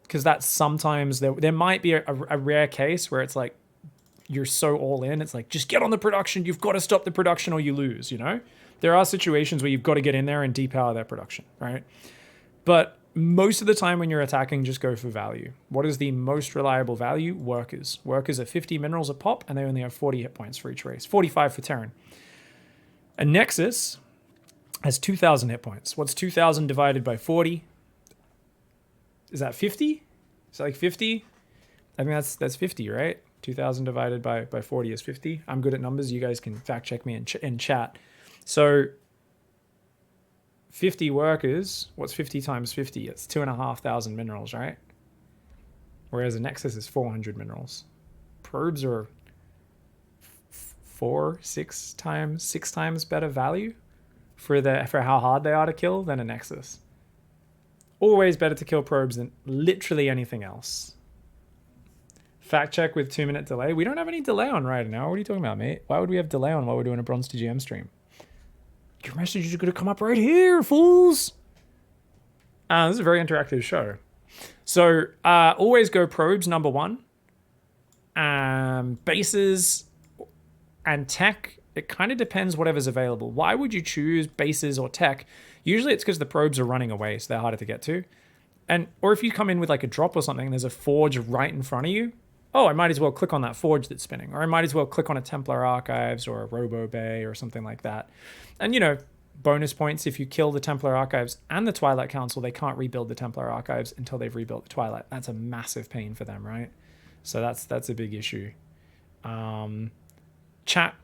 [SPEAKER 1] Because that's sometimes, there might be a rare case where it's like, you're so all in, it's like, just get on the production, you've got to stop the production or you lose, you know? There are situations where you've got to get in there and depower their production, right? But most of the time when you're attacking, just go for value. What is the most reliable value? Workers. Workers are 50 minerals a pop, and they only have 40 hit points for each race. 45 for Terran. A Nexus has 2,000 hit points. What's 2,000 divided by 40? Is that 50? Is that like 50? I mean, that's 50, right? 2,000 divided by 40 is 50. I'm good at numbers. You guys can fact check me in chat. So 50 workers, what's 50 times 50? It's 2,500 minerals, right? Whereas a Nexus is 400 minerals. Probes are 6 times better value for how hard they are to kill than a Nexus. Always better to kill probes than literally anything else. Fact check with 2-minute delay. We don't have any delay on right now. What are you talking about, mate? Why would we have delay on while we're doing a Bronze to GM stream? Your message is going to come up right here, fools. This is a very interactive show. So always go probes, number one. Bases and tech, it kind of depends whatever's available. Why would you choose bases or tech? Usually it's because the probes are running away, so they're harder to get to. Or if you come in with like a drop or something, there's a forge right in front of you. Oh, I might as well click on that forge that's spinning. Or I might as well click on a Templar Archives or a Robo Bay or something like that. And, you know, bonus points, if you kill the Templar Archives and the Twilight Council, they can't rebuild the Templar Archives until they've rebuilt the Twilight. That's a massive pain for them, right? So that's a big issue. Chat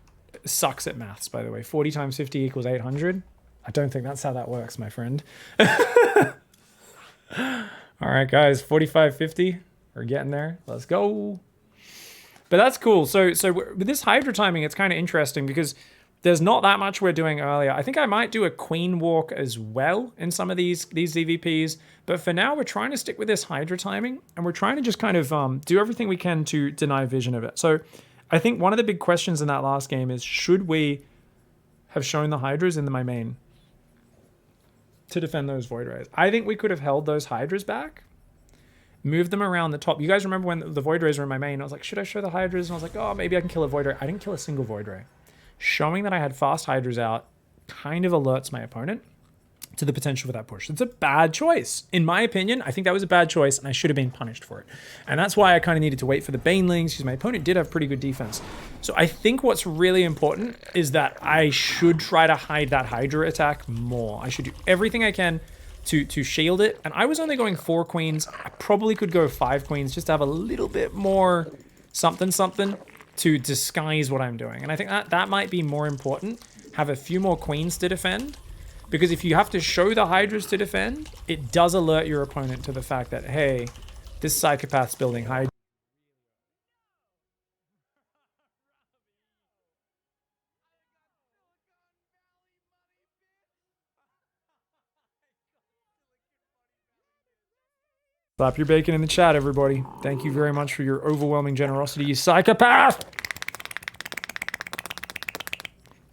[SPEAKER 1] sucks at maths, by the way. 40 times 50 equals 800. I don't think that's how that works, my friend. All right, guys, 45.50. We're getting there. Let's go. But that's cool. So with this Hydra timing, it's kind of interesting because there's not that much we're doing earlier. I think I might do a Queen Walk as well in some of these EVPs. But for now, we're trying to stick with this Hydra timing, and we're trying to just kind of do everything we can to deny vision of it. So I think one of the big questions in that last game is, should we have shown the Hydras in my main to defend those Void Rays? I think we could have held those Hydras back, moved them around the top. You guys remember when the Void Rays were in my main? I was like, should I show the Hydras? And I was like, oh, maybe I can kill a Void Ray. I didn't kill a single Void Ray. Showing that I had fast Hydras out kind of alerts my opponent to the potential for that push. It's a bad choice. In my opinion, I think that was a bad choice, and I should have been punished for it. And that's why I kind of needed to wait for the Banelings, because my opponent did have pretty good defense. So I think what's really important is that I should try to hide that Hydra attack more. I should do everything I can to shield it. And I was only going 4 queens. I probably could go 5 queens just to have a little bit more something to disguise what I'm doing. And I think that might be more important. Have a few more queens to defend. Because if you have to show the Hydras to defend, it does alert your opponent to the fact that, hey, this psychopath's building Hydra. Slap your bacon in the chat, everybody. Thank you very much for your overwhelming generosity, you psychopath!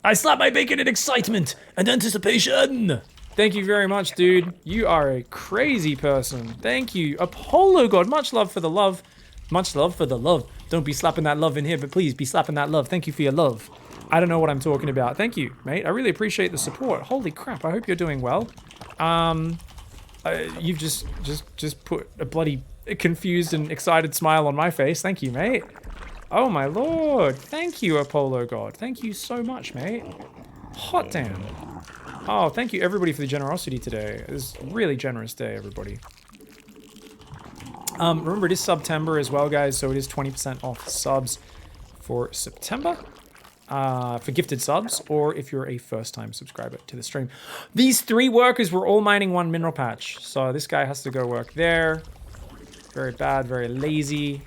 [SPEAKER 1] I slap my bacon in excitement and anticipation! Thank you very much, dude. You are a crazy person. Thank you. Apollo God, much love for the love. Much love for the love. Don't be slapping that love in here, but please be slapping that love. Thank you for your love. I don't know what I'm talking about. Thank you, mate. I really appreciate the support. Holy crap, I hope you're doing well. You've just put a bloody confused and excited smile on my face. Thank you, mate. Oh my lord. Thank you, Apollo God. Thank you so much, mate. Hot damn. Oh, thank you everybody for the generosity today. It was a really generous day, everybody. Remember, it is September as well, guys, so it is 20% off subs for September. For gifted subs, or if you're a first-time subscriber to the stream. These 3 workers were all mining 1 mineral patch, so this guy has to go work there. Very bad, very lazy.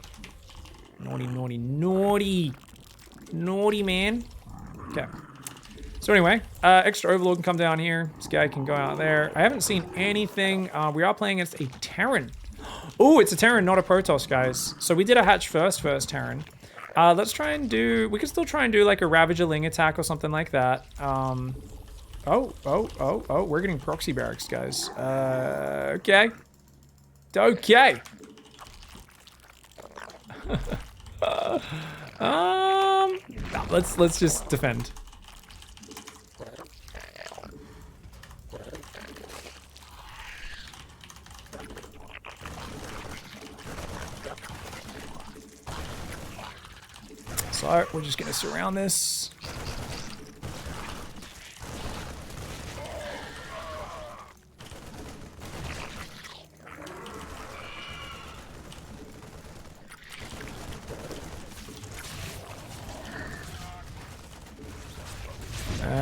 [SPEAKER 1] Naughty, naughty, naughty. Naughty, man. Okay. So anyway, extra overlord can come down here. This guy can go out there. I haven't seen anything. We are playing against a Terran. Oh, it's a Terran, not a Protoss, guys. So we did a hatch first Terran. Let's try and do... We can still try and do like a Ravager Ling attack or something like that. Oh, we're getting proxy barracks, guys. Okay. Okay. Let's just defend. So we're just gonna surround this.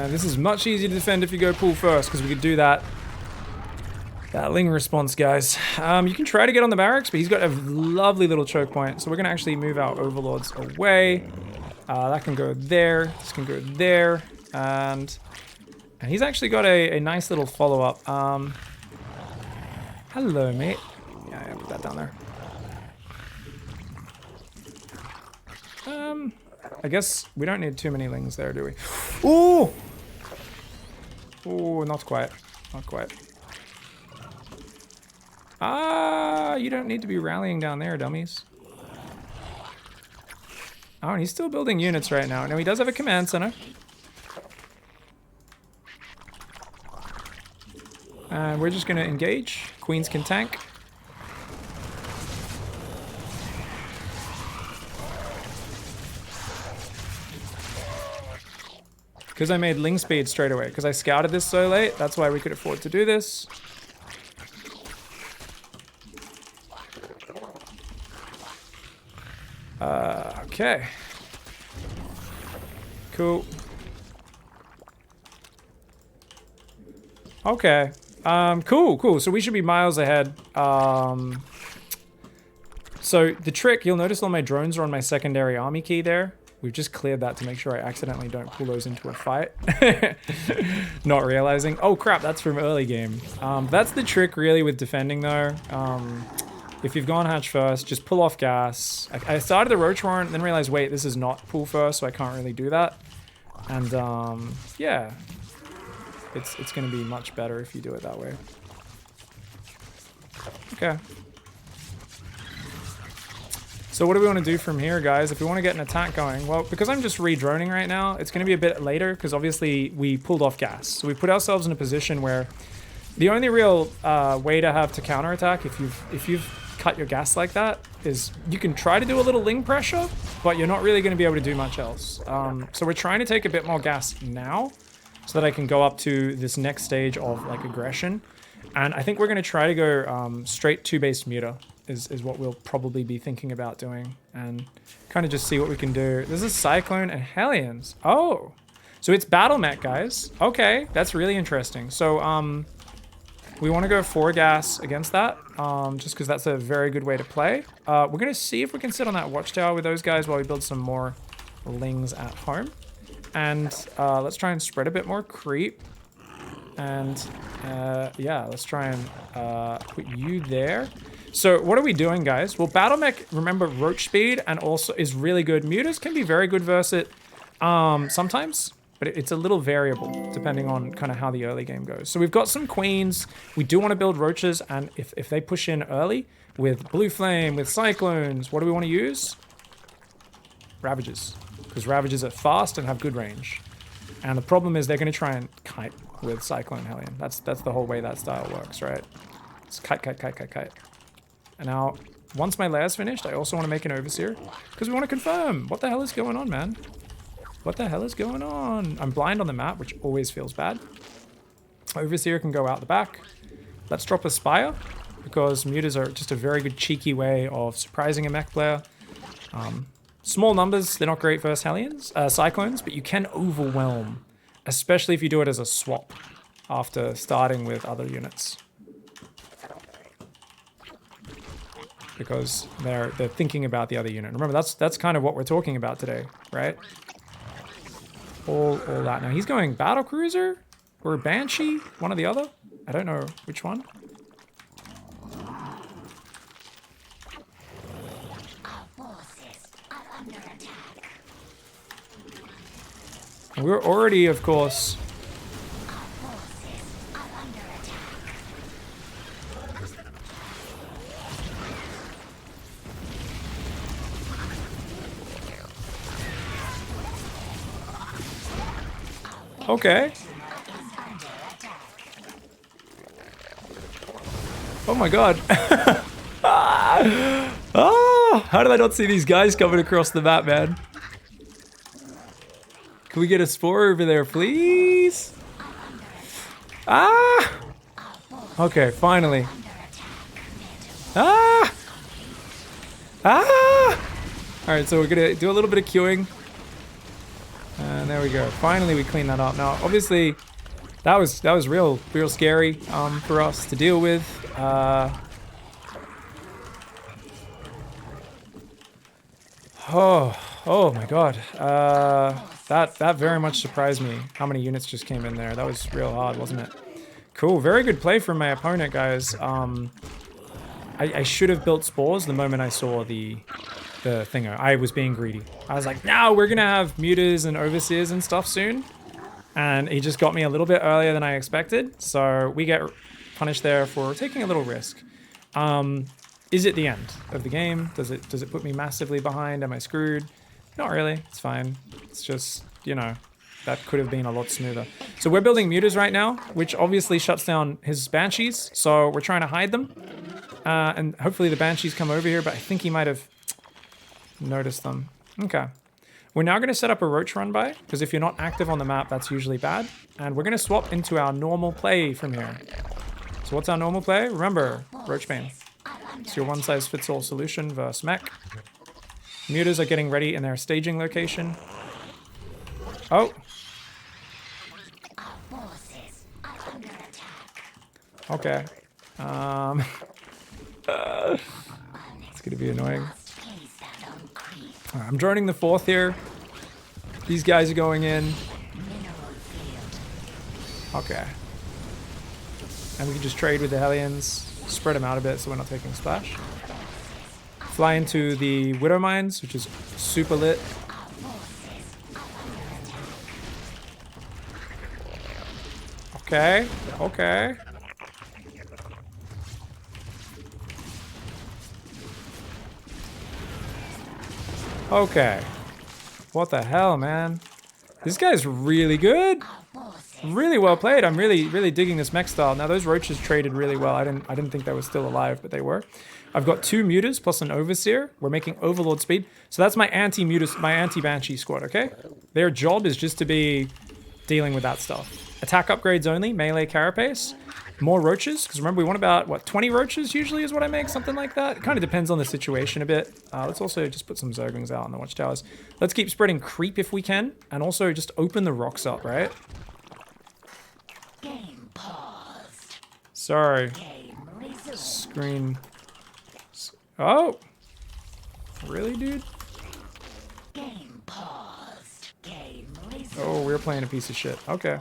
[SPEAKER 1] This is much easier to defend if you go pool first, because we could do that. That Ling response, guys. You can try to get on the barracks, but he's got a lovely little choke point. So we're gonna actually move our overlords away. That can go there. This can go there, and he's actually got a nice little follow-up. Hello, mate. Yeah, put that down there. I guess we don't need too many Lings there, do we? Ooh! Ooh, not quite. Not quite. You don't need to be rallying down there, dummies. Oh, and he's still building units right now. Now, he does have a command center. And we're just going to engage. Queens can tank. Because I made Ling speed straight away. Because I scouted this so late. That's why we could afford to do this. Okay. Cool. Okay. Cool. So we should be miles ahead. So the trick, you'll notice all my drones are on my secondary army key there. We've just cleared that to make sure I accidentally don't pull those into a fight. Not realizing. Oh crap, that's from early game. That's the trick really with defending though. If you've gone hatch first, just pull off gas. I started the Roach Warrant, then realized, wait, this is not pull first, so I can't really do that. And yeah, it's going to be much better if you do it that way. Okay. So what do we want to do from here, guys? If we want to get an attack going, well, because I'm just re-droning right now, it's going to be a bit later, because obviously we pulled off gas. So we put ourselves in a position where the only real way to have to counterattack if you've cut your gas like that is you can try to do a little Ling pressure, but you're not really going to be able to do much else. So we're trying to take a bit more gas now so that I can go up to this next stage of like aggression. And I think we're going to try to go straight 2-base muta is what we'll probably be thinking about doing, and kind of just see what we can do. This is Cyclone and Hellions. Oh, so it's battle mech, guys. Okay, that's really interesting. So we want to go 4 gas against that, just because that's a very good way to play. We're going to see if we can sit on that watchtower with those guys while we build some more Lings at home. And let's try and spread a bit more creep. And yeah, let's try and put you there. So what are we doing, guys? Well, Battle Mech, remember, roach speed and also is really good. Mutas can be very good versus it sometimes, but it's a little variable depending on kind of how the early game goes. So we've got some queens. We do want to build roaches, and if they push in early with Blue Flame, with Cyclones, what do we want to use? Ravages. Because Ravages are fast and have good range. And the problem is they're going to try and kite with Cyclone Hellion. That's the whole way that style works, right? It's kite, kite, kite, kite, kite. And now, once my layer's finished, I also want to make an Overseer. Because we want to confirm. What the hell is going on, man? What the hell is going on? I'm blind on the map, which always feels bad. Overseer can go out the back. Let's drop a Spire. Because mutas are just a very good cheeky way of surprising a mech player. Small numbers, they're not great versus Hellions, Cyclones, but you can overwhelm. Especially if you do it as a swap after starting with other units. Because they're thinking about the other unit. Remember, that's kind of what we're talking about today, right? All that. Now he's going Battle Cruiser or Banshee, one or the other. I don't know which one. And we're already, of course. Okay. Oh my god. Oh, how did I not see these guys coming across the map, man? Can we get a spore over there, please? Ah! Okay, finally. Ah! Ah! Alright, so we're gonna do a little bit of queuing. And there we go. Finally, we clean that up. Now, obviously, that was real scary for us to deal with. Oh my god. That very much surprised me. How many units just came in there? That was real hard, wasn't it? Cool. Very good play from my opponent, guys. I should have built spores the moment I saw the thinger. I was being greedy. I was like, no, we're gonna have mutas and overseers and stuff soon. And he just got me a little bit earlier than I expected. So we get punished there for taking a little risk. Is it the end of the game? Does it put me massively behind? Am I screwed? Not really. It's fine. It's just, you know, that could have been a lot smoother. So we're building mutas right now, which obviously shuts down his banshees. So we're trying to hide them. And hopefully the banshees come over here, but I think he might have noticed them. Okay. We're now going to set up a roach run by, because if you're not active on the map, that's usually bad. And we're going to swap into our normal play from here. So what's our normal play? Remember, roach bane. It's your one-size-fits-all solution versus mech. Mutas are getting ready in their staging location. Oh. Okay. It's gonna be annoying. I'm droning the fourth here. These guys are going in. Okay. And we can just trade with the Hellions. Spread them out a bit so we're not taking splash. Fly into the Widow Mines, which is super lit. Okay, okay. Okay. What the hell, man? This guy's really good. Really well played. I'm really digging this mech style. Now those roaches traded really well. I didn't think they were still alive, but they were. I've got 2 mutas plus an overseer. We're making overlord speed. So that's my anti-mutas, my anti-banshee squad, okay? Their job is just to be dealing with that stuff. Attack upgrades only, melee carapace. More roaches, because remember we want about, what, 20 roaches usually is what I make, something like that. It kind of depends on the situation a bit. Let's also just put some Zerglings out on the watchtowers. Let's keep spreading creep if we can, and also just open the rocks up, right?
[SPEAKER 2] Game paused.
[SPEAKER 1] Sorry.
[SPEAKER 2] Game resumed.
[SPEAKER 1] Screen. Oh! Really, dude?
[SPEAKER 2] Game paused. Game resumed.
[SPEAKER 1] Oh, we're playing a piece of shit. Okay.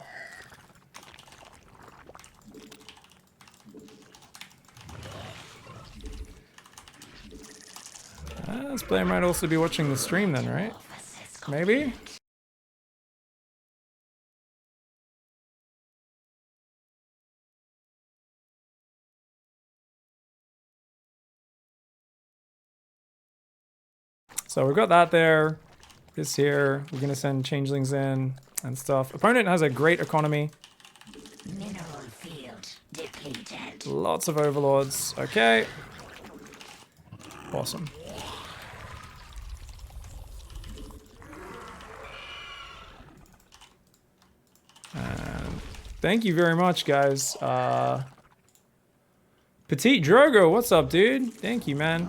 [SPEAKER 1] This player might also be watching the stream then, right? Maybe? So we've got that there. This here. We're going to send changelings in and stuff. Opponent has a great economy.
[SPEAKER 2] Mineral field depleted.
[SPEAKER 1] Lots of overlords. Okay. Awesome. And thank you very much, guys. Petite Drogo, what's up, dude? Thank you, man.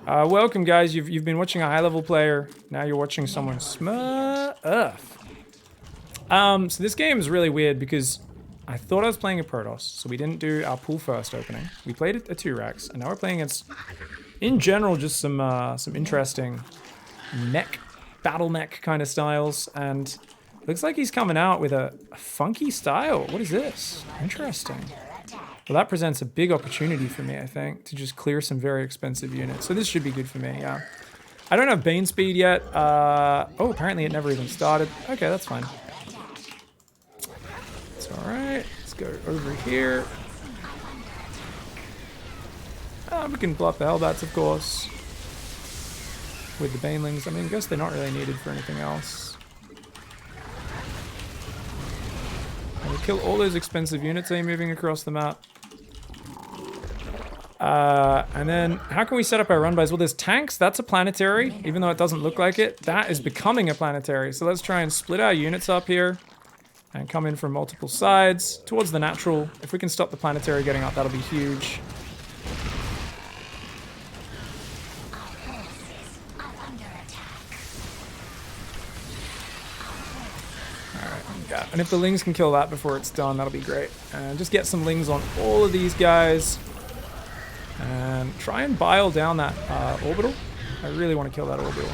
[SPEAKER 1] Welcome, guys. You've been watching a high-level player. Now you're watching someone smurf. So this game is really weird because I thought I was playing a Protoss, so we didn't do our pool first opening. We played a 2-Rex, and now we're playing against, in general, just some interesting battle mech kind of styles. And looks like he's coming out with a funky style. What is this? Interesting. Well, that presents a big opportunity for me, I think, to just clear some very expensive units. So this should be good for me, yeah. I don't have Bane speed yet. Oh, apparently it never even started. Okay, that's fine. It's alright. Let's go over here. We can block the Hellbats, of course. With the Banelings. I mean, I guess they're not really needed for anything else. And we kill all those expensive units moving across the map. And then, how can we set up our run-bys? Well, there's tanks. That's a planetary, even though it doesn't look like it. That is becoming a planetary. So let's try and split our units up here and come in from multiple sides towards the natural. If we can stop the planetary getting up, that'll be huge. Alright, and if the lings can kill that before it's done, that'll be great. And just get some lings on all of these guys. And try and bile down that orbital. I really want to kill that orbital.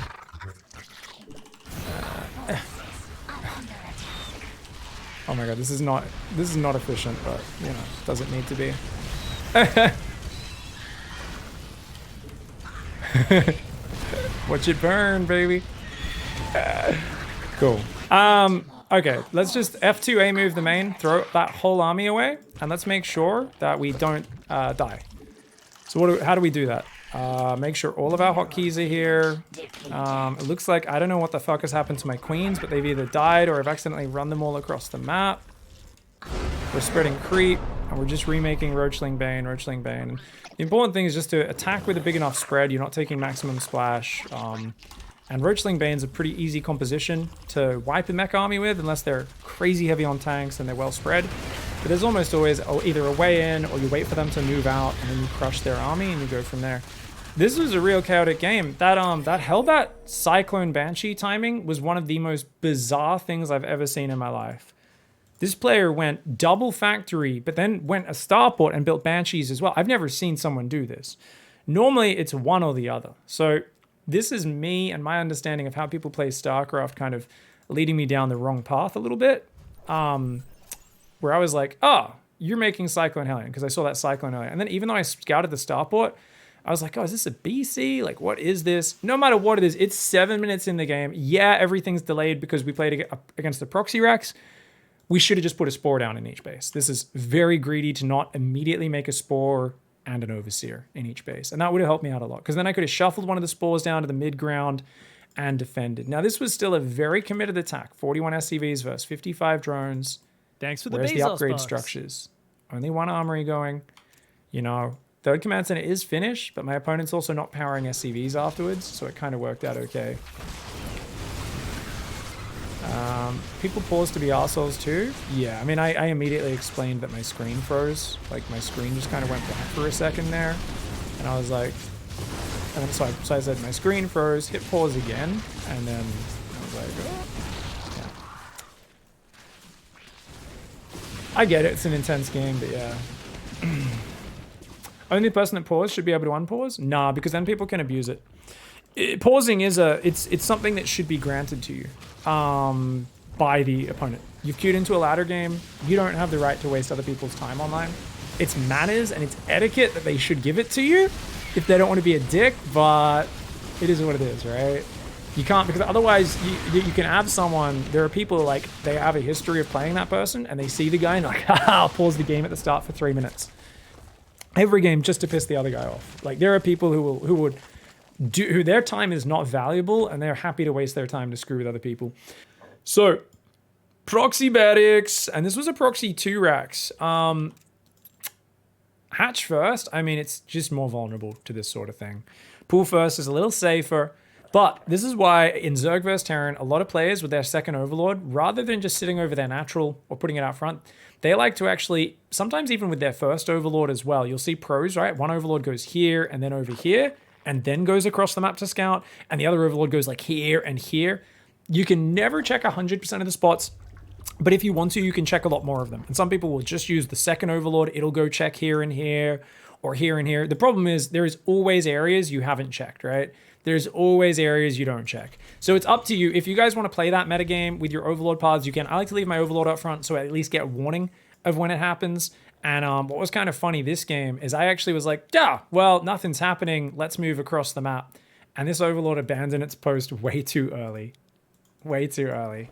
[SPEAKER 1] Oh my god, this is not efficient, but you know, doesn't need to be. Watch it burn, baby. Cool. Okay, let's just F2A move the main, throw that whole army away, and let's make sure that we don't die. So how do we do that? Make sure all of our hotkeys are here. It looks like, I don't know what the fuck has happened to my queens, but they've either died or I've accidentally run them all across the map. We're spreading creep, and we're just remaking Roachling Bane. And the important thing is just to attack with a big enough spread. You're not taking maximum splash. And Roachling Bane's a pretty easy composition to wipe a mech army with, unless they're crazy heavy on tanks and they're well spread. But there's almost always either a way in, or you wait for them to move out, and then you crush their army, and you go from there. This was a real chaotic game. That Hellbat Cyclone Banshee timing was one of the most bizarre things I've ever seen in my life. This player went double factory, but then went a starport and built Banshees as well. I've never seen someone do this. Normally, it's one or the other. So this is me and my understanding of how people play StarCraft kind of leading me down the wrong path a little bit. Where I was like, oh, you're making Cyclone Hellion, because I saw that Cyclone earlier. And then even though I scouted the starport, I was like, oh, is this a BC? Like, what is this? No matter what it is, it's 7 minutes in the game. Yeah, everything's delayed because we played against the proxy Rex. We should have just put a spore down in each base. This is very greedy to not immediately make a spore and an overseer in each base. And that would have helped me out a lot, because then I could have shuffled one of the spores down to the mid ground and defended. Now, this was still a very committed attack. 41 SCVs versus 55 drones.
[SPEAKER 4] Thanks for the
[SPEAKER 1] Where's the
[SPEAKER 4] Bezos
[SPEAKER 1] upgrade
[SPEAKER 4] box.
[SPEAKER 1] structures? Only one armory going. You know, third command center is finished, but my opponent's also not powering SCVs afterwards, so it kind of worked out okay. People pause to be arseholes too. Yeah, I mean, I immediately explained that my screen froze. Like, my screen just kind of went black for a second there. And I was like, and so I said my screen froze, hit pause again, and then I was like, oh. I get it, it's an intense game, but yeah. Only person that paused should be able to unpause? Nah, because then people can abuse it. Pausing is it's something that should be granted to you by the opponent. You've queued into a ladder game, you don't have the right to waste other people's time online. It's manners and it's etiquette that they should give it to you if they don't want to be a dick, but It is what it is, right? You can't, because otherwise you can have someone, there are people like, they have a history of playing that person and they see the guy and like, haha, I'll pause the game at the start for 3 minutes. Every game just to piss the other guy off. Like there are people who their time is not valuable and they're happy to waste their time to screw with other people. So, proxy barracks, and this was a proxy 2 racks. Hatch first, I mean, it's just more vulnerable to this sort of thing. Pool first is a little safer. But this is why in Zerg vs Terran, a lot of players with their second Overlord, rather than just sitting over their natural or putting it out front, they like to actually, sometimes even with their first Overlord as well, you'll see pros, right? One Overlord goes here and then over here, and then goes across the map to scout, and the other Overlord goes like here and here. You can never check 100% of the spots, but if you want to, you can check a lot more of them. And some people will just use the second Overlord, it'll go check here and here, or here and here. The problem is there is always areas you haven't checked, right? There's always areas you don't check. So it's up to you. If you guys want to play that metagame with your Overlord paths, you can. I like to leave my Overlord up front so I at least get a warning of when it happens. And what was kind of funny this game is I actually was like, yeah, well, nothing's happening. Let's move across the map. And this Overlord abandoned its post way too early. Way too early.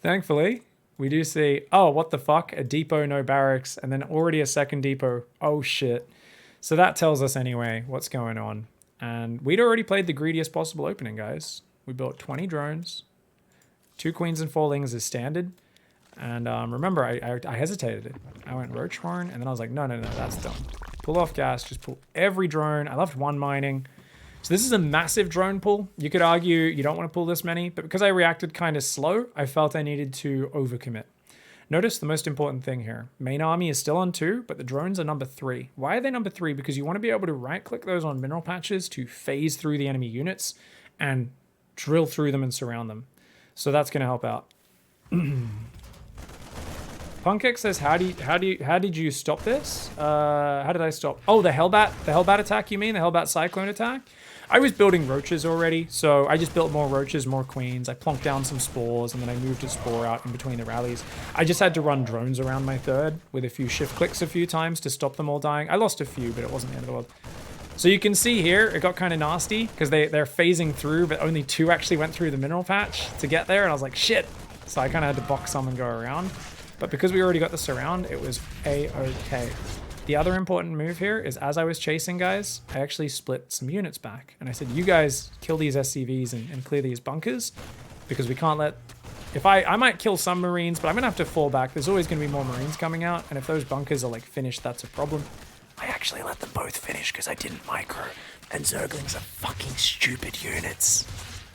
[SPEAKER 1] Thankfully, we do see, oh, what the fuck? A depot, no barracks, and then already a second depot. Oh, shit. So that tells us anyway what's going on. And we'd already played the greediest possible opening, guys. We built 20 drones, 2 queens and 4 lings as standard. And remember, I hesitated. I went roach horn, and then I was like, no, that's dumb. Pull off gas, just pull every drone. I left 1 mining. So this is a massive drone pull. You could argue you don't want to pull this many, but because I reacted kind of slow, I felt I needed to overcommit. Notice the most important thing here. Main army is still on 2, but the drones are number 3. Why are they number 3? Because you want to be able to right-click those on mineral patches to phase through the enemy units and drill through them and surround them. So that's going to help out. Punkx says, how did you stop this? How did I stop? Oh, the Hellbat attack, you mean? The Hellbat Cyclone attack? I was building roaches already, so I just built more roaches, more queens. I plonked down some spores, and then I moved a spore out in between the rallies. I just had to run drones around my third with a few shift clicks a few times to stop them all dying. I lost a few, but it wasn't the end of the world. So you can see here, it got kind of nasty because they're phasing through, but only 2 actually went through the mineral patch to get there, and I was like, shit. So I kind of had to box some and go around. But because we already got the surround, it was A-okay. The other important move here is as I was chasing guys, I actually split some units back. And I said, you guys kill these SCVs and clear these bunkers because we can't let... If I might kill some Marines, but I'm going to have to fall back. There's always going to be more Marines coming out. And if those bunkers are like finished, that's a problem. I actually let them both finish because I didn't micro. And Zerglings are fucking stupid units.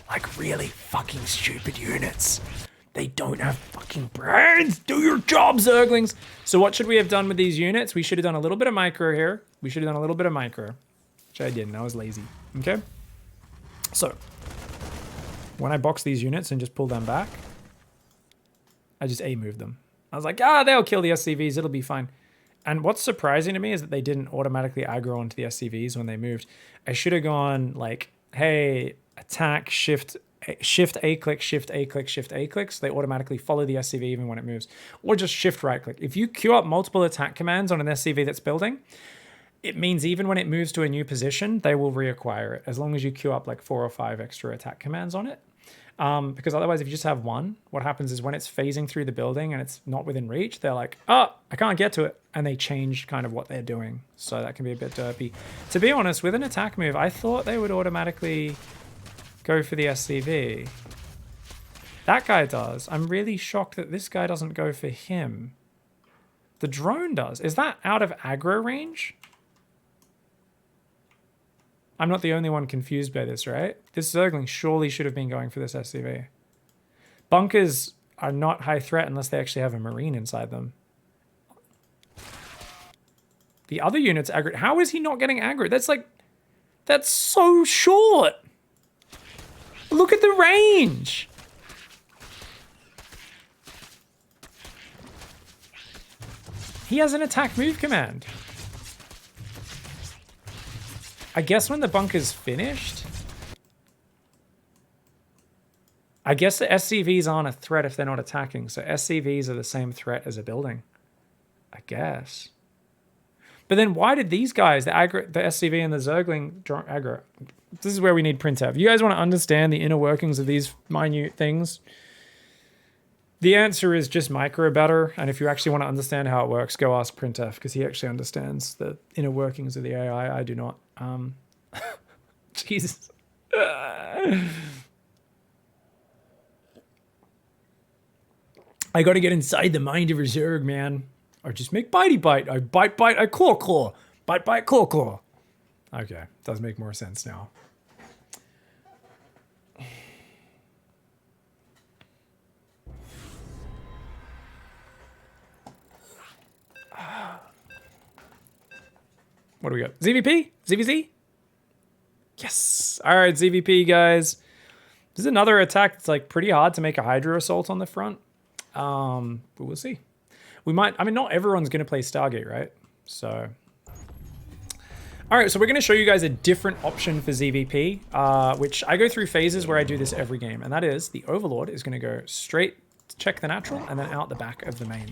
[SPEAKER 1] Like really fucking stupid units. They don't have fucking brains. Do your job, Zerglings. So what should we have done with these units? We should have done a little bit of micro here. We should have done a little bit of micro, which I didn't. I was lazy. Okay. So when I box these units and just pull them back, I just A-moved them. I was like, they'll kill the SCVs. It'll be fine. And what's surprising to me is that they didn't automatically aggro onto the SCVs when they moved. I should have gone like, hey, attack, shift A click, shift A click, shift A click, so they automatically follow the SCV even when it moves. Or just shift right click. If you queue up multiple attack commands on an SCV that's building, it means even when it moves to a new position, they will reacquire it, as long as you queue up like 4 or 5 extra attack commands on it. Because otherwise, if you just have one, what happens is when it's phasing through the building and it's not within reach, they're like, I can't get to it. And they change kind of what they're doing. So that can be a bit derpy. To be honest, with an attack move, I thought they would automatically go for the SCV. That guy does. I'm really shocked that this guy doesn't go for him. The drone does. Is that out of aggro range? I'm not the only one confused by this, right? This Zergling surely should have been going for this SCV. Bunkers are not high threat unless they actually have a Marine inside them. The other units aggro. How is he not getting aggro? That's so short. Look at the range. He has an attack move command. I guess when the bunker's finished, I guess the SCVs aren't a threat if they're not attacking. So SCVs are the same threat as a building, I guess. But then why did these guys, the SCV and the Zergling, aggro? This is where we need printf. You guys want to understand the inner workings of these minute things? The answer is just micro better. And if you actually want to understand how it works, go ask printf because he actually understands the inner workings of the AI. I do not. Jesus. I got to get inside the mind of a Zerg, man. Or just make bitey bite. I bite, I claw. Bite, claw. Okay, does make more sense now. What do we got? ZVP? ZVZ? Yes. All right, ZVP, guys. This is another attack that's like pretty hard to make a Hydra assault on the front. But we'll see. We might, I mean, not everyone's going to play Stargate, right? So. All right, so we're going to show you guys a different option for ZVP, which I go through phases where I do this every game. And that is the Overlord is going to go straight, check the natural, and then out the back of the main.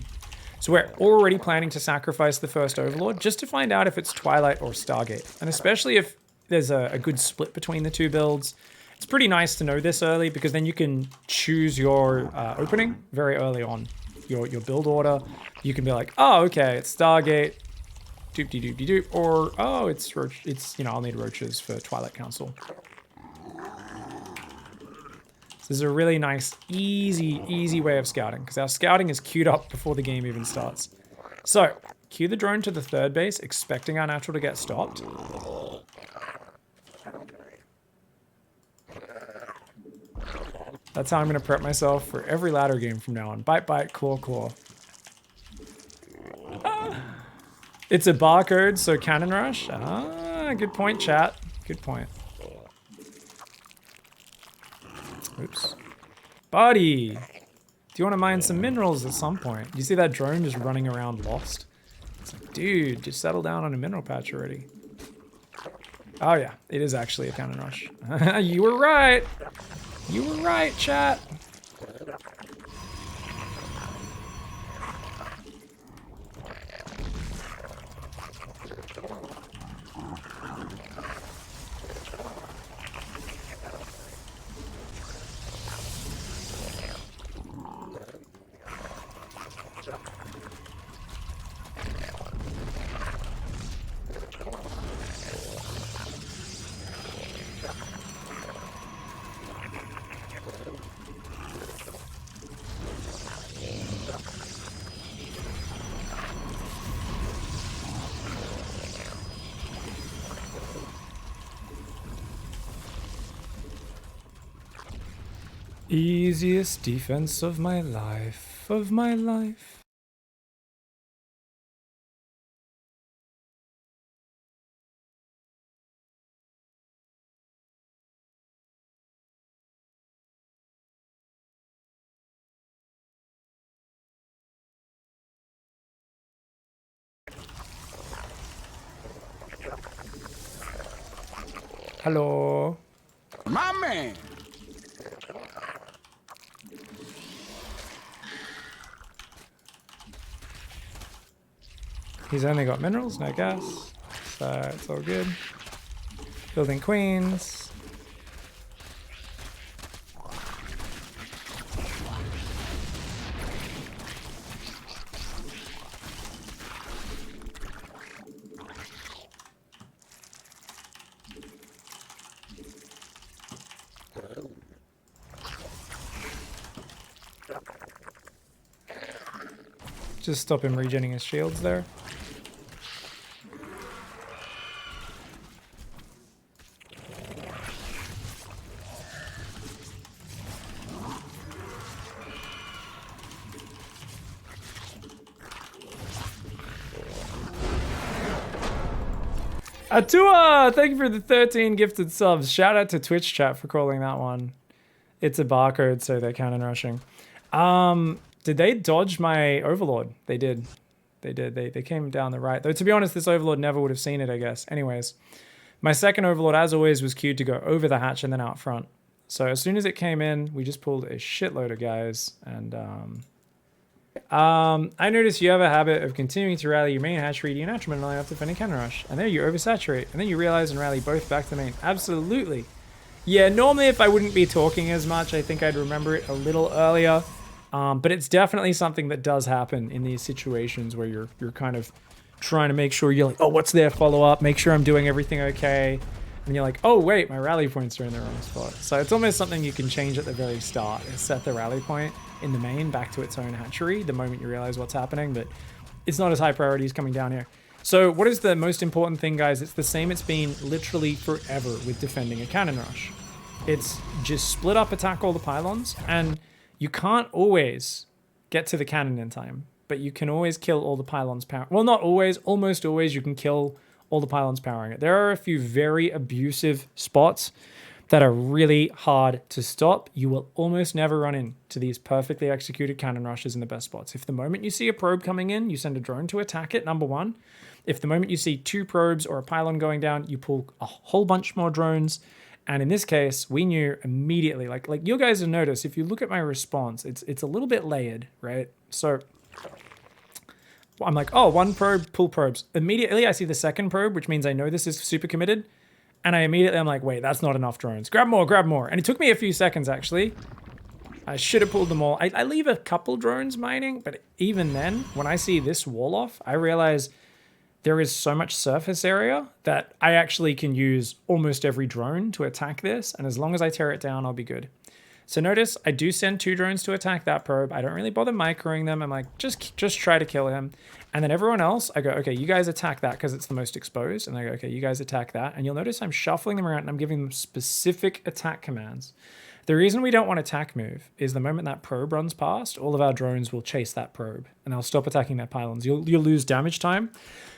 [SPEAKER 1] So we're already planning to sacrifice the first Overlord just to find out if it's Twilight or Stargate. And especially if there's a good split between the two builds. It's pretty nice to know this early because then you can choose your opening very early on. Your build order. You can be like, oh, okay, it's Stargate, doop-de-doop-de-doop, or, oh, it's, you know, I'll need roaches for Twilight Council. This is a really nice, easy way of scouting, because our scouting is queued up before the game even starts. So, cue the drone to the third base, expecting our natural to get stopped. That's how I'm going to prep myself for every ladder game from now on. Bite, claw. Ah. It's a barcode, so cannon rush. Ah, good point, chat. Good point. Oops. Buddy! Do you want to mine some minerals at some point? You see that drone just running around lost? It's like, dude, just settle down on a mineral patch already. Oh yeah, it is actually a cannon rush. You were right! You were right, chat! Easiest defense of my life, Hello.
[SPEAKER 4] My man.
[SPEAKER 1] He's only got minerals, no gas, so it's all good. Building queens. Just stop him regenerating his shields there. Atua, thank you for the 13 gifted subs. Shout out to Twitch chat for calling that one. It's a barcode, so they're cannon rushing. Did they dodge my Overlord? They did. They did. They came down the right. Though, to be honest, this Overlord never would have seen it, I guess. Anyways, my second Overlord, as always, was queued to go over the hatch and then out front. So as soon as it came in, we just pulled a shitload of guys. And I notice you have a habit of continuing to rally your main hatchery to your natural line after defending cannon rush, and then you oversaturate, and then you realize and rally both back to main. Absolutely. Yeah, normally if I wouldn't be talking as much, I think I'd remember it a little earlier. But it's definitely something that does happen in these situations where you're kind of trying to make sure you're like, oh, what's their follow-up? Make sure I'm doing everything okay. And you're like, oh, wait, my rally points are in the wrong spot. So it's almost something you can change at the very start. Set the rally point in the main back to its own hatchery the moment you realize what's happening. But it's not as high priority as coming down here. So what is the most important thing, guys? It's the same it's been literally forever with defending a cannon rush. It's just split up, attack all the pylons, and you can't always get to the cannon in time, but you can always kill all the pylons power. Well, not always, almost always you can kill all the pylons powering it. There are a few very abusive spots that are really hard to stop. You will almost never run into these perfectly executed cannon rushes in the best spots. If the moment you see a probe coming in, you send a drone to attack it, number one. If the moment you see 2 probes or a pylon going down, you pull a whole bunch more drones. And in this case, we knew immediately, like you guys will notice, if you look at my response, it's a little bit layered, right? So I'm like, oh, 1 probe, pull probes. Immediately I see the second probe, which means I know this is super committed. And I'm like, wait, that's not enough drones. Grab more, grab more. And it took me a few seconds, actually. I should have pulled them all. I leave a couple drones mining, but even then, when I see this wall off, I realize there is so much surface area that I actually can use almost every drone to attack this. And as long as I tear it down, I'll be good. So notice I do send 2 drones to attack that probe. I don't really bother microing them. I'm like, just try to kill him. And then everyone else, I go, okay, you guys attack that because it's the most exposed. And I go, okay, you guys attack that. And you'll notice I'm shuffling them around and I'm giving them specific attack commands. The reason we don't want attack move is the moment that probe runs past, all of our drones will chase that probe and they'll stop attacking their pylons. You'll lose damage time.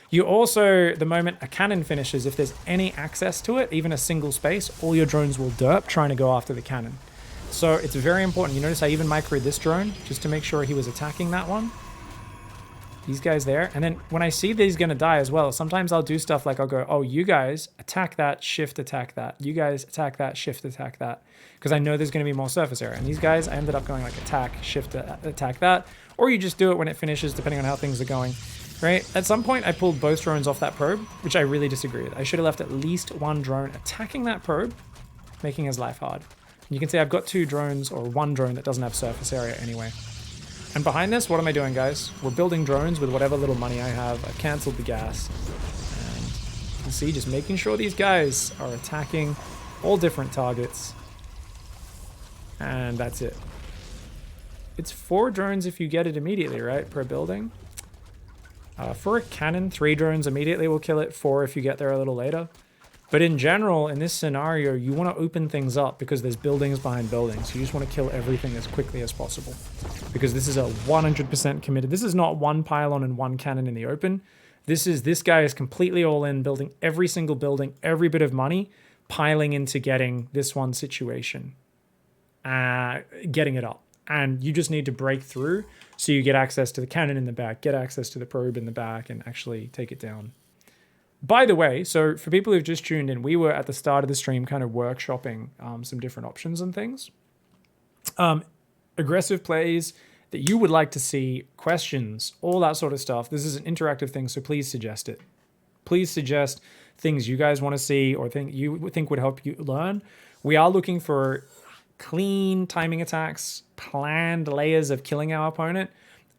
[SPEAKER 1] You also, the moment a cannon finishes, if there's any access to it, even a single space, all your drones will derp trying to go after the cannon. So it's very important. You notice I even microed this drone just to make sure he was attacking that one. These guys there. And then when I see that he's going to die as well, sometimes I'll do stuff like I'll go, oh, you guys attack that, shift attack that. You guys attack that, shift attack that. Because I know there's going to be more surface area. And these guys, I ended up going like attack, shift, attack that. Or you just do it when it finishes, depending on how things are going. Right? At some point, I pulled both drones off that probe, which I really disagree with. I should have left at least 1 drone attacking that probe, making his life hard. And you can see I've got 2 drones, or 1 drone that doesn't have surface area anyway. And behind this, what am I doing, guys? We're building drones with whatever little money I have. I've cancelled the gas. And you can see just making sure these guys are attacking all different targets. And that's it. It's 4 drones if you get it immediately, right? Per building. For a cannon, 3 drones immediately will kill it, 4 if you get there a little later. But in general, in this scenario, you want to open things up because there's buildings behind buildings. You just want to kill everything as quickly as possible. Because this is a 100% committed. This is not 1 pylon and 1 cannon in the open. This guy is completely all in, building every single building, every bit of money, piling into getting this one situation. Getting it up. And you just need to break through so you get access to the cannon in the back, get access to the probe in the back, and actually take it down. By the way, so for people who've just tuned in, we were at the start of the stream kind of workshopping some different options and things. Aggressive plays that you would like to see, questions, all that sort of stuff. This is an interactive thing, so please suggest it. Please suggest things you guys want to see or you think would help you learn. We are looking for clean timing attacks, planned layers of killing our opponent,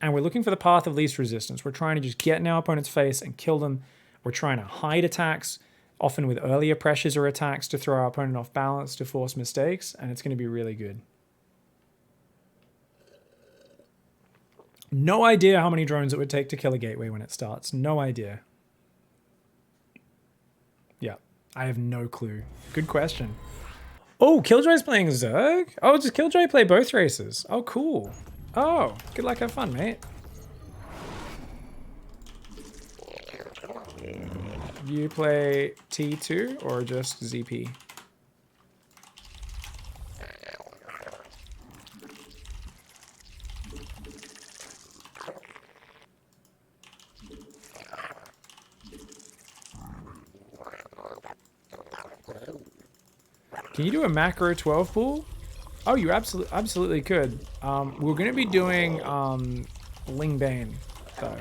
[SPEAKER 1] and we're looking for the path of least resistance. We're trying to just get in our opponent's face and kill them. We're trying to hide attacks, often with earlier pressures or attacks to throw our opponent off balance, to force mistakes, and it's going to be really good. No idea how many drones it would take to kill a gateway when it starts. No idea. Yeah, I have no clue. Good question. Oh, Killjoy's playing Zerg? Oh, does Killjoy play both races? Oh, cool. Oh, good luck, have fun, mate. You play T2 or just ZP? Can you do a macro 12 pool? Oh, you absolutely could. We're going to be doing Lingbane, though.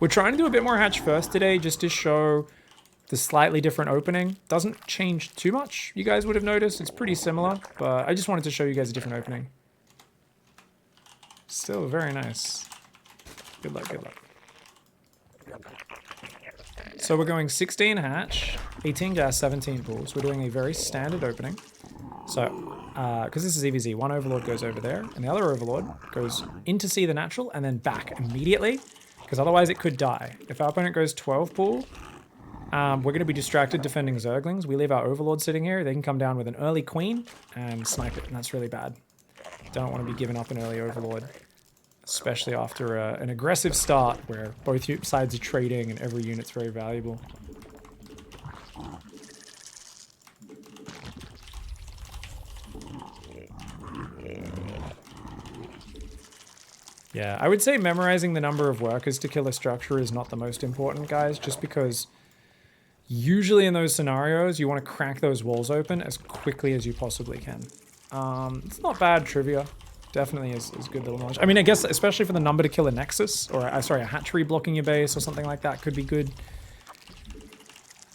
[SPEAKER 1] We're trying to do a bit more hatch first today, just to show the slightly different opening. Doesn't change too much, you guys would have noticed. It's pretty similar, but I just wanted to show you guys a different opening. Still very nice. Good luck, good luck. So we're going 16 hatch, 18 gas, 17 pools. We're doing a very standard opening. So, because this is EVZ, one overlord goes over there, and the other overlord goes in to see the natural, and then back immediately, because otherwise it could die. If our opponent goes 12 pool, we're going to be distracted defending Zerglings. We leave our overlord sitting here. They can come down with an early queen and snipe it, and that's really bad. Don't want to be giving up an early overlord, especially after an aggressive start where both sides are trading and every unit's very valuable. Yeah, I would say memorizing the number of workers to kill a structure is not the most important, guys, just because usually in those scenarios, you want to crack those walls open as quickly as you possibly can. It's not bad trivia. Definitely is good little knowledge. I mean, I guess especially for the number to kill a nexus, or sorry, a hatchery blocking your base or something like that could be good.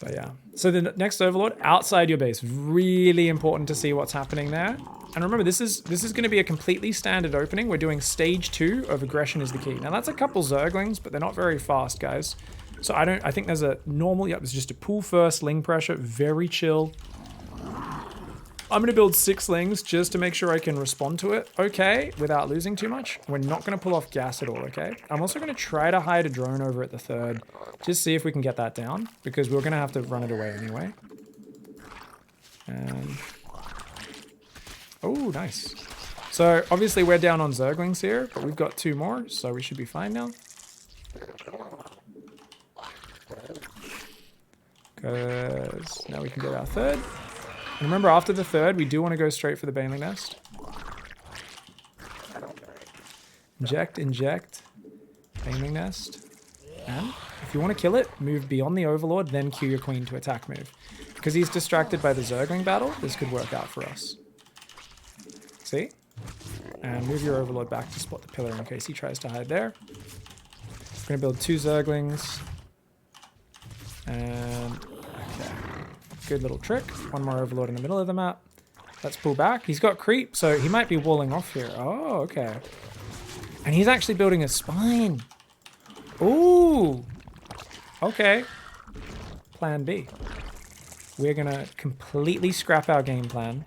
[SPEAKER 1] But yeah. So the next overlord, outside your base. Really important to see what's happening there. And remember, this is going to be a completely standard opening. We're doing stage 2 of aggression is the key. Now that's a couple Zerglings, but they're not very fast, guys. So I think there's a normal, yep, it's just a pull first, ling pressure, very chill. I'm going to build 6 lings just to make sure I can respond to it, okay, without losing too much. We're not going to pull off gas at all, okay? I'm also going to try to hide a drone over at the 3rd, just see if we can get that down, because we're going to have to run it away anyway. And oh, nice. So obviously we're down on Zerglings here, but we've got 2 more, so we should be fine now. Because now we can get our 3rd. And remember, after the 3rd, we do want to go straight for the Baneling Nest. Inject, inject, Baneling Nest. And if you want to kill it, move beyond the Overlord, then Q your Queen to attack move. Because he's distracted by the Zergling battle, this could work out for us. See? And move your Overlord back to spot the pillar in case he tries to hide there. We're going to build 2 Zerglings. And okay. Good little trick. 1 more Overlord in the middle of the map. Let's pull back. He's got creep, so he might be walling off here. Oh, okay. And he's actually building a spine. Ooh. Okay. Plan B. We're going to completely scrap our game plan.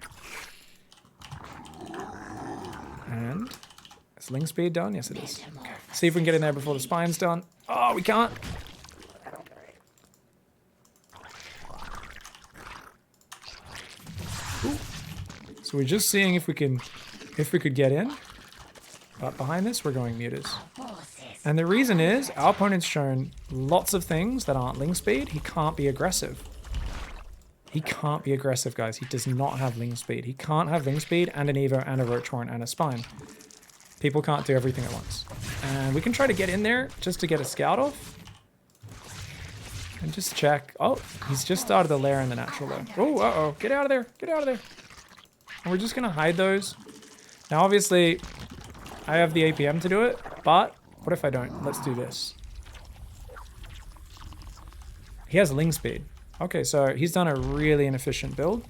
[SPEAKER 1] And is ling speed done? Yes, it is. Okay. See if we can get in there before the spine's done. Oh, we can't. Ooh. So we're just seeing if we could get in. But behind this, we're going mutas. And the reason is our opponent's shown lots of things that aren't ling speed. He can't be aggressive. He can't be aggressive, guys. He does not have ling speed. He can't have ling speed and an Evo and a Roach Warrant and a Spine. People can't do everything at once. And we can try to get in there just to get a scout off. And just check. Oh, he's just started the lair in the natural though. Oh, uh-oh. Get out of there. Get out of there. And we're just going to hide those. Now, obviously, I have the APM to do it, but what if I don't? Let's do this. He has ling speed. Okay, so he's done a really inefficient build.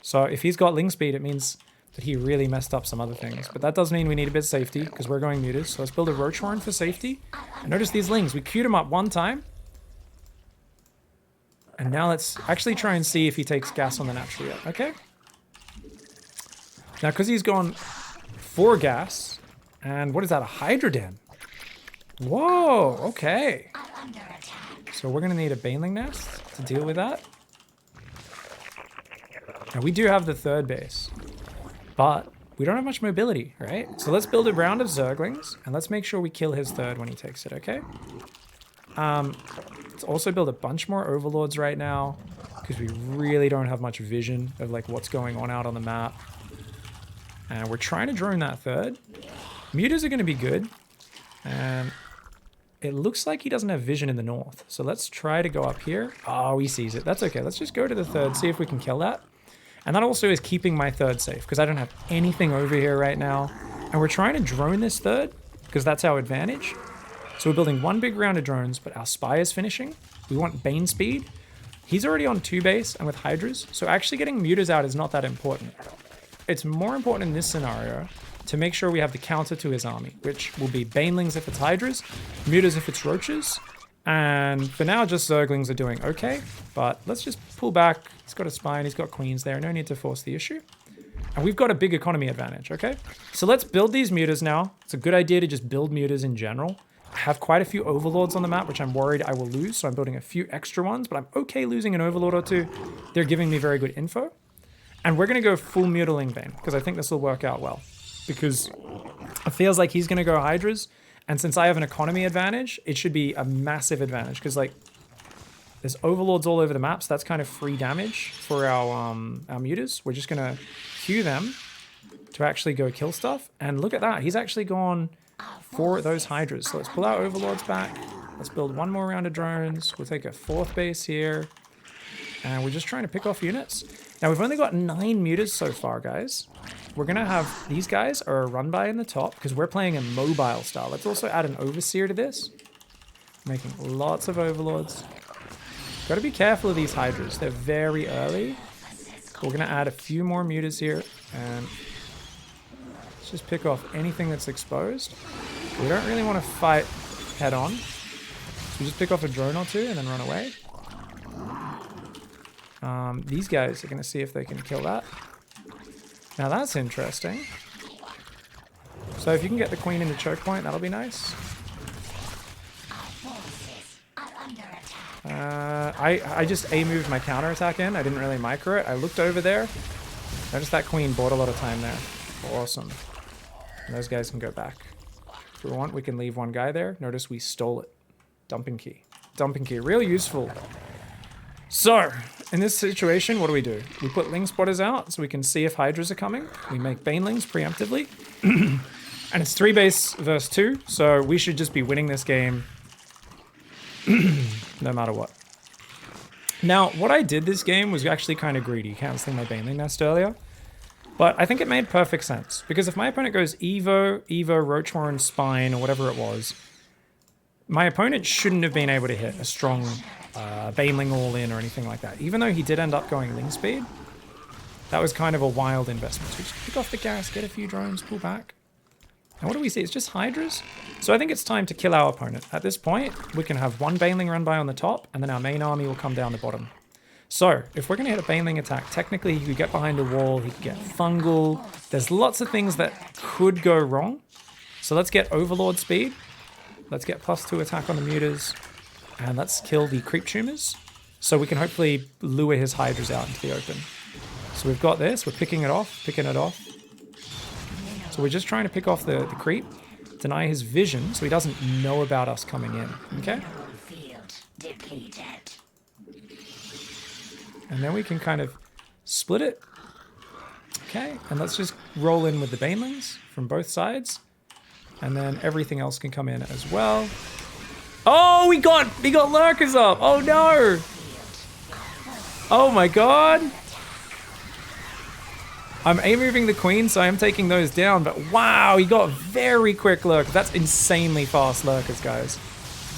[SPEAKER 1] So if he's got ling speed, it means that he really messed up some other things. But that does mean we need a bit of safety, because we're going muted. So let's build a Roach Warren for safety. And notice these lings. We queued him up 1 time. And now let's actually try and see if he takes gas on the natural yet. Okay? Now, because he's gone 4 gas. And what is that? A Hydra Den. Whoa, okay. So we're going to need a Baneling Nest to deal with that. Now we do have the 3rd base, but we don't have much mobility, right? So let's build a round of Zerglings, and let's make sure we kill his 3rd when he takes it, okay? Let's also build a bunch more Overlords right now, because we really don't have much vision of like what's going on out on the map. And we're trying to drone that 3rd. Mutas are going to be good, and it looks like he doesn't have vision in the north. So let's try to go up here. Oh, he sees it. That's okay. Let's just go to the 3rd, see if we can kill that. And that also is keeping my 3rd safe, because I don't have anything over here right now. And we're trying to drone this 3rd. because that's our advantage. So we're building one big round of drones, but our spy is finishing. We want Bane speed. He's already on 2 base and with Hydras, so actually getting mutas out is not that important. It's more important in this scenario to make sure we have the counter to his army, which will be Banelings if it's Hydras, mutas if it's Roaches, and for now just Zerglings are doing okay, but let's just pull back. He's got a spy and he's got queens there, no need to force the issue. And we've got a big economy advantage, okay? So let's build these mutas now. It's a good idea to just build mutas in general. I have quite a few overlords on the map, which I'm worried I will lose, so I'm building a few extra ones, but I'm okay losing an overlord or two. They're giving me very good info. And we're going to go full Mutiling Vein, because I think this will work out well. Because it feels like he's going to go Hydras, and since I have an economy advantage, it should be a massive advantage, because like, there's overlords all over the map, so that's kind of free damage for our mutas. We're just going to queue them to actually go kill stuff. And look at that, he's actually gone for those Hydras. So let's pull our overlords back. Let's build one more round of drones. We'll take a 4th base here. And we're just trying to pick off units. Now we've only got 9 mutas so far, guys. We're going to have, these guys are a run by in the top because we're playing a mobile style. Let's also add an overseer to this. Making lots of overlords. Got to be careful of these Hydras. They're very early. We're going to add a few more mutas here. And let's just pick off anything that's exposed. We don't really want to fight head on. So we just pick off a drone or two and then run away. These guys are going to see if they can kill that. Now that's interesting. So if you can get the queen into choke point, that'll be nice. I just A-moved my counterattack in. I didn't really micro it. I looked over there. Notice that queen bought a lot of time there. Awesome. And those guys can go back. If we want, we can leave one guy there. Notice we stole it. Dumping key. Dumping key. Real useful. So, in this situation, what do? We put Ling Spotters out so we can see if Hydras are coming. We make Banelings preemptively. And it's 3 base versus 2, so we should just be winning this game no matter what. Now, what I did this game was actually kind of greedy, cancelling my Baneling nest earlier. But I think it made perfect sense, because if my opponent goes Evo, Roachhorn, Spine, or whatever it was, my opponent shouldn't have been able to hit a strong Baneling all-in or anything like that. Even though he did end up going Ling Speed, that was kind of a wild investment. So we just pick off the gas, get a few drones, pull back. And what do we see? It's just Hydras. So I think it's time to kill our opponent. At this point, we can have one Baneling run by on the top, and then our main army will come down the bottom. So, if we're going to hit a Baneling attack, technically he could get behind a wall, he could get fungal. There's lots of things that could go wrong. So let's get Overlord speed. Let's get +2 attack on the mutas. And let's kill the creep tumors. So we can hopefully lure his Hydras out into the open. So we've got this, we're picking it off. So we're just trying to pick off the creep, deny his vision so he doesn't know about us coming in, okay?
[SPEAKER 2] Field depleted.
[SPEAKER 1] And then we can kind of split it. Okay, and let's just roll in with the Banelings from both sides. And then everything else can come in as well. Oh, we got lurkers up. Oh no. Oh my god. I'm A-moving the queen, so I'm taking those down. But wow, he got very quick lurkers. That's insanely fast lurkers, guys.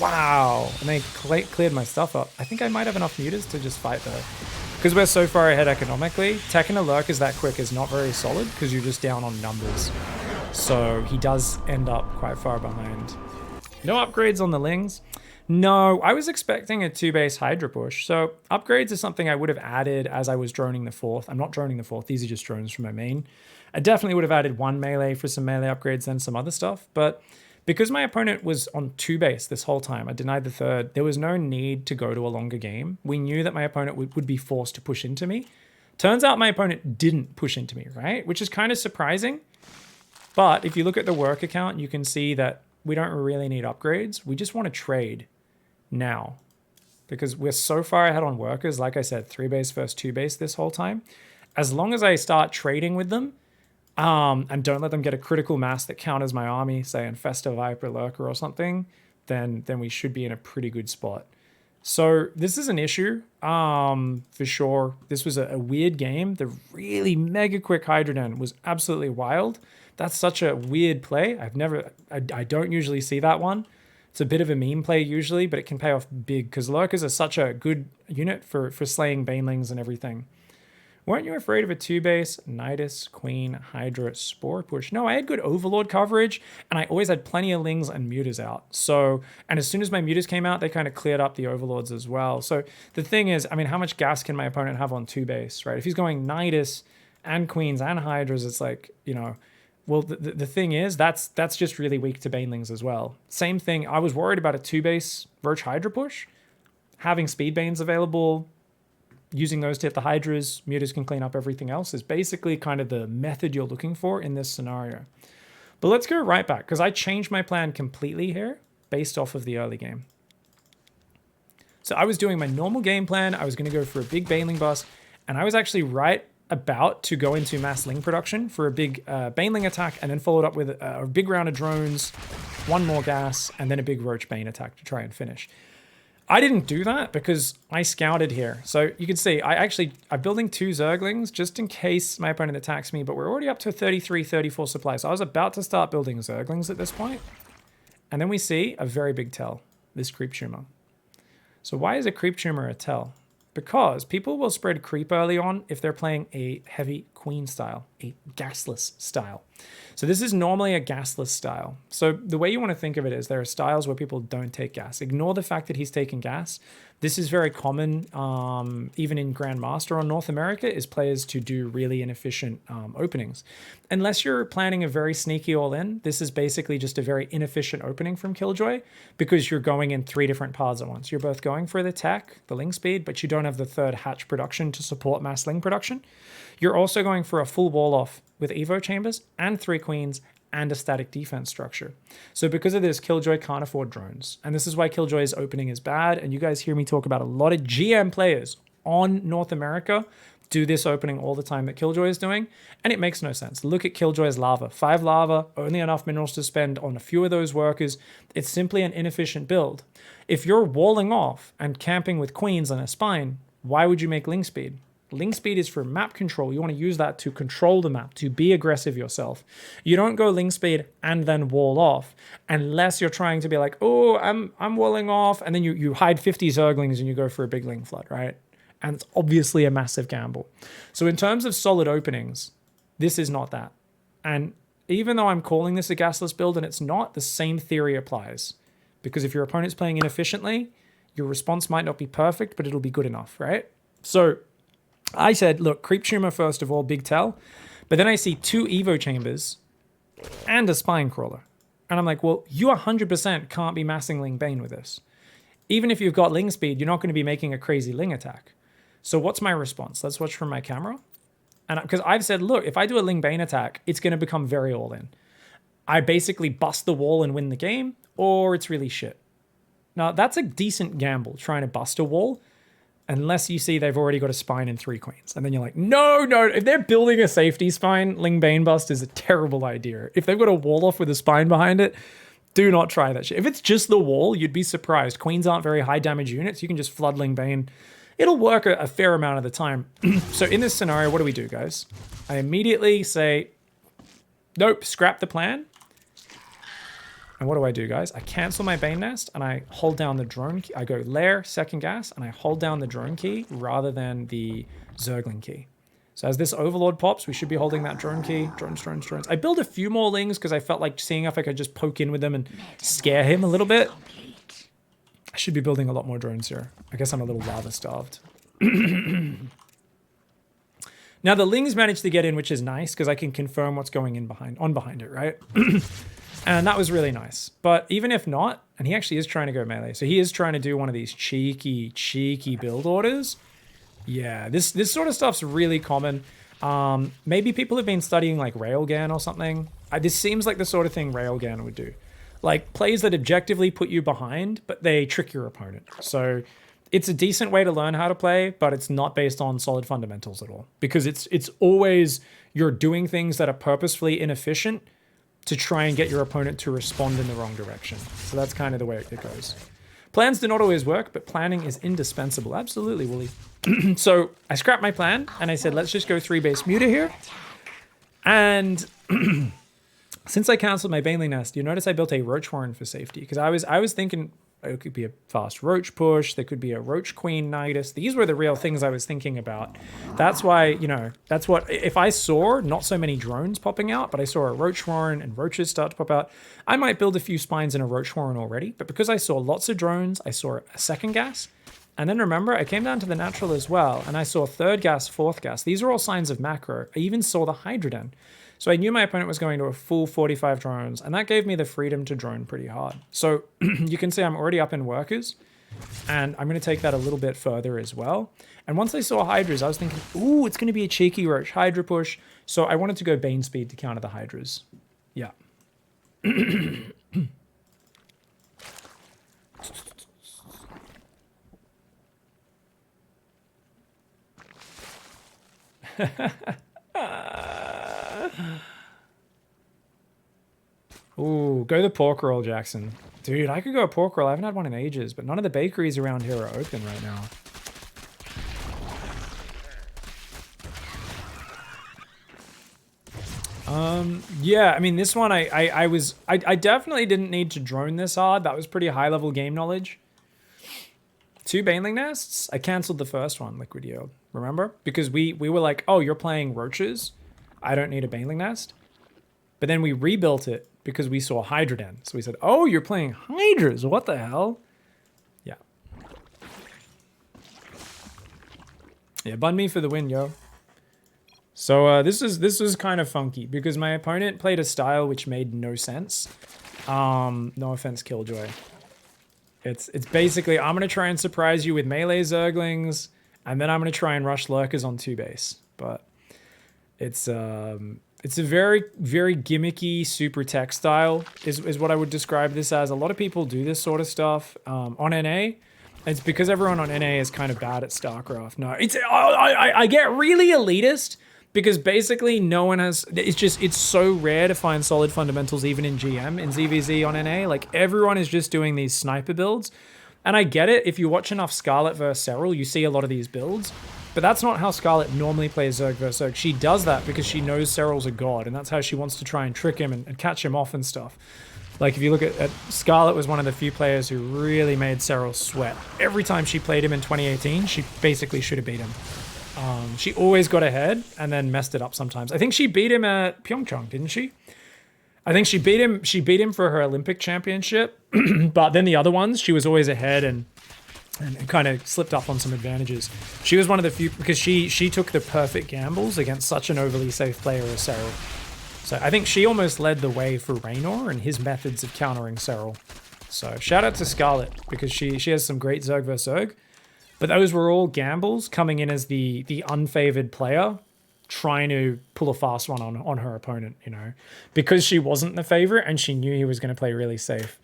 [SPEAKER 1] Wow. And they cleared my stuff up. I think I might have enough mutas to just fight though. Because we're so far ahead economically, teching a lurkers that quick is not very solid because you're just down on numbers. So he does end up quite far behind. No upgrades on the Lings. No, I was expecting a 2-base Hydra push. So upgrades is something I would have added as I was droning the 4th. I'm not droning the 4th. These are just drones from my main. I definitely would have added 1 melee for some melee upgrades and some other stuff. But because my opponent was on 2-base this whole time, I denied the 3rd, there was no need to go to a longer game. We knew that my opponent would be forced to push into me. Turns out my opponent didn't push into me, right? Which is kind of surprising. But if you look at the work account, you can see that we don't really need upgrades. We just want to trade now. Because we're so far ahead on workers, like I said, 3-base versus 2-base this whole time. As long as I start trading with them, and don't let them get a critical mass that counters my army, say Infesta, Viper, Lurker or something, then we should be in a pretty good spot. So this is an issue, for sure. This was a weird game. The really mega quick Hydroden was absolutely wild. That's such a weird play. I don't usually see that one. It's a bit of a meme play usually, but it can pay off big because Lurkers are such a good unit for slaying Banelings and everything. Weren't you afraid of a 2-base Nidus, Queen, Hydra, Spore push? No, I had good Overlord coverage, and I always had plenty of Lings and Mutas out. So, and as soon as my Mutas came out, they kind of cleared up the Overlords as well. So the thing is, I mean, how much gas can my opponent have on 2-base, right? If he's going Nidus and Queens and Hydras, it's like, you know, well, the thing is, that's just really weak to Banelings as well. Same thing, I was worried about a 2-base Roach Hydra push. Having Speed Banes available, using those to hit the Hydras, Mutas can clean up everything else, is basically kind of the method you're looking for in this scenario. But let's go right back, because I changed my plan completely here based off of the early game. So I was doing my normal game plan. I was going to go for a big Baneling bust, and I was actually right about to go into mass Ling production for a big Baneling attack, and then followed up with a big round of drones, one more gas, and then a big Roach Bane attack to try and finish. I didn't do that because I scouted here. So you can see, I'm building 2 Zerglings just in case my opponent attacks me, but we're already up to 33, 34 supply. So I was about to start building Zerglings at this point. And then we see a very big tell, this Creep Tumor. So why is a Creep Tumor a tell? Because people will spread creep early on if they're playing a heavy Queen style, a gasless style. So this is normally a gasless style. So the way you want to think of it is there are styles where people don't take gas. Ignore the fact that he's taking gas. This is very common, even in Grandmaster or North America, is players to do really inefficient openings. Unless you're planning a very sneaky all-in, this is basically just a very inefficient opening from Killjoy because you're going in 3 different paths at once. You're both going for the tech, the Ling speed, but you don't have the 3rd hatch production to support mass Ling production. You're also going for a full wall off with Evo chambers and 3 queens and a static defense structure. So because of this, Killjoy can't afford drones. And this is why Killjoy's opening is bad. And you guys hear me talk about a lot of GM players on North America do this opening all the time that Killjoy is doing. And it makes no sense. Look at Killjoy's lava. 5 lava, only enough minerals to spend on a few of those workers. It's simply an inefficient build. If you're walling off and camping with queens on a spine, why would you make Ling speed? Ling speed is for map control. You want to use that to control the map, to be aggressive yourself. You don't go Ling speed and then wall off unless you're trying to be like, oh, I'm walling off, and then you hide 50 Zerglings and you go for a big Ling flood, right? And it's obviously a massive gamble. So in terms of solid openings, this is not that. And even though I'm calling this a gasless build and it's not, the same theory applies. Because if your opponent's playing inefficiently, your response might not be perfect, but it'll be good enough, right? So I said, look, Creep Tumor first of all, big tell. But then I see 2 Evo chambers and a Spine Crawler. And I'm like, well, you 100% can't be massing Ling Bane with this. Even if you've got Ling speed, you're not going to be making a crazy Ling attack. So what's my response? Let's watch from my camera. And because I've said, look, if I do a Ling Bane attack, it's going to become very all-in. I basically bust the wall and win the game, or it's really shit. Now, that's a decent gamble, trying to bust a wall, unless you see they've already got a spine and 3 queens. And then you're like, no, if they're building a safety spine, Ling Bane bust is a terrible idea. If they've got a wall off with a spine behind it, do not try that shit. If it's just the wall, you'd be surprised. Queens aren't very high damage units. You can just flood Ling Bane. It'll work a fair amount of the time. So in this scenario, what do we do, guys? I immediately say, nope, scrap the plan. And what do I do, guys? I cancel my Bane Nest and I hold down the drone key. I go lair, second gas, and I hold down the drone key rather than the Zergling key. So as this Overlord pops, we should be holding that drone key. Drones. I build a few more Lings because I felt like seeing if I could just poke in with them and scare him a little bit. I should be building a lot more drones here. I guess I'm a little lava starved. Now the Lings managed to get in, which is nice because I can confirm what's going in behind it, right? And that was really nice. But even if not, and he actually is trying to go melee, so he is trying to do one of these cheeky build orders. Yeah, this sort of stuff's really common. Maybe people have been studying like Railgun or something. This seems like the sort of thing Railgun would do. Like plays that objectively put you behind, but they trick your opponent. So it's a decent way to learn how to play, but it's not based on solid fundamentals at all. Because it's always you're doing things that are purposefully inefficient to try and get your opponent to respond in the wrong direction. So that's kind of the way it goes. Plans do not always work, but planning is indispensable. Absolutely, Wooly. So I scrapped my plan and I said, let's just go 3-base muta here. And since I canceled my Baneling Nest, you notice I built a Roach Warren for safety because I was thinking it could be a fast Roach push. There could be a Roach Queen Nidus. These were the real things I was thinking about. That's why, you know, that's what, if I saw not so many drones popping out, but I saw a Roach Warren and Roaches start to pop out, I might build a few spines in a Roach Warren already. But because I saw lots of drones, I saw a second gas. And then remember, I came down to the natural as well, and I saw third gas, fourth gas. These are all signs of macro. I even saw the Hydroden. So I knew my opponent was going to a full 45 drones, and that gave me the freedom to drone pretty hard. So you can see I'm already up in workers, and I'm going to take that a little bit further as well. And once I saw Hydras, I was thinking, ooh, it's going to be a cheeky Roach Hydra push. So I wanted to go Bane speed to counter the Hydras. Yeah. Ooh, go the pork roll, Jackson. Dude, I could go a pork roll. I haven't had one in ages, but none of the bakeries around here are open right now. Yeah, I mean, this one, I definitely didn't need to drone this hard. That was pretty high level game knowledge. 2 Baneling Nests. I canceled the first one, Liquid Yield. Remember? Because we were like, oh, you're playing Roaches. I don't need a Baneling Nest. But then we rebuilt it because we saw Hydroden. So we said, oh, you're playing Hydras. What the hell? Yeah. Yeah, bun me for the win, yo. So this is kind of funky because my opponent played a style which made no sense. No offense, Killjoy. It's basically, I'm going to try and surprise you with melee Zerglings, and then I'm going to try and rush Lurkers on 2-base. But it's a very, very gimmicky super tech style is what I would describe this as. A lot of people do this sort of stuff on NA. It's because everyone on NA is kind of bad at StarCraft. No, I get really elitist because basically no one has, it's so rare to find solid fundamentals even in GM, in ZVZ on NA. Like everyone is just doing these sniper builds. And I get it, if you watch enough Scarlet versus Serral, you see a lot of these builds. But that's not how Scarlet normally plays Zerg versus Zerg. She does that because she knows Serral's a god, and that's how she wants to try and trick him and catch him off and stuff. Like if you look at Scarlet was one of the few players who really made Serral sweat. Every time she played him in 2018, she basically should have beat him. She always got ahead and then messed it up sometimes. I think she beat him at Pyeongchang, didn't she? I think she beat him for her Olympic championship, but then the other ones, she was always ahead and kind of slipped up on some advantages. She was one of the few, because she took the perfect gambles against such an overly safe player as Serral. So I think she almost led the way for Raynor and his methods of countering Serral. So shout out to Scarlet, because she has some great Zerg vs Zerg. But those were all gambles coming in as the unfavored player, trying to pull a fast one on her opponent, you know, because she wasn't the favorite and she knew he was going to play really safe.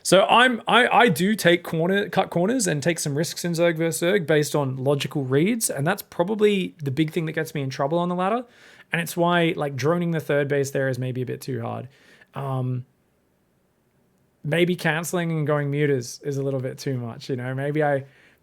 [SPEAKER 1] So I do cut corners and take some risks in Zerg vs Zerg based on logical reads, and that's probably the big thing that gets me in trouble on the ladder. And it's why like droning the third base there is maybe a bit too hard. Maybe canceling and going mute is a little bit too much, you know.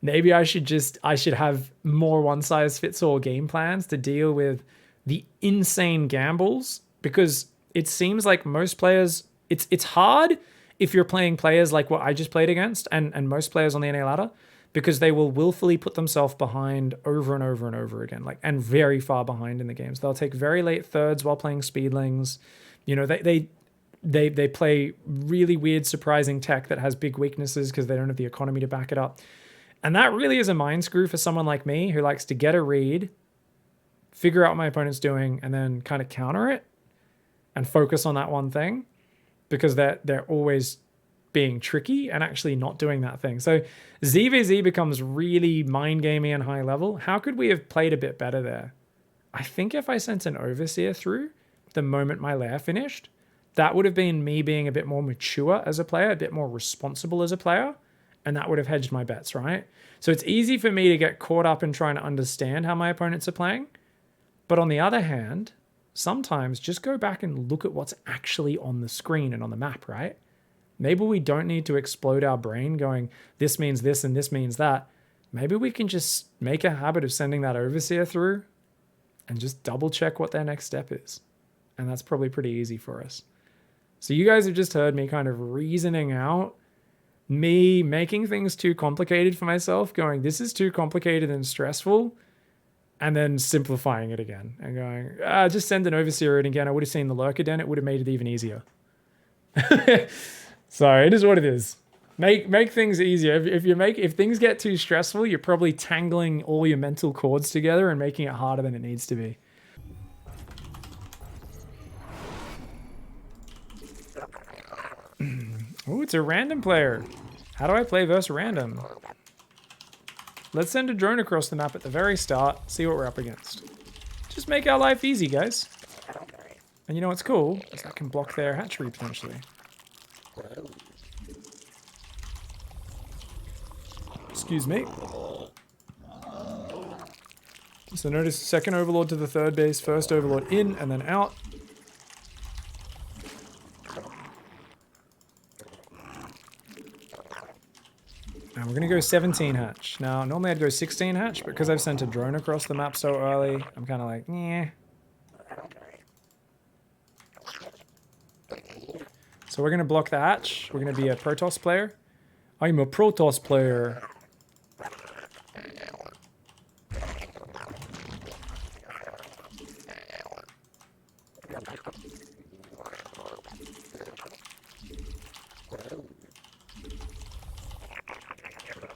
[SPEAKER 1] Maybe I should have more one-size-fits-all game plans to deal with the insane gambles, because it seems like most players, it's hard if you're playing players like what I just played against and most players on the NA ladder, because they will willfully put themselves behind over and over and over again, like, and very far behind in the games. They'll take very late thirds while playing speedlings. You know, they play really weird, surprising tech that has big weaknesses because they don't have the economy to back it up. And that really is a mind screw for someone like me who likes to get a read, figure out what my opponent's doing, and then kind of counter it and focus on that one thing, because they're always being tricky and actually not doing that thing. So ZVZ becomes really mind gamey and high level. How could we have played a bit better there? I think if I sent an Overseer through the moment my lair finished, that would have been me being a bit more mature as a player, a bit more responsible as a player. And that would have hedged my bets, right? So it's easy for me to get caught up in trying to understand how my opponents are playing. But on the other hand, sometimes just go back and look at what's actually on the screen and on the map, right? Maybe we don't need to explode our brain going, this means this and this means that. Maybe we can just make a habit of sending that overseer through and just double check what their next step is. And that's probably pretty easy for us. So you guys have just heard me kind of reasoning out, me making things too complicated for myself, going, this is too complicated and stressful, and then simplifying it again and going, just send an overseer in again. I would have seen the lurker den. It would have made it even easier. So it is what it is. Make things easier. If things get too stressful, you're probably tangling all your mental cords together and making it harder than it needs to be. Oh, it's a random player. How do I play versus random? Let's send a drone across the map at the very start, see what we're up against. Just make our life easy, guys. And you know what's cool? Is I can block their hatchery potentially. Excuse me. So notice second overlord to the third base, first overlord in and then out. And we're going to go 17 hatch. Now, normally I'd go 16 hatch, but because I've sent a drone across the map so early, I'm kind of like, yeah. So we're going to block the hatch. We're going to be a Protoss player. I'm a Protoss player.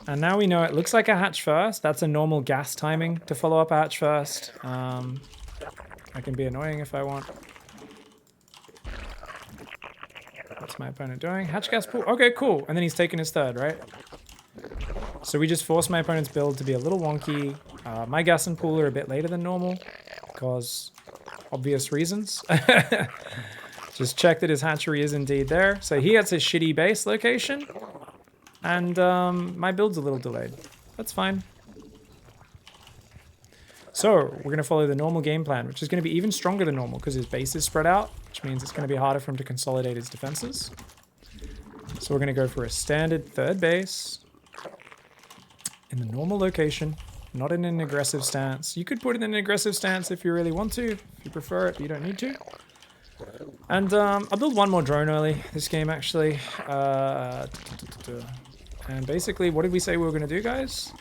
[SPEAKER 1] And now we know it looks like a hatch first. That's a normal gas timing to follow up a hatch first. I can be annoying if I want. What's my opponent doing? Hatch gas pool. Okay, cool. And then he's taking his third, right? So we just forced my opponent's build to be a little wonky. My gas and pool are a bit later than normal because obvious reasons. Just check that his hatchery is indeed there. So he gets a shitty base location. And my build's a little delayed. That's fine. So we're going to follow the normal game plan, which is going to be even stronger than normal because his base is spread out, which means it's going to be harder for him to consolidate his defenses. So we're going to go for a standard third base in the normal location, not in an aggressive stance. You could put it in an aggressive stance if you really want to, if you prefer it, but you don't need to. And I'll build one more drone early this game, actually. And basically, what did we say we were going to do, guys?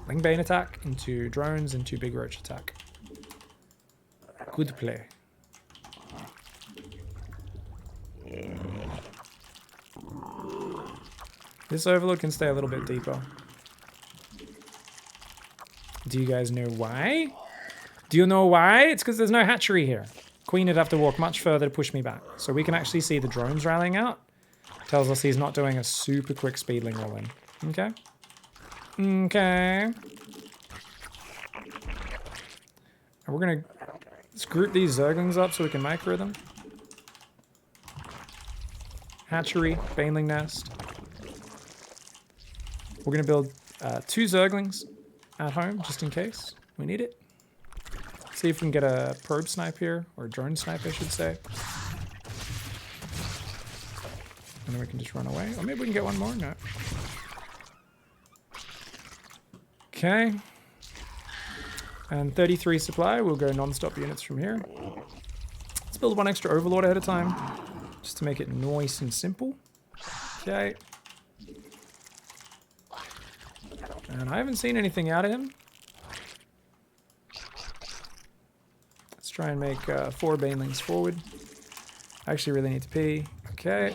[SPEAKER 1] Wingbane attack into drones into big roach attack. Good play. This overlord can stay a little bit deeper. Do you guys know why? Do you know why? It's because there's no hatchery here. Queen would have to walk much further to push me back. So we can actually see the drones rallying out. Tells us he's not doing a super quick speedling roll in. Okay. Okay. And we're going to let's group these Zerglings up so we can micro them. Hatchery, Baneling Nest. We're going to build 2 Zerglings at home just in case we need it. See if we can get a probe snipe here, or a drone snipe I should say. And then we can just run away. Or maybe we can get one more. No. Okay. And 33 supply. We'll go non-stop units from here. Let's build 1 extra overlord ahead of time. Just to make it nice and simple. Okay. And I haven't seen anything out of him. Let's try and make 4 banelings forward. I actually really need to pee. Okay.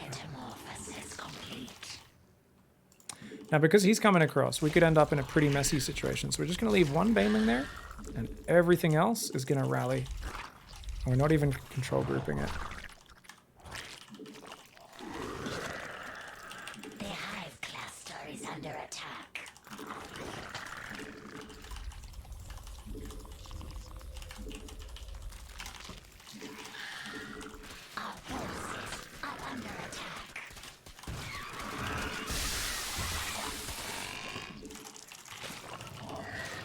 [SPEAKER 1] Now, because he's coming across, we could end up in a pretty messy situation. So we're just going to leave 1 baneling there, and everything else is going to rally. And we're not even control grouping it.
[SPEAKER 2] The hive cluster is under attack. Our forces are under attack.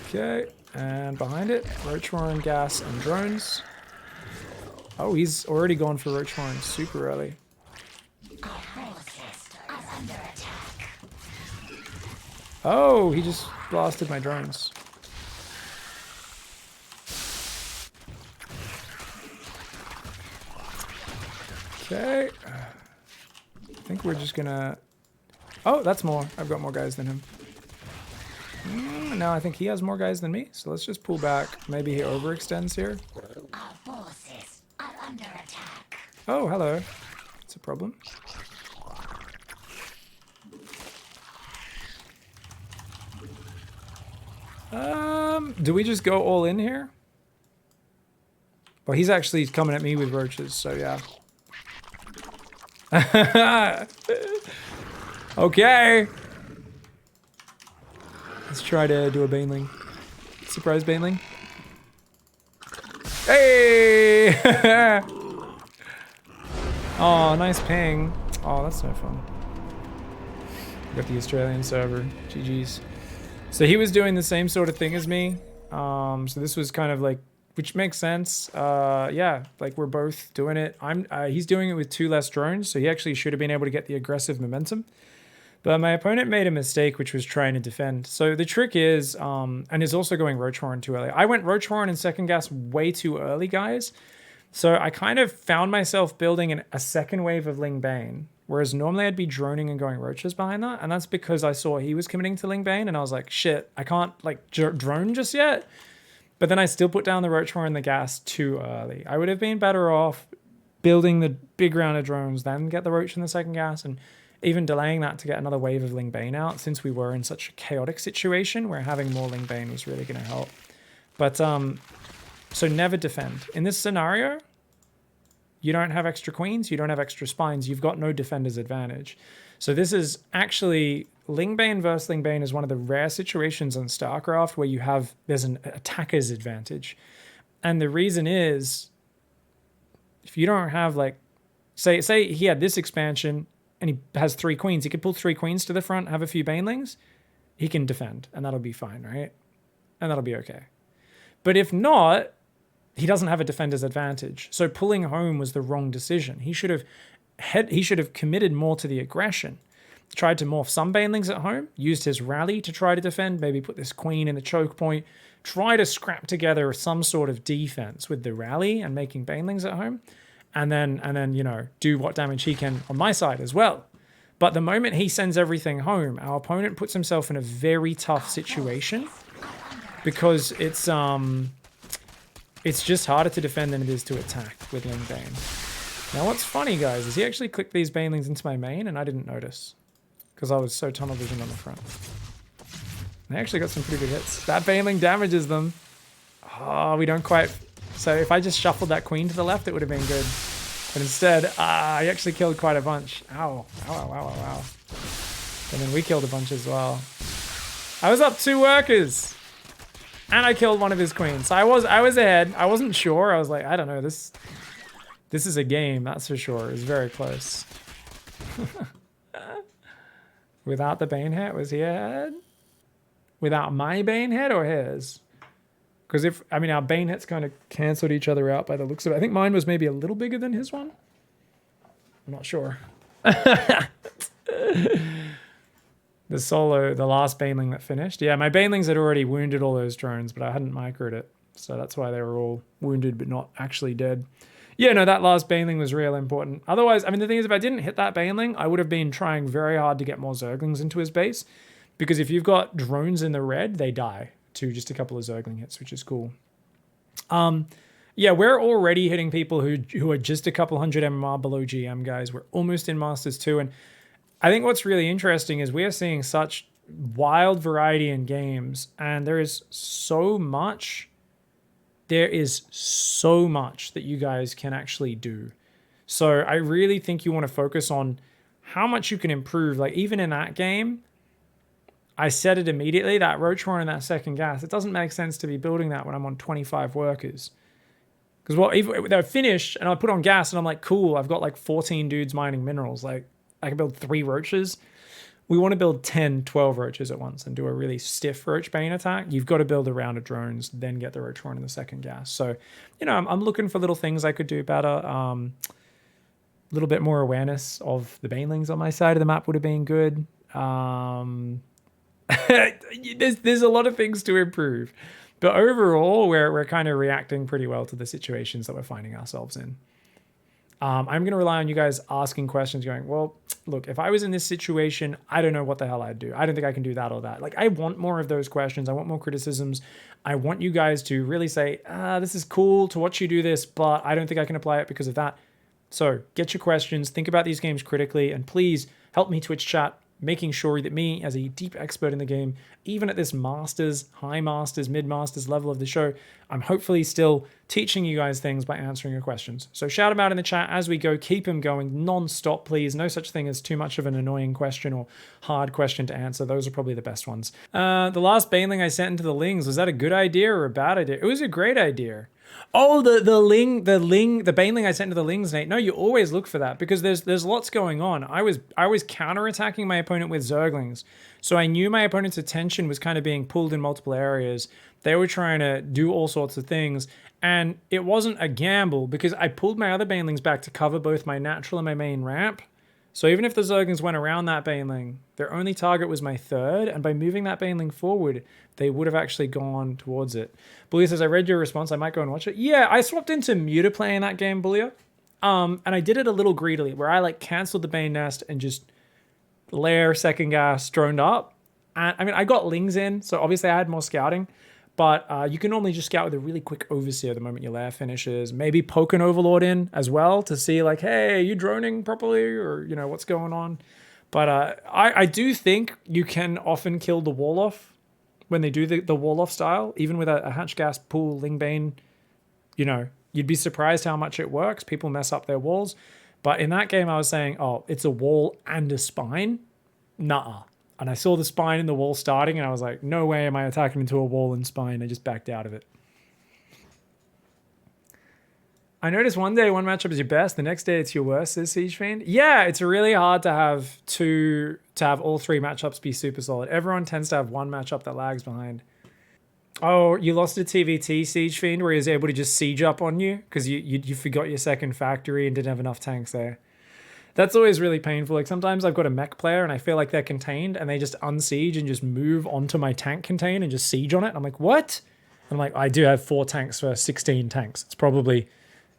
[SPEAKER 1] Okay, and behind it, Roach Warren, gas, and drones. Oh, he's already gone for Roach Warren super early.
[SPEAKER 2] Our forces
[SPEAKER 1] Oh, he just blasted my drones. Okay. I think we're just gonna... Oh, that's more. I've got more guys than him. No, I think he has more guys than me. So let's just pull back. Maybe he overextends here.
[SPEAKER 2] Our forces are under attack.
[SPEAKER 1] Oh, hello. It's a problem. Do we just go all in here? Well, he's actually coming at me with roaches, so yeah. Okay. Let's try to do a baneling. Surprise baneling. Hey! Oh, nice ping. Oh, that's no fun. Got the Australian server. GG's. So he was doing the same sort of thing as me. So this was kind of like, which makes sense. Yeah, like we're both doing it. He's doing it with 2 less drones, so he actually should have been able to get the aggressive momentum. But my opponent made a mistake, which was trying to defend. So the trick is, and is also going Roach Horn too early. I went Roach Horn and second gas way too early, guys. So I kind of found myself building a second wave of Ling Bane, whereas normally I'd be droning and going roaches behind that. And that's because I saw he was committing to Ling Bane, and I was like, shit, I can't like drone just yet. But then I still put down the Roach Horn and the gas too early. I would have been better off building the big round of drones, then get the Roach in the second gas, and even delaying that to get another wave of Ling Bane out, since we were in such a chaotic situation where having more Ling Bane was really going to help. But so never defend. In this scenario, you don't have extra queens, you don't have extra spines, you've got no defender's advantage. So this is actually, Ling Bane versus Ling Bane is one of the rare situations on StarCraft where there's an attacker's advantage. And the reason is, if you don't have like, say he had this expansion and he has 3 queens, he could pull 3 queens to the front, have a few banelings, he can defend, and that'll be fine, right? And that'll be okay. But if not, he doesn't have a defender's advantage. So pulling home was the wrong decision. He should have committed more to the aggression. Tried to morph some banelings at home, used his rally to try to defend, maybe put this queen in the choke point, try to scrap together some sort of defense with the rally and making banelings at home, and then you know, do what damage he can on my side as well. But the moment he sends everything home, our opponent puts himself in a very tough situation because it's just harder to defend than it is to attack with Ling Bane. Now what's funny, guys, is he actually clicked these banelings into my main and I didn't notice because I was so tunnel vision on the front. They actually got some pretty good hits. That baneling damages them. Oh, we don't quite... So if I just shuffled that queen to the left, it would have been good. But instead, I actually killed quite a bunch. Ow. Ow, ow, ow, ow, ow. And then we killed a bunch as well. I was up 2 workers. And I killed one of his queens. So I was ahead. I wasn't sure. I was like, I don't know. This is a game, that's for sure. It was very close. Without the Bane hit, was he ahead? Without my Bane hit or his? Because our Bane hits kind of cancelled each other out by the looks of it. I think mine was maybe a little bigger than his one. I'm not sure. The last Baneling that finished. Yeah, my Banelings had already wounded all those drones, but I hadn't microed it. So that's why they were all wounded but not actually dead. Yeah, no, that last Baneling was real important. Otherwise, I mean, the thing is, if I didn't hit that Baneling, I would have been trying very hard to get more Zerglings into his base. Because if you've got drones in the red, they die to just a couple of Zergling hits, which is cool. Yeah, we're already hitting people who are just a couple hundred MMR below GM, guys. We're almost in Masters 2. And I think what's really interesting is we are seeing such wild variety in games. And there is so much that you guys can actually do. So I really think you want to focus on how much you can improve. Like even in that game, I said it immediately, that Roach Horn and that second gas, it doesn't make sense to be building that when I'm on 25 workers. Because they're finished and I put on gas and I'm like, cool, I've got like 14 dudes mining minerals. Like I can build 3 roaches. We want to build 10, 12 roaches at once and do a really stiff Roach Bane attack. You've got to build a round of drones, then get the Roach Horn in the second gas. So, you know, I'm looking for little things I could do better. A little bit more awareness of the Banelings on my side of the map would have been good. there's a lot of things to improve. But overall, we're kind of reacting pretty well to the situations that we're finding ourselves in. I'm going to rely on you guys asking questions going, well, look, if I was in this situation, I don't know what the hell I'd do. I don't think I can do that or that. Like, I want more of those questions. I want more criticisms. I want you guys to really say, this is cool to watch you do this, but I don't think I can apply it because of that. So get your questions, think about these games critically, and please help me Twitch chat, making sure that me, as a deep expert in the game, even at this masters, high masters, mid masters level of the show, I'm hopefully still teaching you guys things by answering your questions. So shout them out in the chat as we go. Keep them going non-stop, please. No such thing as too much of an annoying question or hard question to answer. Those are probably the best ones. The last baneling I sent into the Lings, was that a good idea or a bad idea? It was a great idea. Oh, the baneling I sent to the Lings, Nate. No, you always look for that because there's lots going on. I was counterattacking my opponent with Zerglings, so I knew my opponent's attention was kind of being pulled in multiple areas. They were trying to do all sorts of things, and it wasn't a gamble because I pulled my other banelings back to cover both my natural and my main ramp. So even if the Zerglings went around that baneling, their only target was my third, and by moving that baneling forward, they would have actually gone towards it. Bullia says, I read your response, I might go and watch it. Yeah, I swapped into Muta playing that game, Bullia. And I did it a little greedily, where I like canceled the Bane Nest and just layer second gas droned up. And I mean, I got Lings in, so obviously I had more scouting, but you can normally just scout with a really quick Overseer the moment your lair finishes. Maybe poke an Overlord in as well to see like, hey, are you droning properly? Or, you know, what's going on? But I do think you can often kill the wall off when they do the wall off style, even with a hatch gas pool Lingbane. You know, you'd be surprised how much it works. People mess up their walls. But in that game, I was saying, oh, it's a wall and a spine. Nuh-uh. And I saw the spine and the wall starting, and I was like, no way am I attacking into a wall and spine. I just backed out of it. I noticed one day one matchup is your best, the next day it's your worst, says Siege Fiend. Yeah, it's really hard to have all three matchups be super solid. Everyone tends to have one matchup that lags behind. Oh, you lost a TVT, Siege Fiend, where he was able to just siege up on you because you forgot your second factory and didn't have enough tanks there. That's always really painful. Like sometimes I've got a mech player and I feel like they're contained and they just unsiege and just move onto my tank contain and just siege on it. I'm like, what? I'm like, I do have 4 tanks for 16 tanks. It's probably,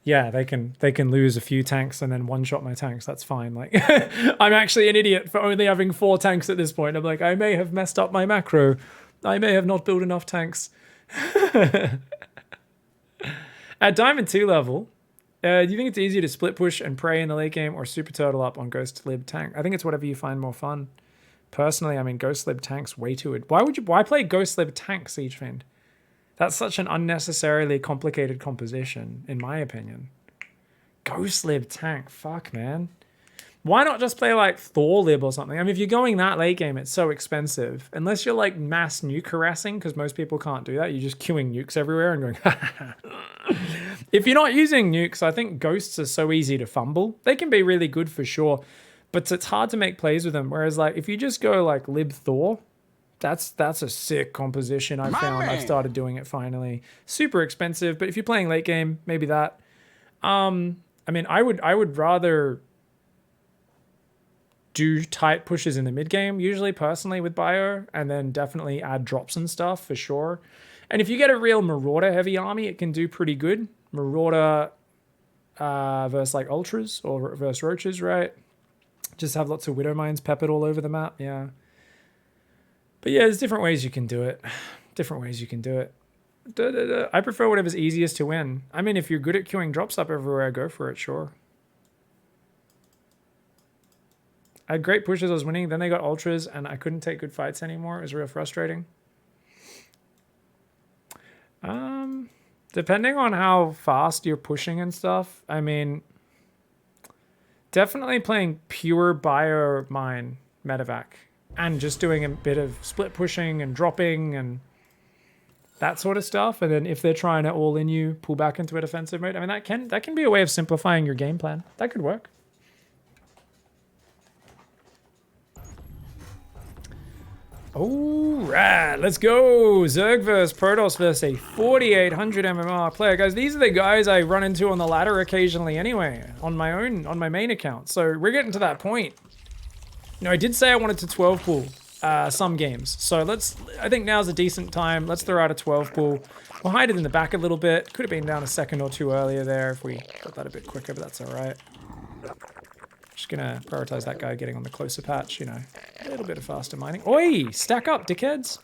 [SPEAKER 1] yeah, they can lose a few tanks and then one-shot my tanks. That's fine. Like, I'm actually an idiot for only having 4 tanks at this point. I'm like, I may have messed up my macro. I may have not built enough tanks. At Diamond 2 level, do you think it's easier to split push and pray in the late game or super turtle up on Ghost Lib tank? I think it's whatever you find more fun. Personally, I mean, Ghost Lib tank's way too... Why play Ghost Lib tank, Siege Fiend? That's such an unnecessarily complicated composition, in my opinion. Ghost Lib tank, fuck, man. Why not just play like Thor Lib or something? I mean, if you're going that late game, it's so expensive. Unless you're like mass nuke harassing, because most people can't do that. You're just queuing nukes everywhere and going, If you're not using nukes, I think ghosts are so easy to fumble. They can be really good for sure, but it's hard to make plays with them. Whereas like if you just go like Lib Thor, that's a sick composition I found. I've started doing it finally. Super expensive, but if you're playing late game, maybe that. I mean, I would rather do tight pushes in the mid game, usually personally with Bio, and then definitely add drops and stuff for sure. And if you get a real Marauder heavy army, it can do pretty good. Marauder versus like Ultras or versus Roaches, right? Just have lots of Widow Mines peppered all over the map, yeah. But yeah, there's different ways you can do it. Different ways you can do it. I prefer whatever's easiest to win. I mean, if you're good at queuing drops up everywhere, go for it, sure. I had great pushes, I was winning, then they got Ultras, and I couldn't take good fights anymore. It was real frustrating. Depending on how fast you're pushing and stuff, I mean, definitely playing pure bio mine medevac and just doing a bit of split pushing and dropping and that sort of stuff. And then if they're trying to all in you, pull back into a defensive mode. I mean, that can be a way of simplifying your game plan. That could work. All right, let's go. Zerg vs Protoss versus a 4800 MMR player. Guys, these are the guys I run into on the ladder occasionally anyway, on my main account. So we're getting to that point. You know, I did say I wanted to 12 pool some games. So I think now's a decent time. Let's throw out a 12 pool. We'll hide it in the back a little bit. Could have been down a second or two earlier there if we got that a bit quicker, but that's all right. Just gonna prioritize that guy getting on the closer patch, you know, a little bit of faster mining. Oi, stack up, dickheads.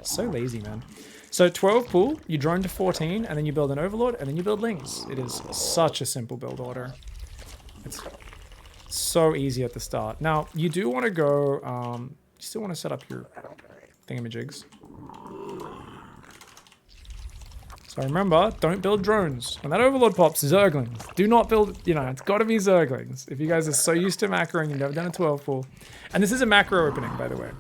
[SPEAKER 1] So lazy, man. So 12 pool, you drone to 14, and then you build an overlord, and then you build lings. It is such a simple build order. It's so easy at the start. Now, you do want to go, you still want to set up your thingamajigs. So remember, don't build drones. When that overlord pops, Zerglings. Do not build, you know, it's got to be Zerglings. If you guys are so used to macroing, you've never done a 12 pool. And this is a macro opening, by the way.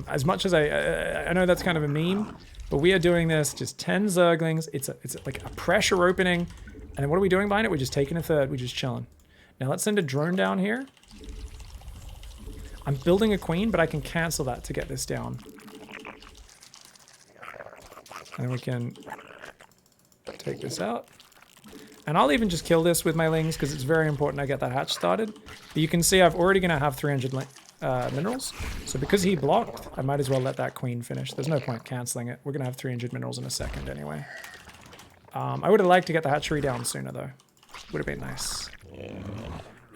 [SPEAKER 1] As much as I know that's kind of a meme, but we are doing this just 10 Zerglings. It's like a pressure opening. And then what are we doing behind it? We're just taking a third. We're just chilling. Now let's send a drone down here. I'm building a queen, but I can cancel that to get this down. And then we can take this out. And I'll even just kill this with my lings because it's very important I get that hatch started. But you can see I'm already going to have 300 minerals. So because he blocked, I might as well let that queen finish. There's no point cancelling it. We're going to have 300 minerals in a second anyway. I would have liked to get the hatchery down sooner though. Would have been nice.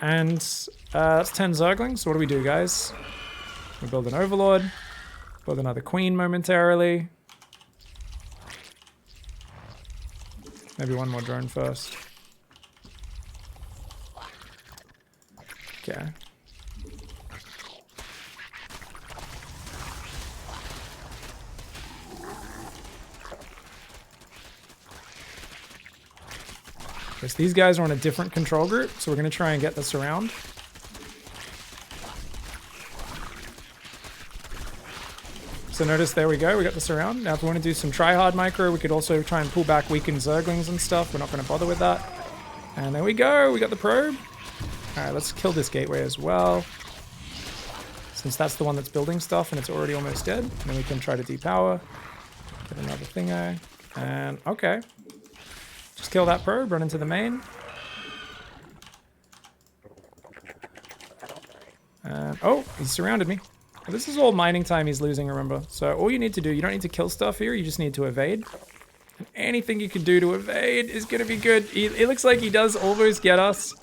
[SPEAKER 1] And that's 10 Zerglings. So what do we do, guys? We build an overlord. Build another queen momentarily. Maybe one more drone first. Okay. Because these guys are on a different control group, so we're going to try and get this around. So notice, there we go, we got this around. Now if we want to do some try-hard micro, we could also try and pull back weakened Zerglings and stuff. We're not going to bother with that. And there we go, we got the probe. Alright, let's kill this gateway as well. Since that's the one that's building stuff and it's already almost dead. And then we can try to depower. Get another thingo. And, okay. Just kill that probe, run into the main. And, oh, he's surrounded me. Well, this is all mining time he's losing, remember. So all you need to do, you don't need to kill stuff here, you just need to evade. And anything you can do to evade is going to be good. It looks like he does almost get us.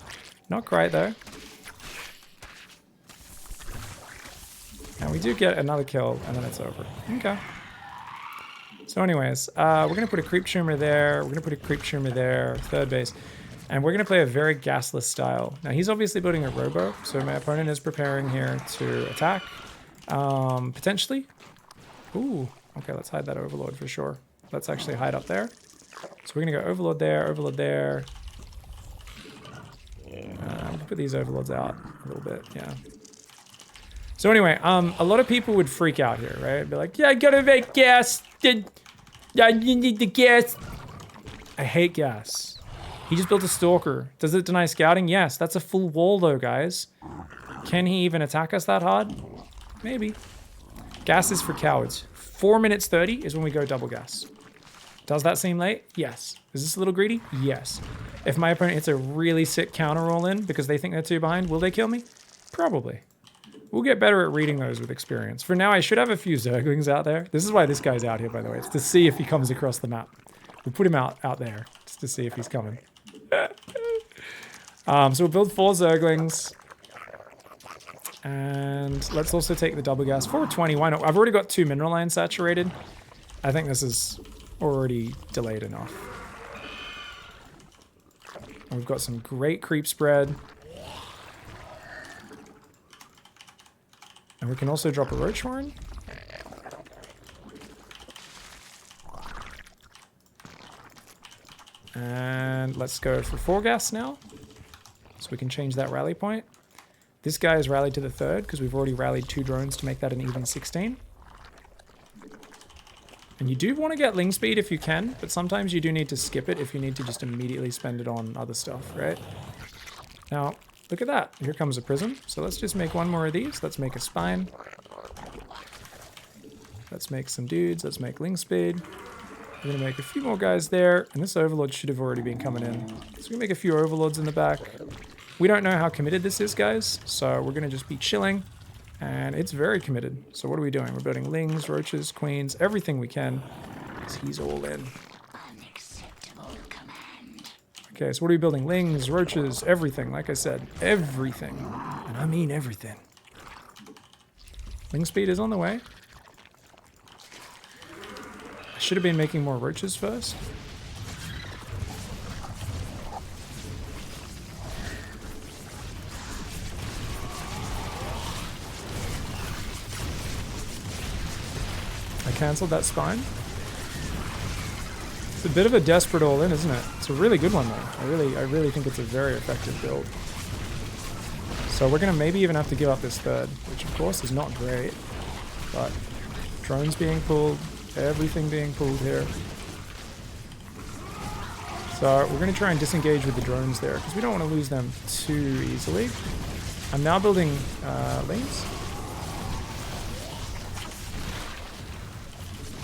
[SPEAKER 1] Not quite, though. And we do get another kill, and then it's over. Okay. So anyways, we're going to put a creep tumor there. We're going to put a creep tumor there, third base. And we're going to play a very gasless style. Now, he's obviously building a robo, so my opponent is preparing here to attack. Potentially. Ooh, okay, let's hide that overlord for sure. Let's actually hide up there. So we're going to go overlord there, overlord there. Put these overlords out a little bit, yeah. So anyway, a lot of people would freak out here, right? Be like, yeah, I gotta make gas. Yeah, you need the gas. I hate gas. He just built a stalker. Does it deny scouting? Yes, that's a full wall though, guys. Can he even attack us that hard? Maybe. Gas is for cowards. 4 minutes 30 is when we go double gas. Does that seem late? Yes. Is this a little greedy? Yes. If my opponent hits a really sick counter roll in because they think they're too behind, will they kill me? Probably. We'll get better at reading those with experience. For now, I should have a few Zerglings out there. This is why this guy's out here, by the way. It's to see if he comes across the map. We'll put him out there just to see if he's coming. So we'll build 4 Zerglings. And let's also take the double gas. 420, why not? I've already got 2 mineral lines saturated. I think this is already delayed enough. And we've got some great creep spread. And we can also drop a roach horn. And let's go for 4 gas now. So we can change that rally point. This guy is rallied to the 3rd because we've already rallied 2 drones to make that an even 16. And you do want to get ling speed if you can, but sometimes you do need to skip it if you need to just immediately spend it on other stuff, right? Now, look at that. Here comes a prism. So let's just make 1 more of these. Let's make a spine. Let's make some dudes. Let's make ling speed. We're going to make a few more guys there. And this overlord should have already been coming in. So we're going to make a few overlords in the back. We don't know how committed this is, guys. So we're going to just be chilling. And it's very committed. So what are we doing? We're building lings, roaches, queens, everything we can. 'Cause he's all in.
[SPEAKER 2] Unacceptable command.
[SPEAKER 1] Okay, so what are we building? Lings, roaches, everything. Like I said, everything. And I mean everything. Ling speed is on the way. I should have been making more roaches first. I cancelled that spine. It's a bit of a desperate all-in, isn't it? It's a really good one, though. I really think it's a very effective build. So we're going to maybe even have to give up this third, which of course is not great. But drones being pulled, everything being pulled here. So we're going to try and disengage with the drones there, because we don't want to lose them too easily. I'm now building lanes.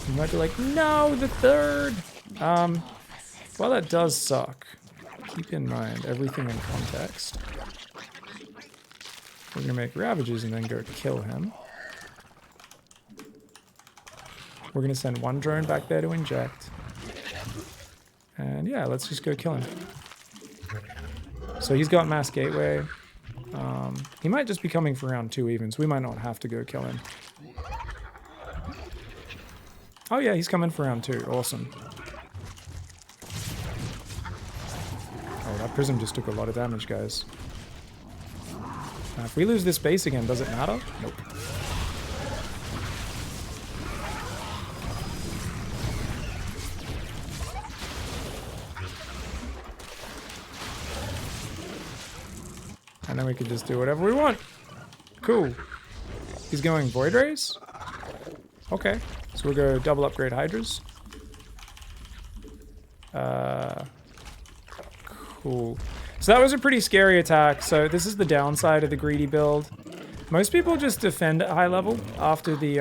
[SPEAKER 1] You might be like, no, the third! Well, that does suck. Keep in mind everything in context. We're going to make ravages and then go kill him. We're going to send one drone back there to inject. And yeah, let's just go kill him. So he's got mass gateway. He might just be coming for round 2 even, so we might not have to go kill him. Oh yeah, he's coming for round 2. Awesome. Oh, that prism just took a lot of damage, guys. If we lose this base again, does it matter? Nope. And then we can just do whatever we want. Cool. He's going Void Rays? Okay. So we'll go double upgrade Hydras. Cool. So that was a pretty scary attack. So this is the downside of the greedy build. Most people just defend at high level after the,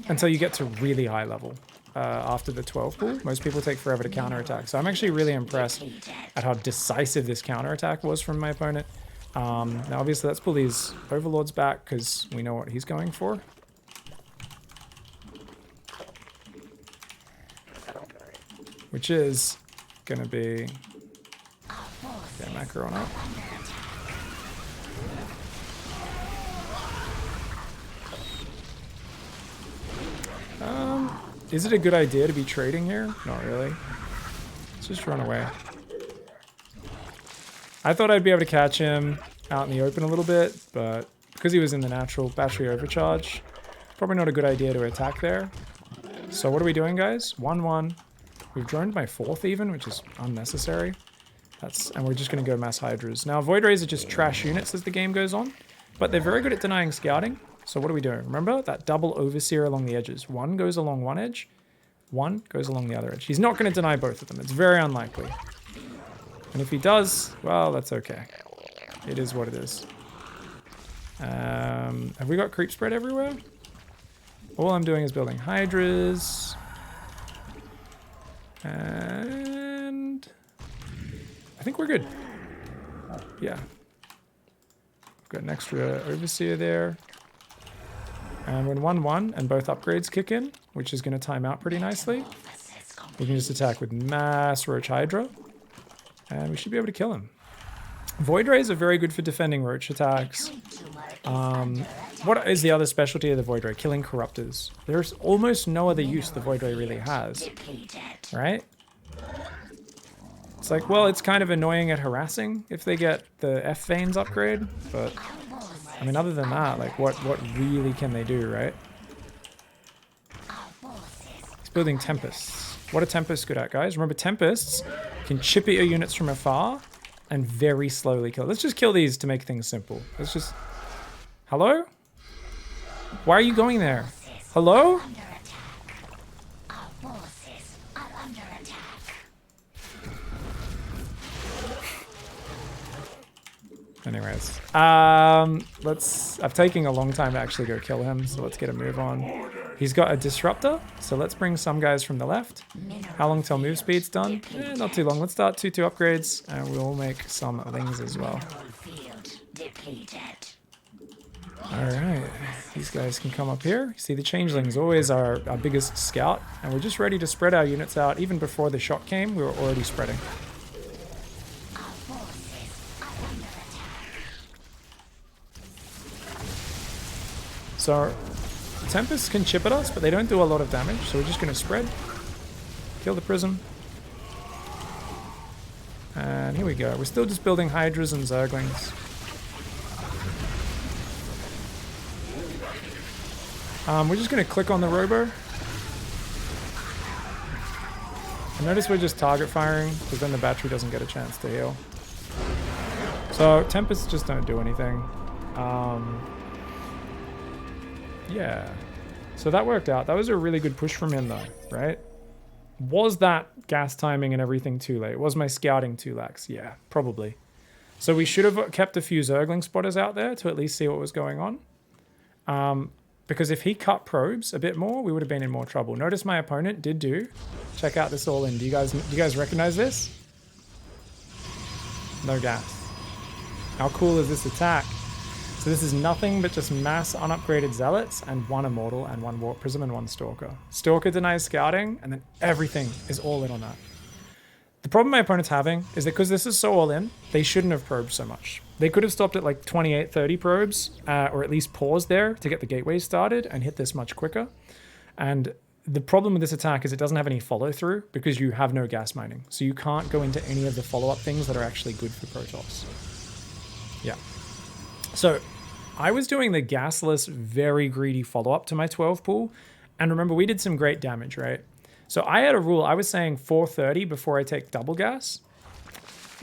[SPEAKER 1] until you get to really high level. After the 12 pool, most people take forever to counterattack. So I'm actually really impressed at how decisive this counterattack was from my opponent. Now obviously let's pull these overlords back because we know what he's going for. Which is going to be... Yeah, macro on up. Is it a good idea to be trading here? Not really. Let's just run away. I thought I'd be able to catch him out in the open a little bit, but because he was in the natural battery overcharge, probably not a good idea to attack there. So what are we doing, guys? 1-1. We've droned my 4th even, which is unnecessary. And we're just going to go mass Hydras. Now, Void Rays are just trash units as the game goes on, but they're very good at denying scouting. So what are we doing? Remember that double Overseer along the edges. One goes along one edge, one goes along the other edge. He's not going to deny both of them. It's very unlikely. And if he does, well, that's okay. It is what it is. Have we got creep spread everywhere? All I'm doing is building Hydras. And I think we're good. Yeah. Got an extra Overseer there. And when 1-1 and both upgrades kick in, which is going to time out pretty nicely, we can just attack with mass Roach Hydra. And we should be able to kill him. Void Rays are very good for defending Roach attacks. What is the other specialty of the Void Ray? Killing Corruptors. There's almost no other use the Void Ray really has. Right? It's like, well, it's kind of annoying at harassing if they get the F Veins upgrade, but I mean, other than that, like, what really can they do, right? It's building Tempests. What are Tempests good at, guys? Remember, Tempests can chip at your units from afar and very slowly kill. Let's just kill these to make things simple. Let's just... Hello? Why are you going there? Hello? Anyways, I'm taking a long time to actually go kill him, so let's get a move on. He's got a disruptor, so let's bring some guys from the left. How long till move speed's done? Not too long. Let's start 2-2 upgrades, and we'll make some lings as well. Alright, these guys can come up here. See, the changeling's always our biggest scout, and we're just ready to spread our units out. Even before the shot came, we were already spreading. So, Tempests can chip at us, but they don't do a lot of damage, so we're just going to spread. Kill the Prism. And here we go. We're still just building Hydras and Zerglings. We're just going to click on the Robo. And notice we're just target firing, because then the battery doesn't get a chance to heal. So, Tempests just don't do anything. Yeah. So that worked out. That was a really good push from him, though, right? Was that gas timing and everything too late? Was my scouting too lax? Yeah, probably. So we should have kept a few Zergling spotters out there to at least see what was going on. Because if he cut probes a bit more, we would have been in more trouble. Notice my opponent did do. Check out this all in. Do you guys recognize this? No gas. How cool is this attack? So this is nothing but just mass unupgraded zealots and one immortal and one warp prism and one stalker. Stalker denies scouting, and then everything is all in on that. The problem my opponent's having is that because this is so all in, they shouldn't have probed so much. They could have stopped at like 28, 30 probes, or at least paused there to get the gateways started and hit this much quicker. And the problem with this attack is it doesn't have any follow through because you have no gas mining. So you can't go into any of the follow-up things that are actually good for Protoss. Yeah. So I was doing the gasless, very greedy follow-up to my 12 pool. And remember, we did some great damage, right? So I had a rule. I was saying 430 before I take double gas.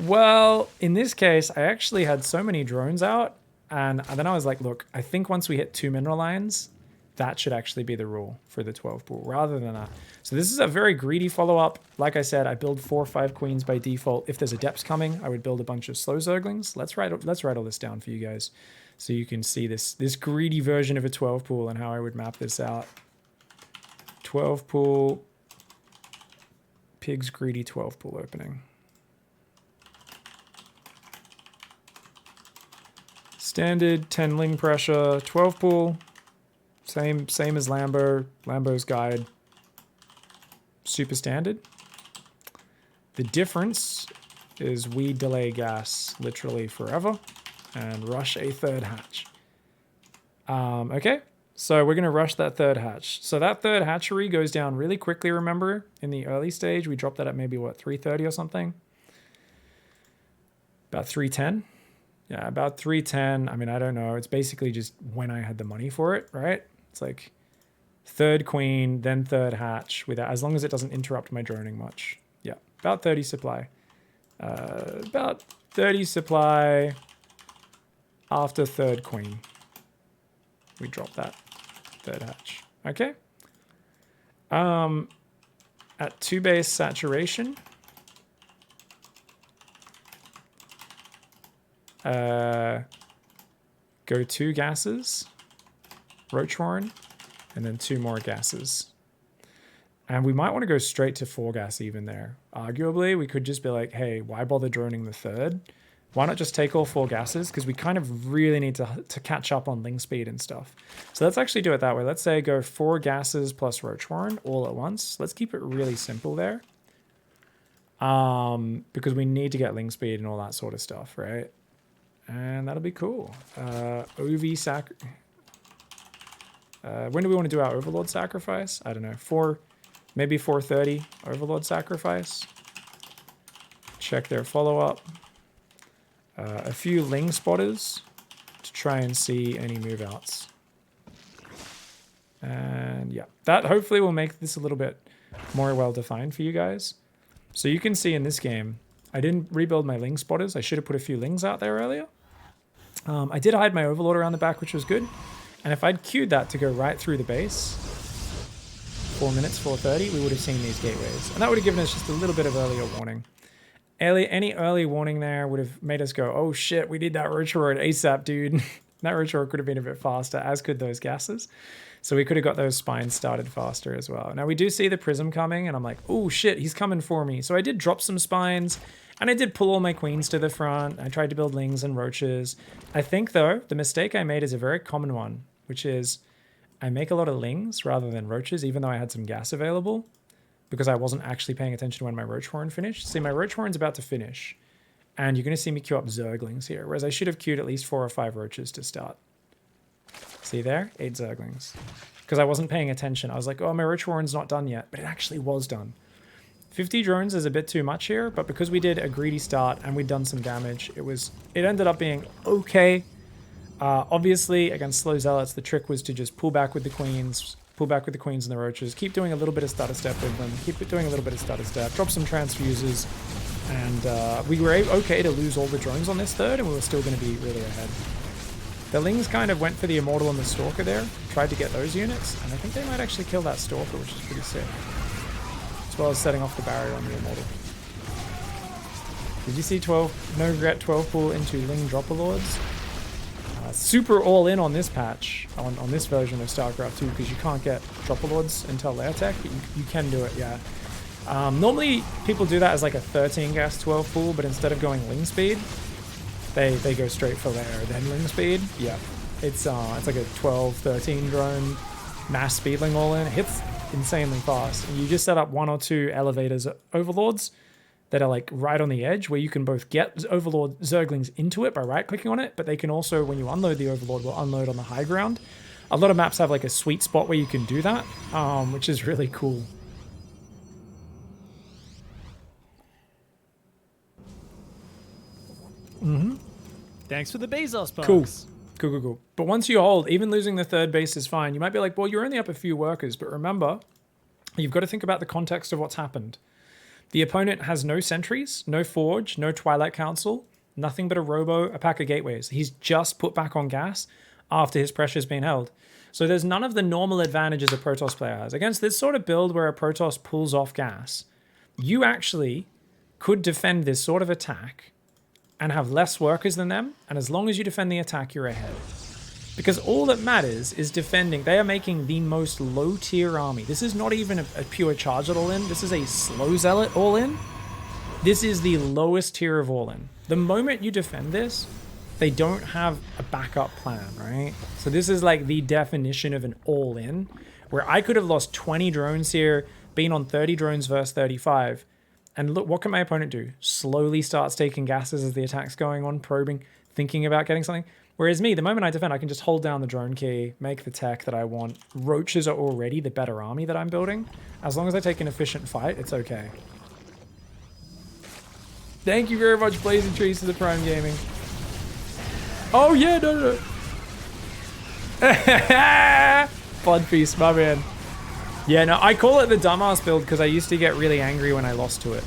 [SPEAKER 1] Well, in this case, I actually had so many drones out. And then I was like, look, I think once we hit 2 mineral lines, that should actually be the rule for the 12 pool rather than that. So this is a very greedy follow-up. Like I said, I build 4 or 5 queens by default. If there's a depths coming, I would build a bunch of slow zerglings. Let's write all this down for you guys so you can see this greedy version of a 12 pool and how I would map this out. 12 pool, Pigs greedy 12 pool opening. Standard 10 ling pressure, 12 pool. Same as Lambo's guide. Super standard. The difference is we delay gas literally forever and rush a third hatch. Okay, so we're going to rush that third hatch. So that third hatchery goes down really quickly, remember? In the early stage, we dropped that at maybe, what, 330 or something? About 310? Yeah, about 310. I mean, I don't know. It's basically just when I had the money for it, right? It's like third queen, then third hatch, without, as long as it doesn't interrupt my droning much. Yeah, about 30 supply. About 30 supply after third queen. We drop that third hatch. Okay. At 2 base saturation. Go 2 gases. Roach Warren, and then 2 more gases. And we might want to go straight to 4 gas even there. Arguably, we could just be like, hey, why bother droning the third? Why not just take all 4 gases? Because we kind of really need to catch up on ling speed and stuff. So let's actually do it that way. Let's say go 4 gases plus Roach Warren all at once. Let's keep it really simple there. Because we need to get ling speed and all that sort of stuff, right? And that'll be cool. OV sac... when do we want to do our Overlord sacrifice? I don't know. Maybe 430 Overlord sacrifice. Check their follow-up. A few Ling spotters to try and see any move-outs. And yeah, that hopefully will make this a little bit more well-defined for you guys. So you can see in this game, I didn't rebuild my Ling spotters. I should have put a few Lings out there earlier. I did hide my Overlord around the back, which was good. And if I'd queued that to go right through the base, 4 minutes, 4:30, we would have seen these gateways. And that would have given us just a little bit of earlier warning. Any early warning there would have made us go, oh shit, we need that Roach Warren ASAP, dude. That roach horde could have been a bit faster, as could those gases. So we could have got those spines started faster as well. Now we do see the prism coming, and I'm like, oh shit, he's coming for me. So I did drop some spines, and I did pull all my queens to the front. I tried to build lings and roaches. I think, though, the mistake I made is a very common one, which is I make a lot of lings rather than roaches, even though I had some gas available, because I wasn't actually paying attention to when my roach horn finished. See, my roach horn's about to finish, and you're going to see me queue up zerglings here, whereas I should have queued at least 4 or 5 roaches to start. See there? 8 zerglings. Because I wasn't paying attention. I was like, oh, my roach horn's not done yet, but it actually was done. 50 drones is a bit too much here, but because we did a greedy start and we'd done some damage, it ended up being okay. Obviously, against slow zealots, the trick was to just pull back with the queens and the roaches, keep doing a little bit of stutter step with them, keep doing a little bit of stutter step, drop some transfuses, and we were okay to lose all the drones on this third, and we were still going to be really ahead. The Lings kind of went for the Immortal and the Stalker there, tried to get those units, and I think they might actually kill that Stalker, which is pretty sick. As well as setting off the barrier on the Immortal. Did you see 12, no regret 12 pull into Ling Dropper Lords? Super all in on this patch, on this version of StarCraft 2, because you can't get Dropper Lords until layer tech, but you can do it, yeah. Normally, people do that as like a 13 gas 12 pull, but instead of going Ling speed, they go straight for layer, then Ling speed. Yeah, it's like a 12, 13 drone mass speedling all in. It hits insanely fast. And you just set up 1 or 2 elevators overlords that are like right on the edge, where you can both get overlord zerglings into it by right clicking on it, but they can also, when you unload the overlord, will unload on the high ground. A lot of maps have like a sweet spot where you can do that, which is really cool.
[SPEAKER 4] Thanks for the Bezos box.
[SPEAKER 1] Cool. But once you hold, even losing the third base is fine. You might be like, well, you're only up a few workers, but remember, you've got to think about the context of what's happened. The opponent has no sentries, no forge, no Twilight Council, nothing but a robo, a pack of gateways. He's just put back on gas after his pressure's been held. So there's none of the normal advantages a Protoss player has. Against this sort of build where a Protoss pulls off gas, you actually could defend this sort of attack and have less workers than them, and as long as you defend the attack, you're ahead. Because all that matters is defending. They are making the most low-tier army. This is not even a pure charge all-in. This is a slow zealot all-in. This is the lowest tier of all-in. The moment you defend this, they don't have a backup plan, right? So this is like the definition of an all-in, where I could have lost 20 drones here, been on 30 drones versus 35, and look, what can my opponent do? Slowly starts taking gases as the attack's going on, probing, thinking about getting something. Whereas me, the moment I defend, I can just hold down the drone key, make the tech that I want. Roaches are already the better army that I'm building. As long as I take an efficient fight, it's okay. Thank you very much, Blazing Trees, to the Prime Gaming. Oh, yeah, no. Blood Feast, my man. Yeah, no, I call it the dumbass build because I used to get really angry when I lost to it.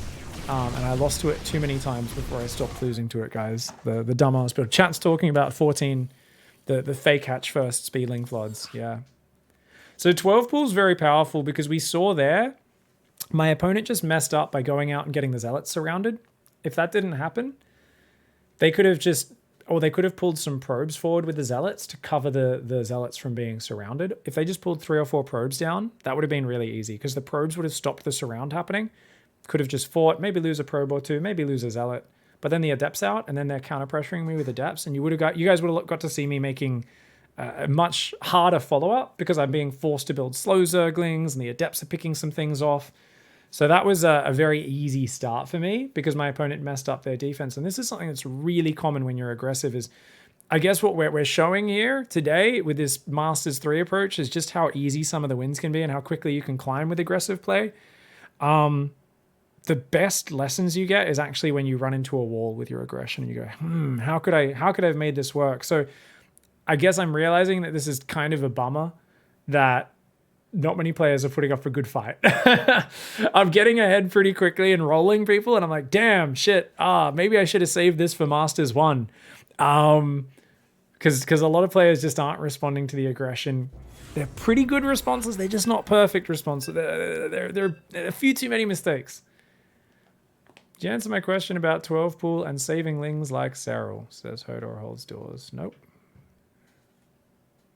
[SPEAKER 1] And I lost to it too many times before I stopped losing to it, guys. The dumbass build. Chat's talking about 14, the fake hatch first speedling floods. Yeah. So 12 pool's very powerful because we saw there, my opponent just messed up by going out and getting the zealots surrounded. If that didn't happen, they could have just, or they could have pulled some probes forward with the zealots to cover the zealots from being surrounded. If they just pulled 3 or 4 probes down, that would have been really easy because the probes would have stopped the surround happening. Could have just fought, maybe lose a probe or 2, maybe lose a zealot, but then the adepts out, and then they're counter pressuring me with adepts, and you guys would have got to see me making a much harder follow up because I'm being forced to build slow zerglings, and the adepts are picking some things off. So that was a very easy start for me because my opponent messed up their defense, and this is something that's really common when you're aggressive. Is I guess what we're showing here today with this Masters 3 approach is just how easy some of the wins can be and how quickly you can climb with aggressive play. The best lessons you get is actually when you run into a wall with your aggression and you go, how could I have made this work? So I guess I'm realizing that this is kind of a bummer that not many players are putting up a good fight. I'm getting ahead pretty quickly and rolling people, and I'm like, damn, shit, maybe I should have saved this for Masters 1. Because a lot of players just aren't responding to the aggression. They're pretty good responses, they're just not perfect responses. They're a few too many mistakes. Did you answer my question about 12 pool and saving lings like Cyril? Says Hodor holds doors. Nope.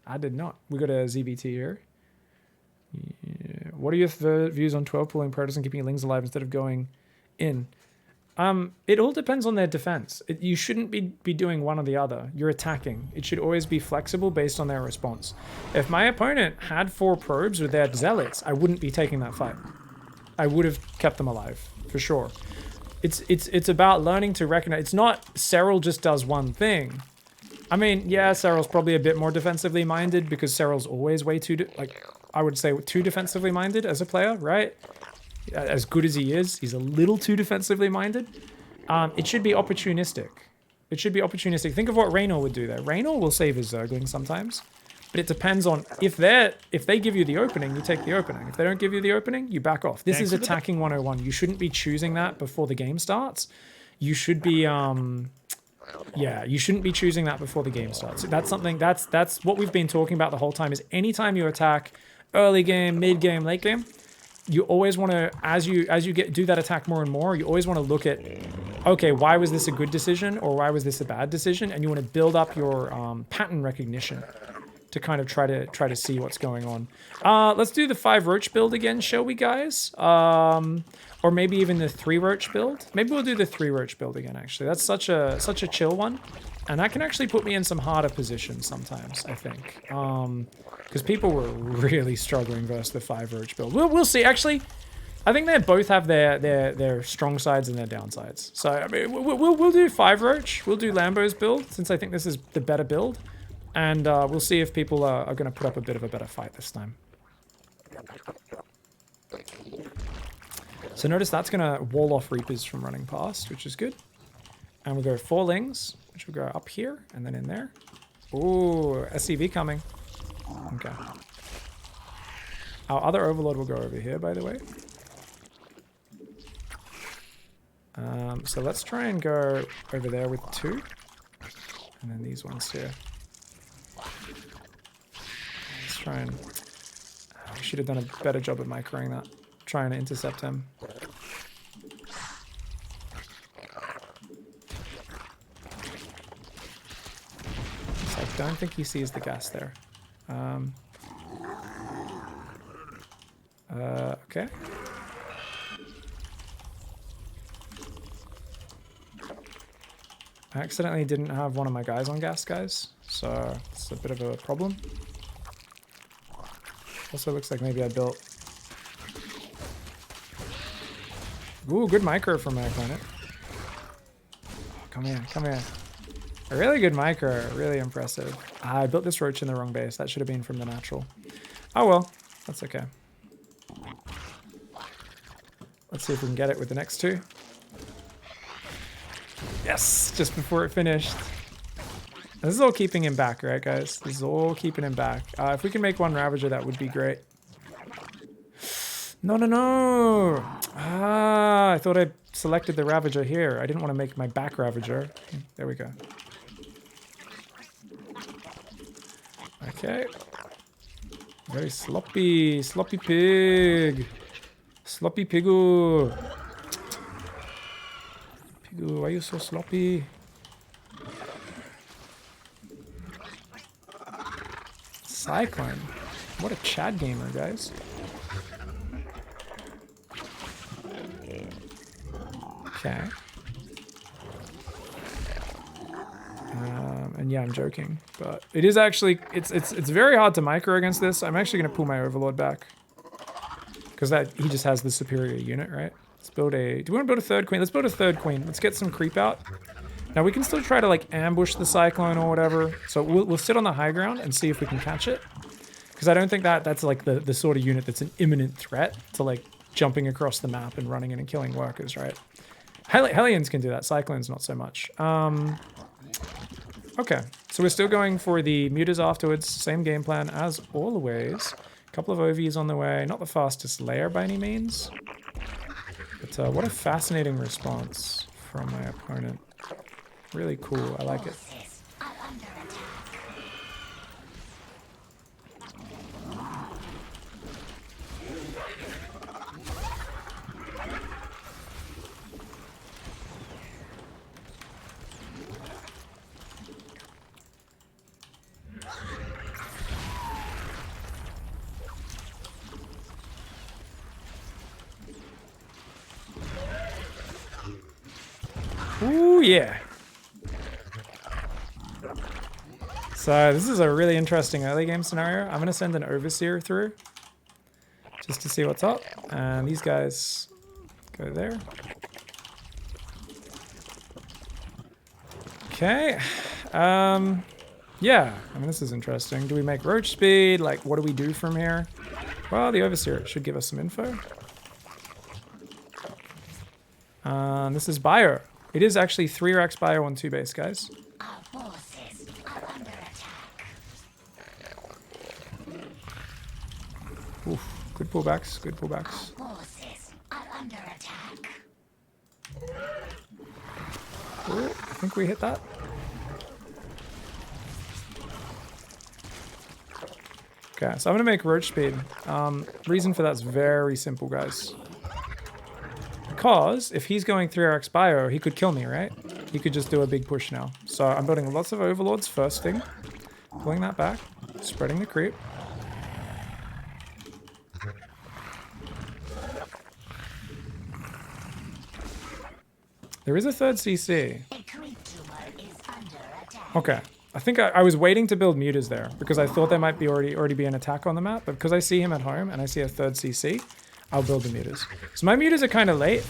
[SPEAKER 1] I did not. We got a ZBT here. Yeah. What are your views on 12 pulling Protoss and keeping Lings alive instead of going in? It all depends on their defense. You shouldn't be doing one or the other. You're attacking. It should always be flexible based on their response. If my opponent had 4 probes with their zealots, I wouldn't be taking that fight. I would have kept them alive, for sure. It's about learning to recognize. It's not Serral just does one thing. I mean, yeah, Serral's probably a bit more defensively minded because Serral's always way too, I would say too defensively minded as a player, right? As good as he is, he's a little too defensively minded. It should be opportunistic. It should be opportunistic. Think of what Raynor would do there. Raynor will save his Zergling sometimes, but it depends on if they give you the opening, you take the opening. If they don't give you the opening, you back off. This is attacking 101. You shouldn't be choosing that before the game starts. You should be yeah, you shouldn't be choosing that before the game starts. That's something that's what we've been talking about the whole time. Is anytime you attack early game, mid game, late game, you always want to, as you do that attack more and more, you always want to look at, okay, why was this a good decision or why was this a bad decision, and you want to build up your pattern recognition to kind of try to see what's going on. Let's do the 5 roach build again, shall we, guys? Or maybe even the 3 roach build. Maybe we'll do the 3 roach build again. Actually, that's such a chill one, and that can actually put me in some harder positions sometimes, I think. Because people were really struggling versus the 5 roach build. We'll see. Actually, I think they both have their strong sides and their downsides. So I mean, we'll do 5 roach. We'll do Lambo's build since I think this is the better build, and we'll see if people are going to put up a bit of a better fight this time. So notice that's going to wall off Reapers from running past, which is good. And we'll go 4 Lings, which will go up here and then in there. Ooh, SCV coming. Okay. Our other Overlord will go over here, by the way. So let's try and go over there with 2. And then these ones here. Let's try and... we should have done a better job of microing that. Trying to intercept him. So I don't think he sees the gas there. Okay. I accidentally didn't have one of my guys on gas, guys, so it's a bit of a problem. Also looks like maybe I built... Ooh, good micro from my opponent. Oh, come here, come here. A really good micro, really impressive. I built this roach in the wrong base. That should have been from the natural. Oh well, that's okay. Let's see if we can get it with the next 2. Yes, just before it finished. This is all keeping him back, right, guys? This is all keeping him back. If we can make 1 Ravager, that would be great. No, no, no! I thought I selected the Ravager here. I didn't want to make my back Ravager. There we go. Okay. Very sloppy. Sloppy pig. Sloppy pigoo. Pigoo, why are you so sloppy? Cyclone. What a Chad gamer, guys. Okay. And yeah, I'm joking, but it is actually, it's very hard to micro against this. I'm actually going to pull my Overlord back because he just has the superior unit, right? Let's build a, do we want to build a 3rd queen? Let's build a 3rd queen. Let's get some creep out. Now we can still try to like ambush the Cyclone or whatever. So we'll sit on the high ground and see if we can catch it. Because I don't think that's like the sort of unit that's an imminent threat to like jumping across the map and running in and killing workers, right? Hellions can do that. Cyclones not so much. Okay, so we're still going for the mutas afterwards. Same game plan as always. A couple of OVs on the way. Not the fastest layer by any means. But what a fascinating response from my opponent. Really cool. I like it. Ooh, yeah. So this is a really interesting early game scenario. I'm going to send an Overseer through just to see what's up. And these guys go there. Okay. Yeah, I mean, this is interesting. Do we make roach speed? Like, what do we do from here? Well, the Overseer should give us some info. This is bio. It is actually 3 racks bio on 2 base, guys.
[SPEAKER 2] Our forces are under attack.
[SPEAKER 1] Oof, good pullbacks, good pullbacks.
[SPEAKER 2] Our forces are under attack.
[SPEAKER 1] Ooh, I think we hit that. Okay, so I'm gonna make roach speed. Reason for that's very simple, guys. Because if he's going 3rx bio, he could kill me, right? He could just do a big push now. So I'm building lots of overlords first thing. Pulling that back. Spreading the creep. There is a 3rd CC.
[SPEAKER 2] A creep tumor is under attack.
[SPEAKER 1] Okay. I think I was waiting to build mutas there because I thought there might be already be an attack on the map, but because I see him at home and I see a 3rd CC, I'll build the mutas. So my mutas are kind of late,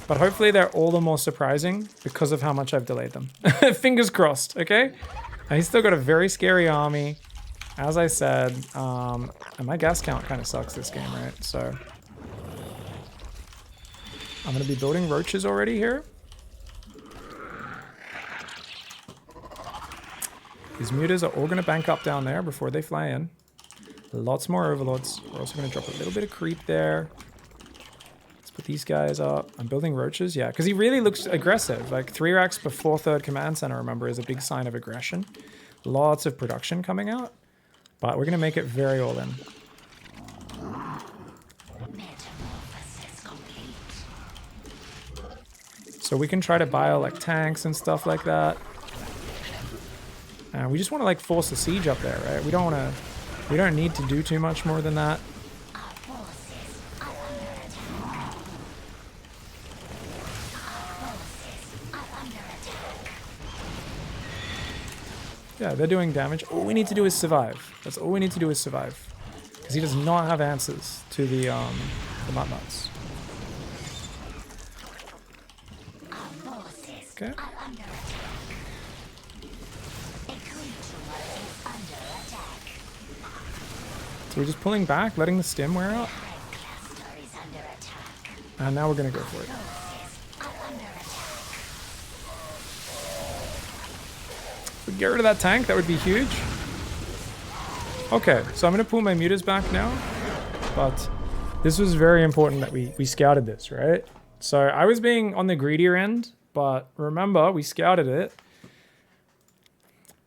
[SPEAKER 1] but hopefully they're all the more surprising because of how much I've delayed them. Fingers crossed, okay? And he's still got a very scary army, as I said, and my gas count kind of sucks this game, right? So I'm going to be building roaches already here. These mutas are all going to bank up down there before they fly in. Lots more overlords. We're also going to drop a little bit of creep there. Let's put these guys up. I'm building roaches, yeah, because he really looks aggressive. Like 3 racks before 3rd command center, remember, is a big sign of aggression. Lots of production coming out, but we're going to make it very all in.
[SPEAKER 2] Metamorphosis complete.
[SPEAKER 1] So we can try to bio like tanks and stuff like that. We just want to like force a siege up there, right? We don't need to do too much more than that.
[SPEAKER 2] Our forces are under attack. Our forces are under attack.
[SPEAKER 1] Yeah, they're doing damage. All we need to do is survive. That's all we need to do is survive. Because he does not have answers to the nut-nuts.
[SPEAKER 2] Our forces
[SPEAKER 1] Okay.
[SPEAKER 2] are under attack. A creep tumor is under attack.
[SPEAKER 1] So we're just pulling back, letting the stim wear out.
[SPEAKER 2] Hive cluster is under attack.
[SPEAKER 1] And now we're going to go for it.
[SPEAKER 2] Forces are under attack.
[SPEAKER 1] If we get rid of that tank, that would be huge. Okay, so I'm going to pull my mutas back now. But this was very important that we scouted this, right? So I was being on the greedier end, but remember, we scouted it.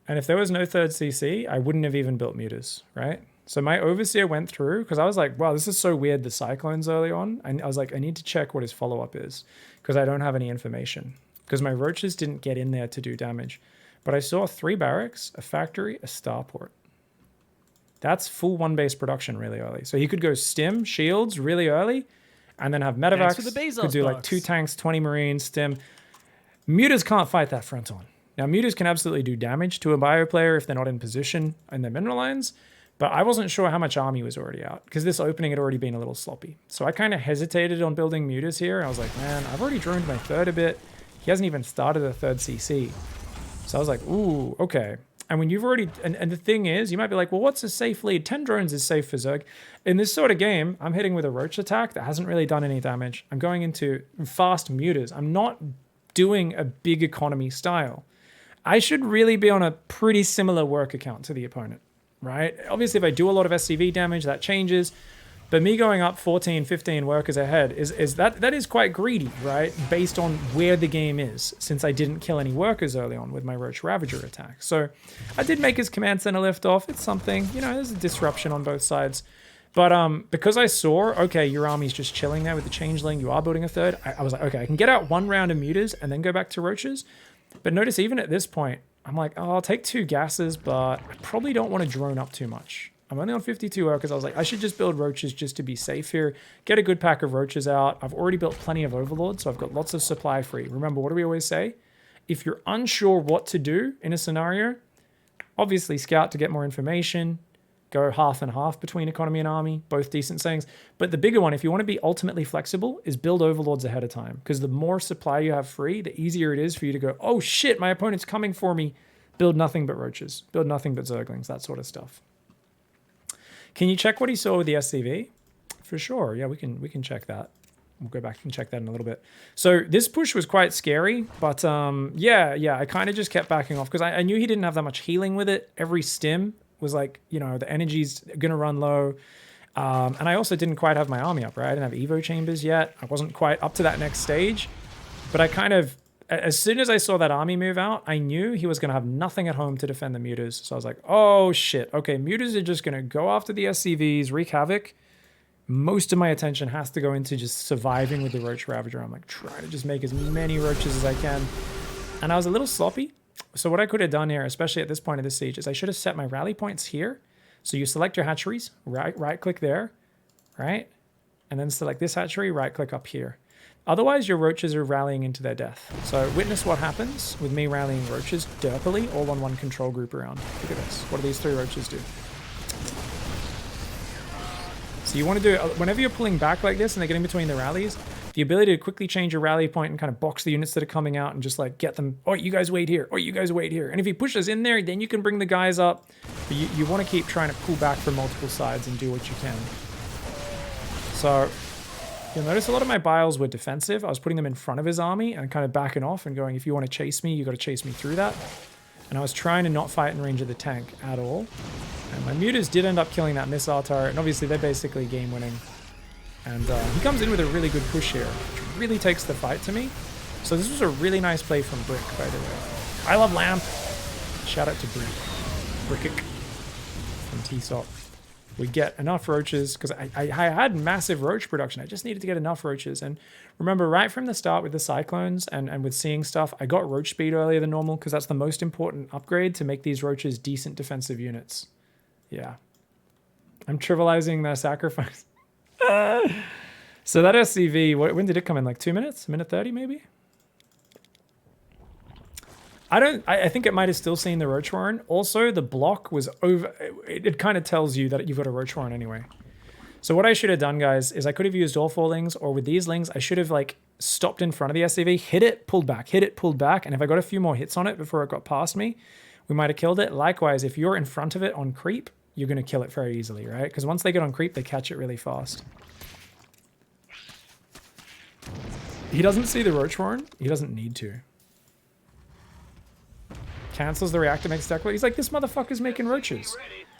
[SPEAKER 1] And if there was no 3rd CC, I wouldn't have even built mutas, right? So my Overseer went through, because I was like, wow, this is so weird, the Cyclones early on. And I was like, I need to check what his follow-up is, because I don't have any information. Because my roaches didn't get in there to do damage. But I saw 3 barracks, a factory, a starport. That's full 1-base production really early. So he could go stim, shields really early, and then have medevacs.
[SPEAKER 4] Thanks for the Bezos
[SPEAKER 1] could do like
[SPEAKER 4] box.
[SPEAKER 1] 2 tanks, 20 marines, stim. Mutas can't fight that front on. Now, mutas can absolutely do damage to a bio player if they're not in position in their mineral lines, but I wasn't sure how much army was already out because this opening had already been a little sloppy. So I kind of hesitated on building mutas here. I was like, man, I've already droned my 3rd a bit. He hasn't even started a 3rd CC. So I was like, ooh, okay. And when you've already, and the thing is, you might be like, well, what's a safe lead? 10 drones is safe for Zerg. In this sort of game, I'm hitting with a roach attack that hasn't really done any damage. I'm going into fast mutas. I'm not doing a big economy style. I should really be on a pretty similar work account to the opponent, right? Obviously, if I do a lot of SCV damage, that changes. But me going up 14, 15 workers ahead is that is quite greedy, right? Based on where the game is, since I didn't kill any workers early on with my Roach Ravager attack. So I did make his command center lift off. It's something, you know, there's a disruption on both sides. But because I saw, okay, your army's just chilling there with the Changeling, you are building a 3rd, I was like, okay, I can get out 1 round of mutas and then go back to Roaches. But notice even at this point, I'm like, oh, I'll take 2 gases, but I probably don't want to drone up too much. I'm only on 52 workers. I was like, I should just build roaches just to be safe here. Get a good pack of roaches out. I've already built plenty of overlords, so I've got lots of supply free. Remember, what do we always say? If you're unsure what to do in a scenario, obviously scout to get more information, go half and half between economy and army, both decent sayings. But the bigger one, if you want to be ultimately flexible, is build overlords ahead of time. Because the more supply you have free, the easier it is for you to go, oh shit, my opponent's coming for me. Build nothing but roaches. Build nothing but zerglings, that sort of stuff. Can you check what he saw with the SCV? For sure, yeah, we can check that. We'll go back and check that in a little bit. So this push was quite scary, but yeah, I kind of just kept backing off because I knew he didn't have that much healing with it. Every stim was like, you know, the energy's going to run low. And I also didn't quite have my army up, right? I didn't have Evo chambers yet. I wasn't quite up to that next stage. But I kind of, as soon as I saw that army move out, I knew he was going to have nothing at home to defend the mutas. So I was like, oh shit. Okay, mutas are just going to go after the SCVs, wreak havoc. Most of my attention has to go into just surviving with the Roach Ravager. I'm like trying to just make as many roaches as I can. And I was a little sloppy. So what I could have done here, especially at this point of the siege, is I should have set my rally points here. So you select your hatcheries, right click there, right? And then select this hatchery, right click up here. Otherwise, your roaches are rallying into their death. So witness what happens with me rallying roaches derpily all on one control group around. Look at this. What do these 3 roaches do? So you want to do, whenever you're pulling back like this and they're getting between the rallies, the ability to quickly change your rally point and kind of box the units that are coming out and just like get them, oh, you guys wait here, oh, you guys wait here. And if he pushes in there, then you can bring the guys up. But you want to keep trying to pull back from multiple sides and do what you can. So you'll notice a lot of my biles were defensive. I was putting them in front of his army and kind of backing off and going, if you want to chase me, you got to chase me through that. And I was trying to not fight in range of the tank at all. And my mutas did end up killing that missile turret, and obviously they're basically game winning. And he comes in with a really good push here, which really takes the fight to me. So this was a really nice play from Brick, by the way. I love Lamp. Shout out to Brick. Brickick from TSOP. We get enough roaches, because I had massive roach production. I just needed to get enough roaches. And remember, right from the start with the Cyclones and with seeing stuff, I got roach speed earlier than normal, because that's the most important upgrade to make these roaches decent defensive units. Yeah. I'm trivializing their sacrifice. So that SCV, when did it come in? Like 2 minutes? 1:30 maybe? I think it might have still seen the Roach Warren. Also, the block was over. It kind of tells you that you've got a Roach Warren anyway. So what I should have done, guys, is I could have used all 4 lings, or with these lings, I should have like stopped in front of the SCV, hit it, pulled back, hit it, pulled back. And if I got a few more hits on it before it got past me, we might have killed it. Likewise, if you're in front of it on creep, you're going to kill it very easily, right? Because once they get on creep, they catch it really fast. He doesn't see the Roach Warren. He doesn't need to. Cancels the reactor, makes deck. He's like, this motherfucker's making roaches.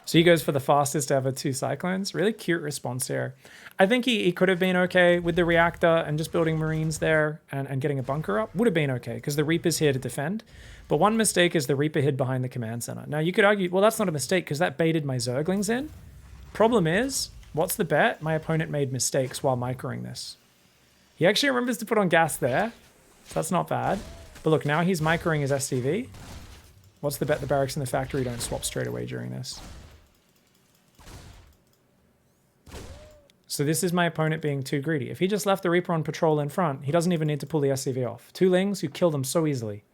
[SPEAKER 1] So he goes for the fastest ever 2 Cyclones. Really cute response here. I think he could have been okay with the reactor and just building Marines there and getting a bunker up. Would have been okay, because the Reaper's here to defend. But one mistake is the Reaper hid behind the command center. Now, you could argue, well, that's not a mistake, because that baited my Zerglings in. Problem is, what's the bet? My opponent made mistakes while microing this. He actually remembers to put on gas there. So that's not bad. But look, now he's microing his SCV. What's the bet? The barracks and the factory don't swap straight away during this. So this is my opponent being too greedy. If he just left the Reaper on patrol in front, he doesn't even need to pull the SCV off. 2 lings, you kill them so easily.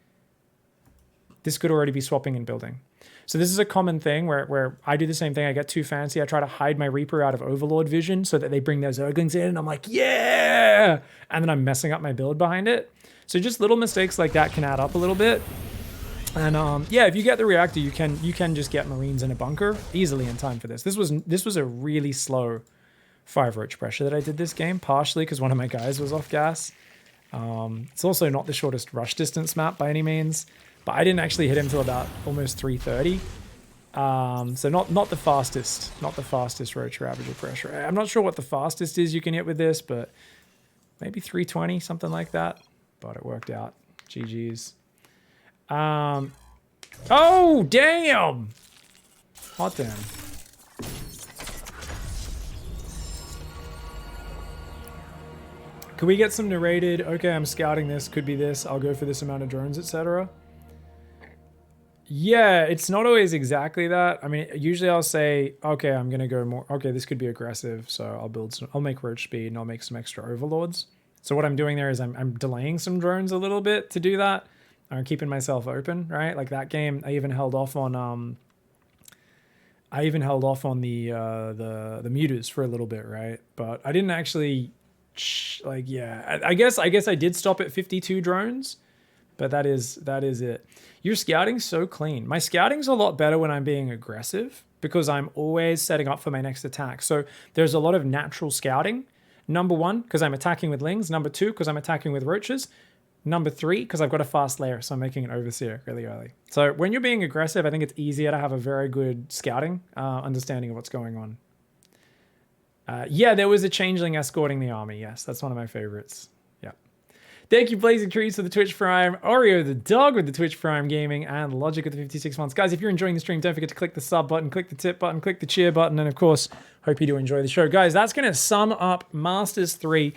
[SPEAKER 1] This could already be swapping and building. So this is a common thing where I do the same thing. I get too fancy. I try to hide my Reaper out of Overlord vision so that they bring their Zerglings in. And I'm like, yeah! And then I'm messing up my build behind it. So just little mistakes like that can add up a little bit. And yeah, if you get the reactor, you can just get Marines in a bunker easily in time for this. This was a really slow 5 roach pressure that I did this game, partially because one of my guys was off gas. It's also not the shortest rush distance map by any means, but I didn't actually hit him till about almost 330. So not the fastest roach ravager pressure. I'm not sure what the fastest is you can hit with this, but maybe 320, something like that. But it worked out. GG's. Oh, damn! Hot damn. Could we get some narrated, okay, I'm scouting this, could be this, I'll go for this amount of drones, etc.? Yeah, it's not always exactly that. I mean, usually I'll say, okay, I'm going to go more, okay, this could be aggressive, so I'll make roach speed and I'll make some extra overlords. So what I'm doing there is I'm delaying some drones a little bit to do that. I'm keeping myself open, right? Like that game, I even held off on the mutas for a little bit, right? But I didn't actually I guess I did stop at 52 drones, but that is it. Your scouting's so clean. My scouting's a lot better when I'm being aggressive because I'm always setting up for my next attack. So there's a lot of natural scouting. Number 1, because I'm attacking with lings. Number 2, because I'm attacking with roaches. Number 3, because I've got a fast layer, so I'm making an overseer really early. So when you're being aggressive, I think it's easier to have a very good scouting understanding of what's going on. Yeah, there was a changeling escorting the army. Yes, that's one of my favorites. Yeah. Thank you, Blazing Trees, for the Twitch Prime, Oreo the dog with the Twitch Prime Gaming, and Logic with the 56 months. Guys, if you're enjoying the stream, don't forget to click the sub button, click the tip button, click the cheer button, and of course, hope you do enjoy the show. Guys, that's going to sum up Masters 3.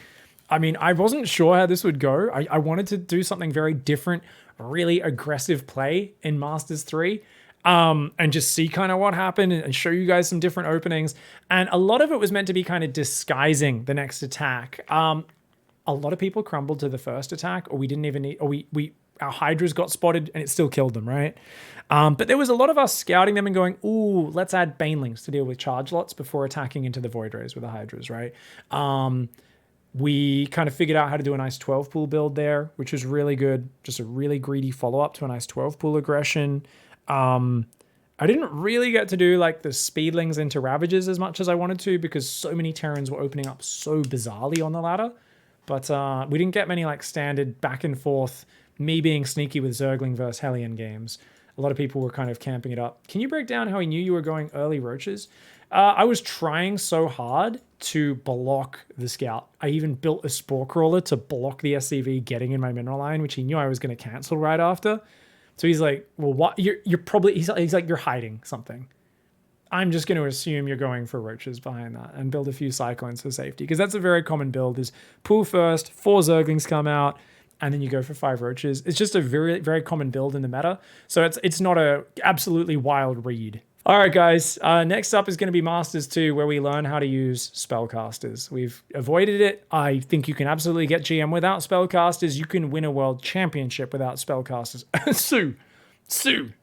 [SPEAKER 1] I mean, I wasn't sure how this would go. I wanted to do something very different, really aggressive play in Masters 3. And just see kind of what happened and show you guys some different openings. And a lot of it was meant to be kind of disguising the next attack. A lot of people crumbled to the first attack, or we didn't even need, or our Hydras got spotted and it still killed them, right? But there was a lot of us scouting them and going, ooh, let's add Banelings to deal with charge lots before attacking into the Void Rays with the Hydras, right? We kind of figured out how to do a nice 12 pool build there, which was really good. Just a really greedy follow-up to a nice 12 pool aggression. I didn't really get to do like the speedlings into Ravagers as much as I wanted to because so many Terrans were opening up so bizarrely on the ladder. But we didn't get many like standard back and forth, me being sneaky with Zergling versus Hellion games. A lot of people were kind of camping it up. Can you break down how he knew you were going early roaches? I was trying so hard to block the scout. I even built a spore crawler to block the SCV getting in my mineral line, which he knew I was going to cancel right after. So he's like, well, what? You're probably, he's like, you're hiding something. I'm just going to assume you're going for roaches behind that and build a few cyclones for safety. Because that's a very common build is pool first, 4 Zerglings come out, and then you go for 5 roaches. It's just a very, very common build in the meta. So it's not a absolutely wild read. All right, guys. Next up is going to be Masters 2, where we learn how to use spellcasters. We've avoided it. I think you can absolutely get GM without spellcasters. You can win a world championship without spellcasters. Sue.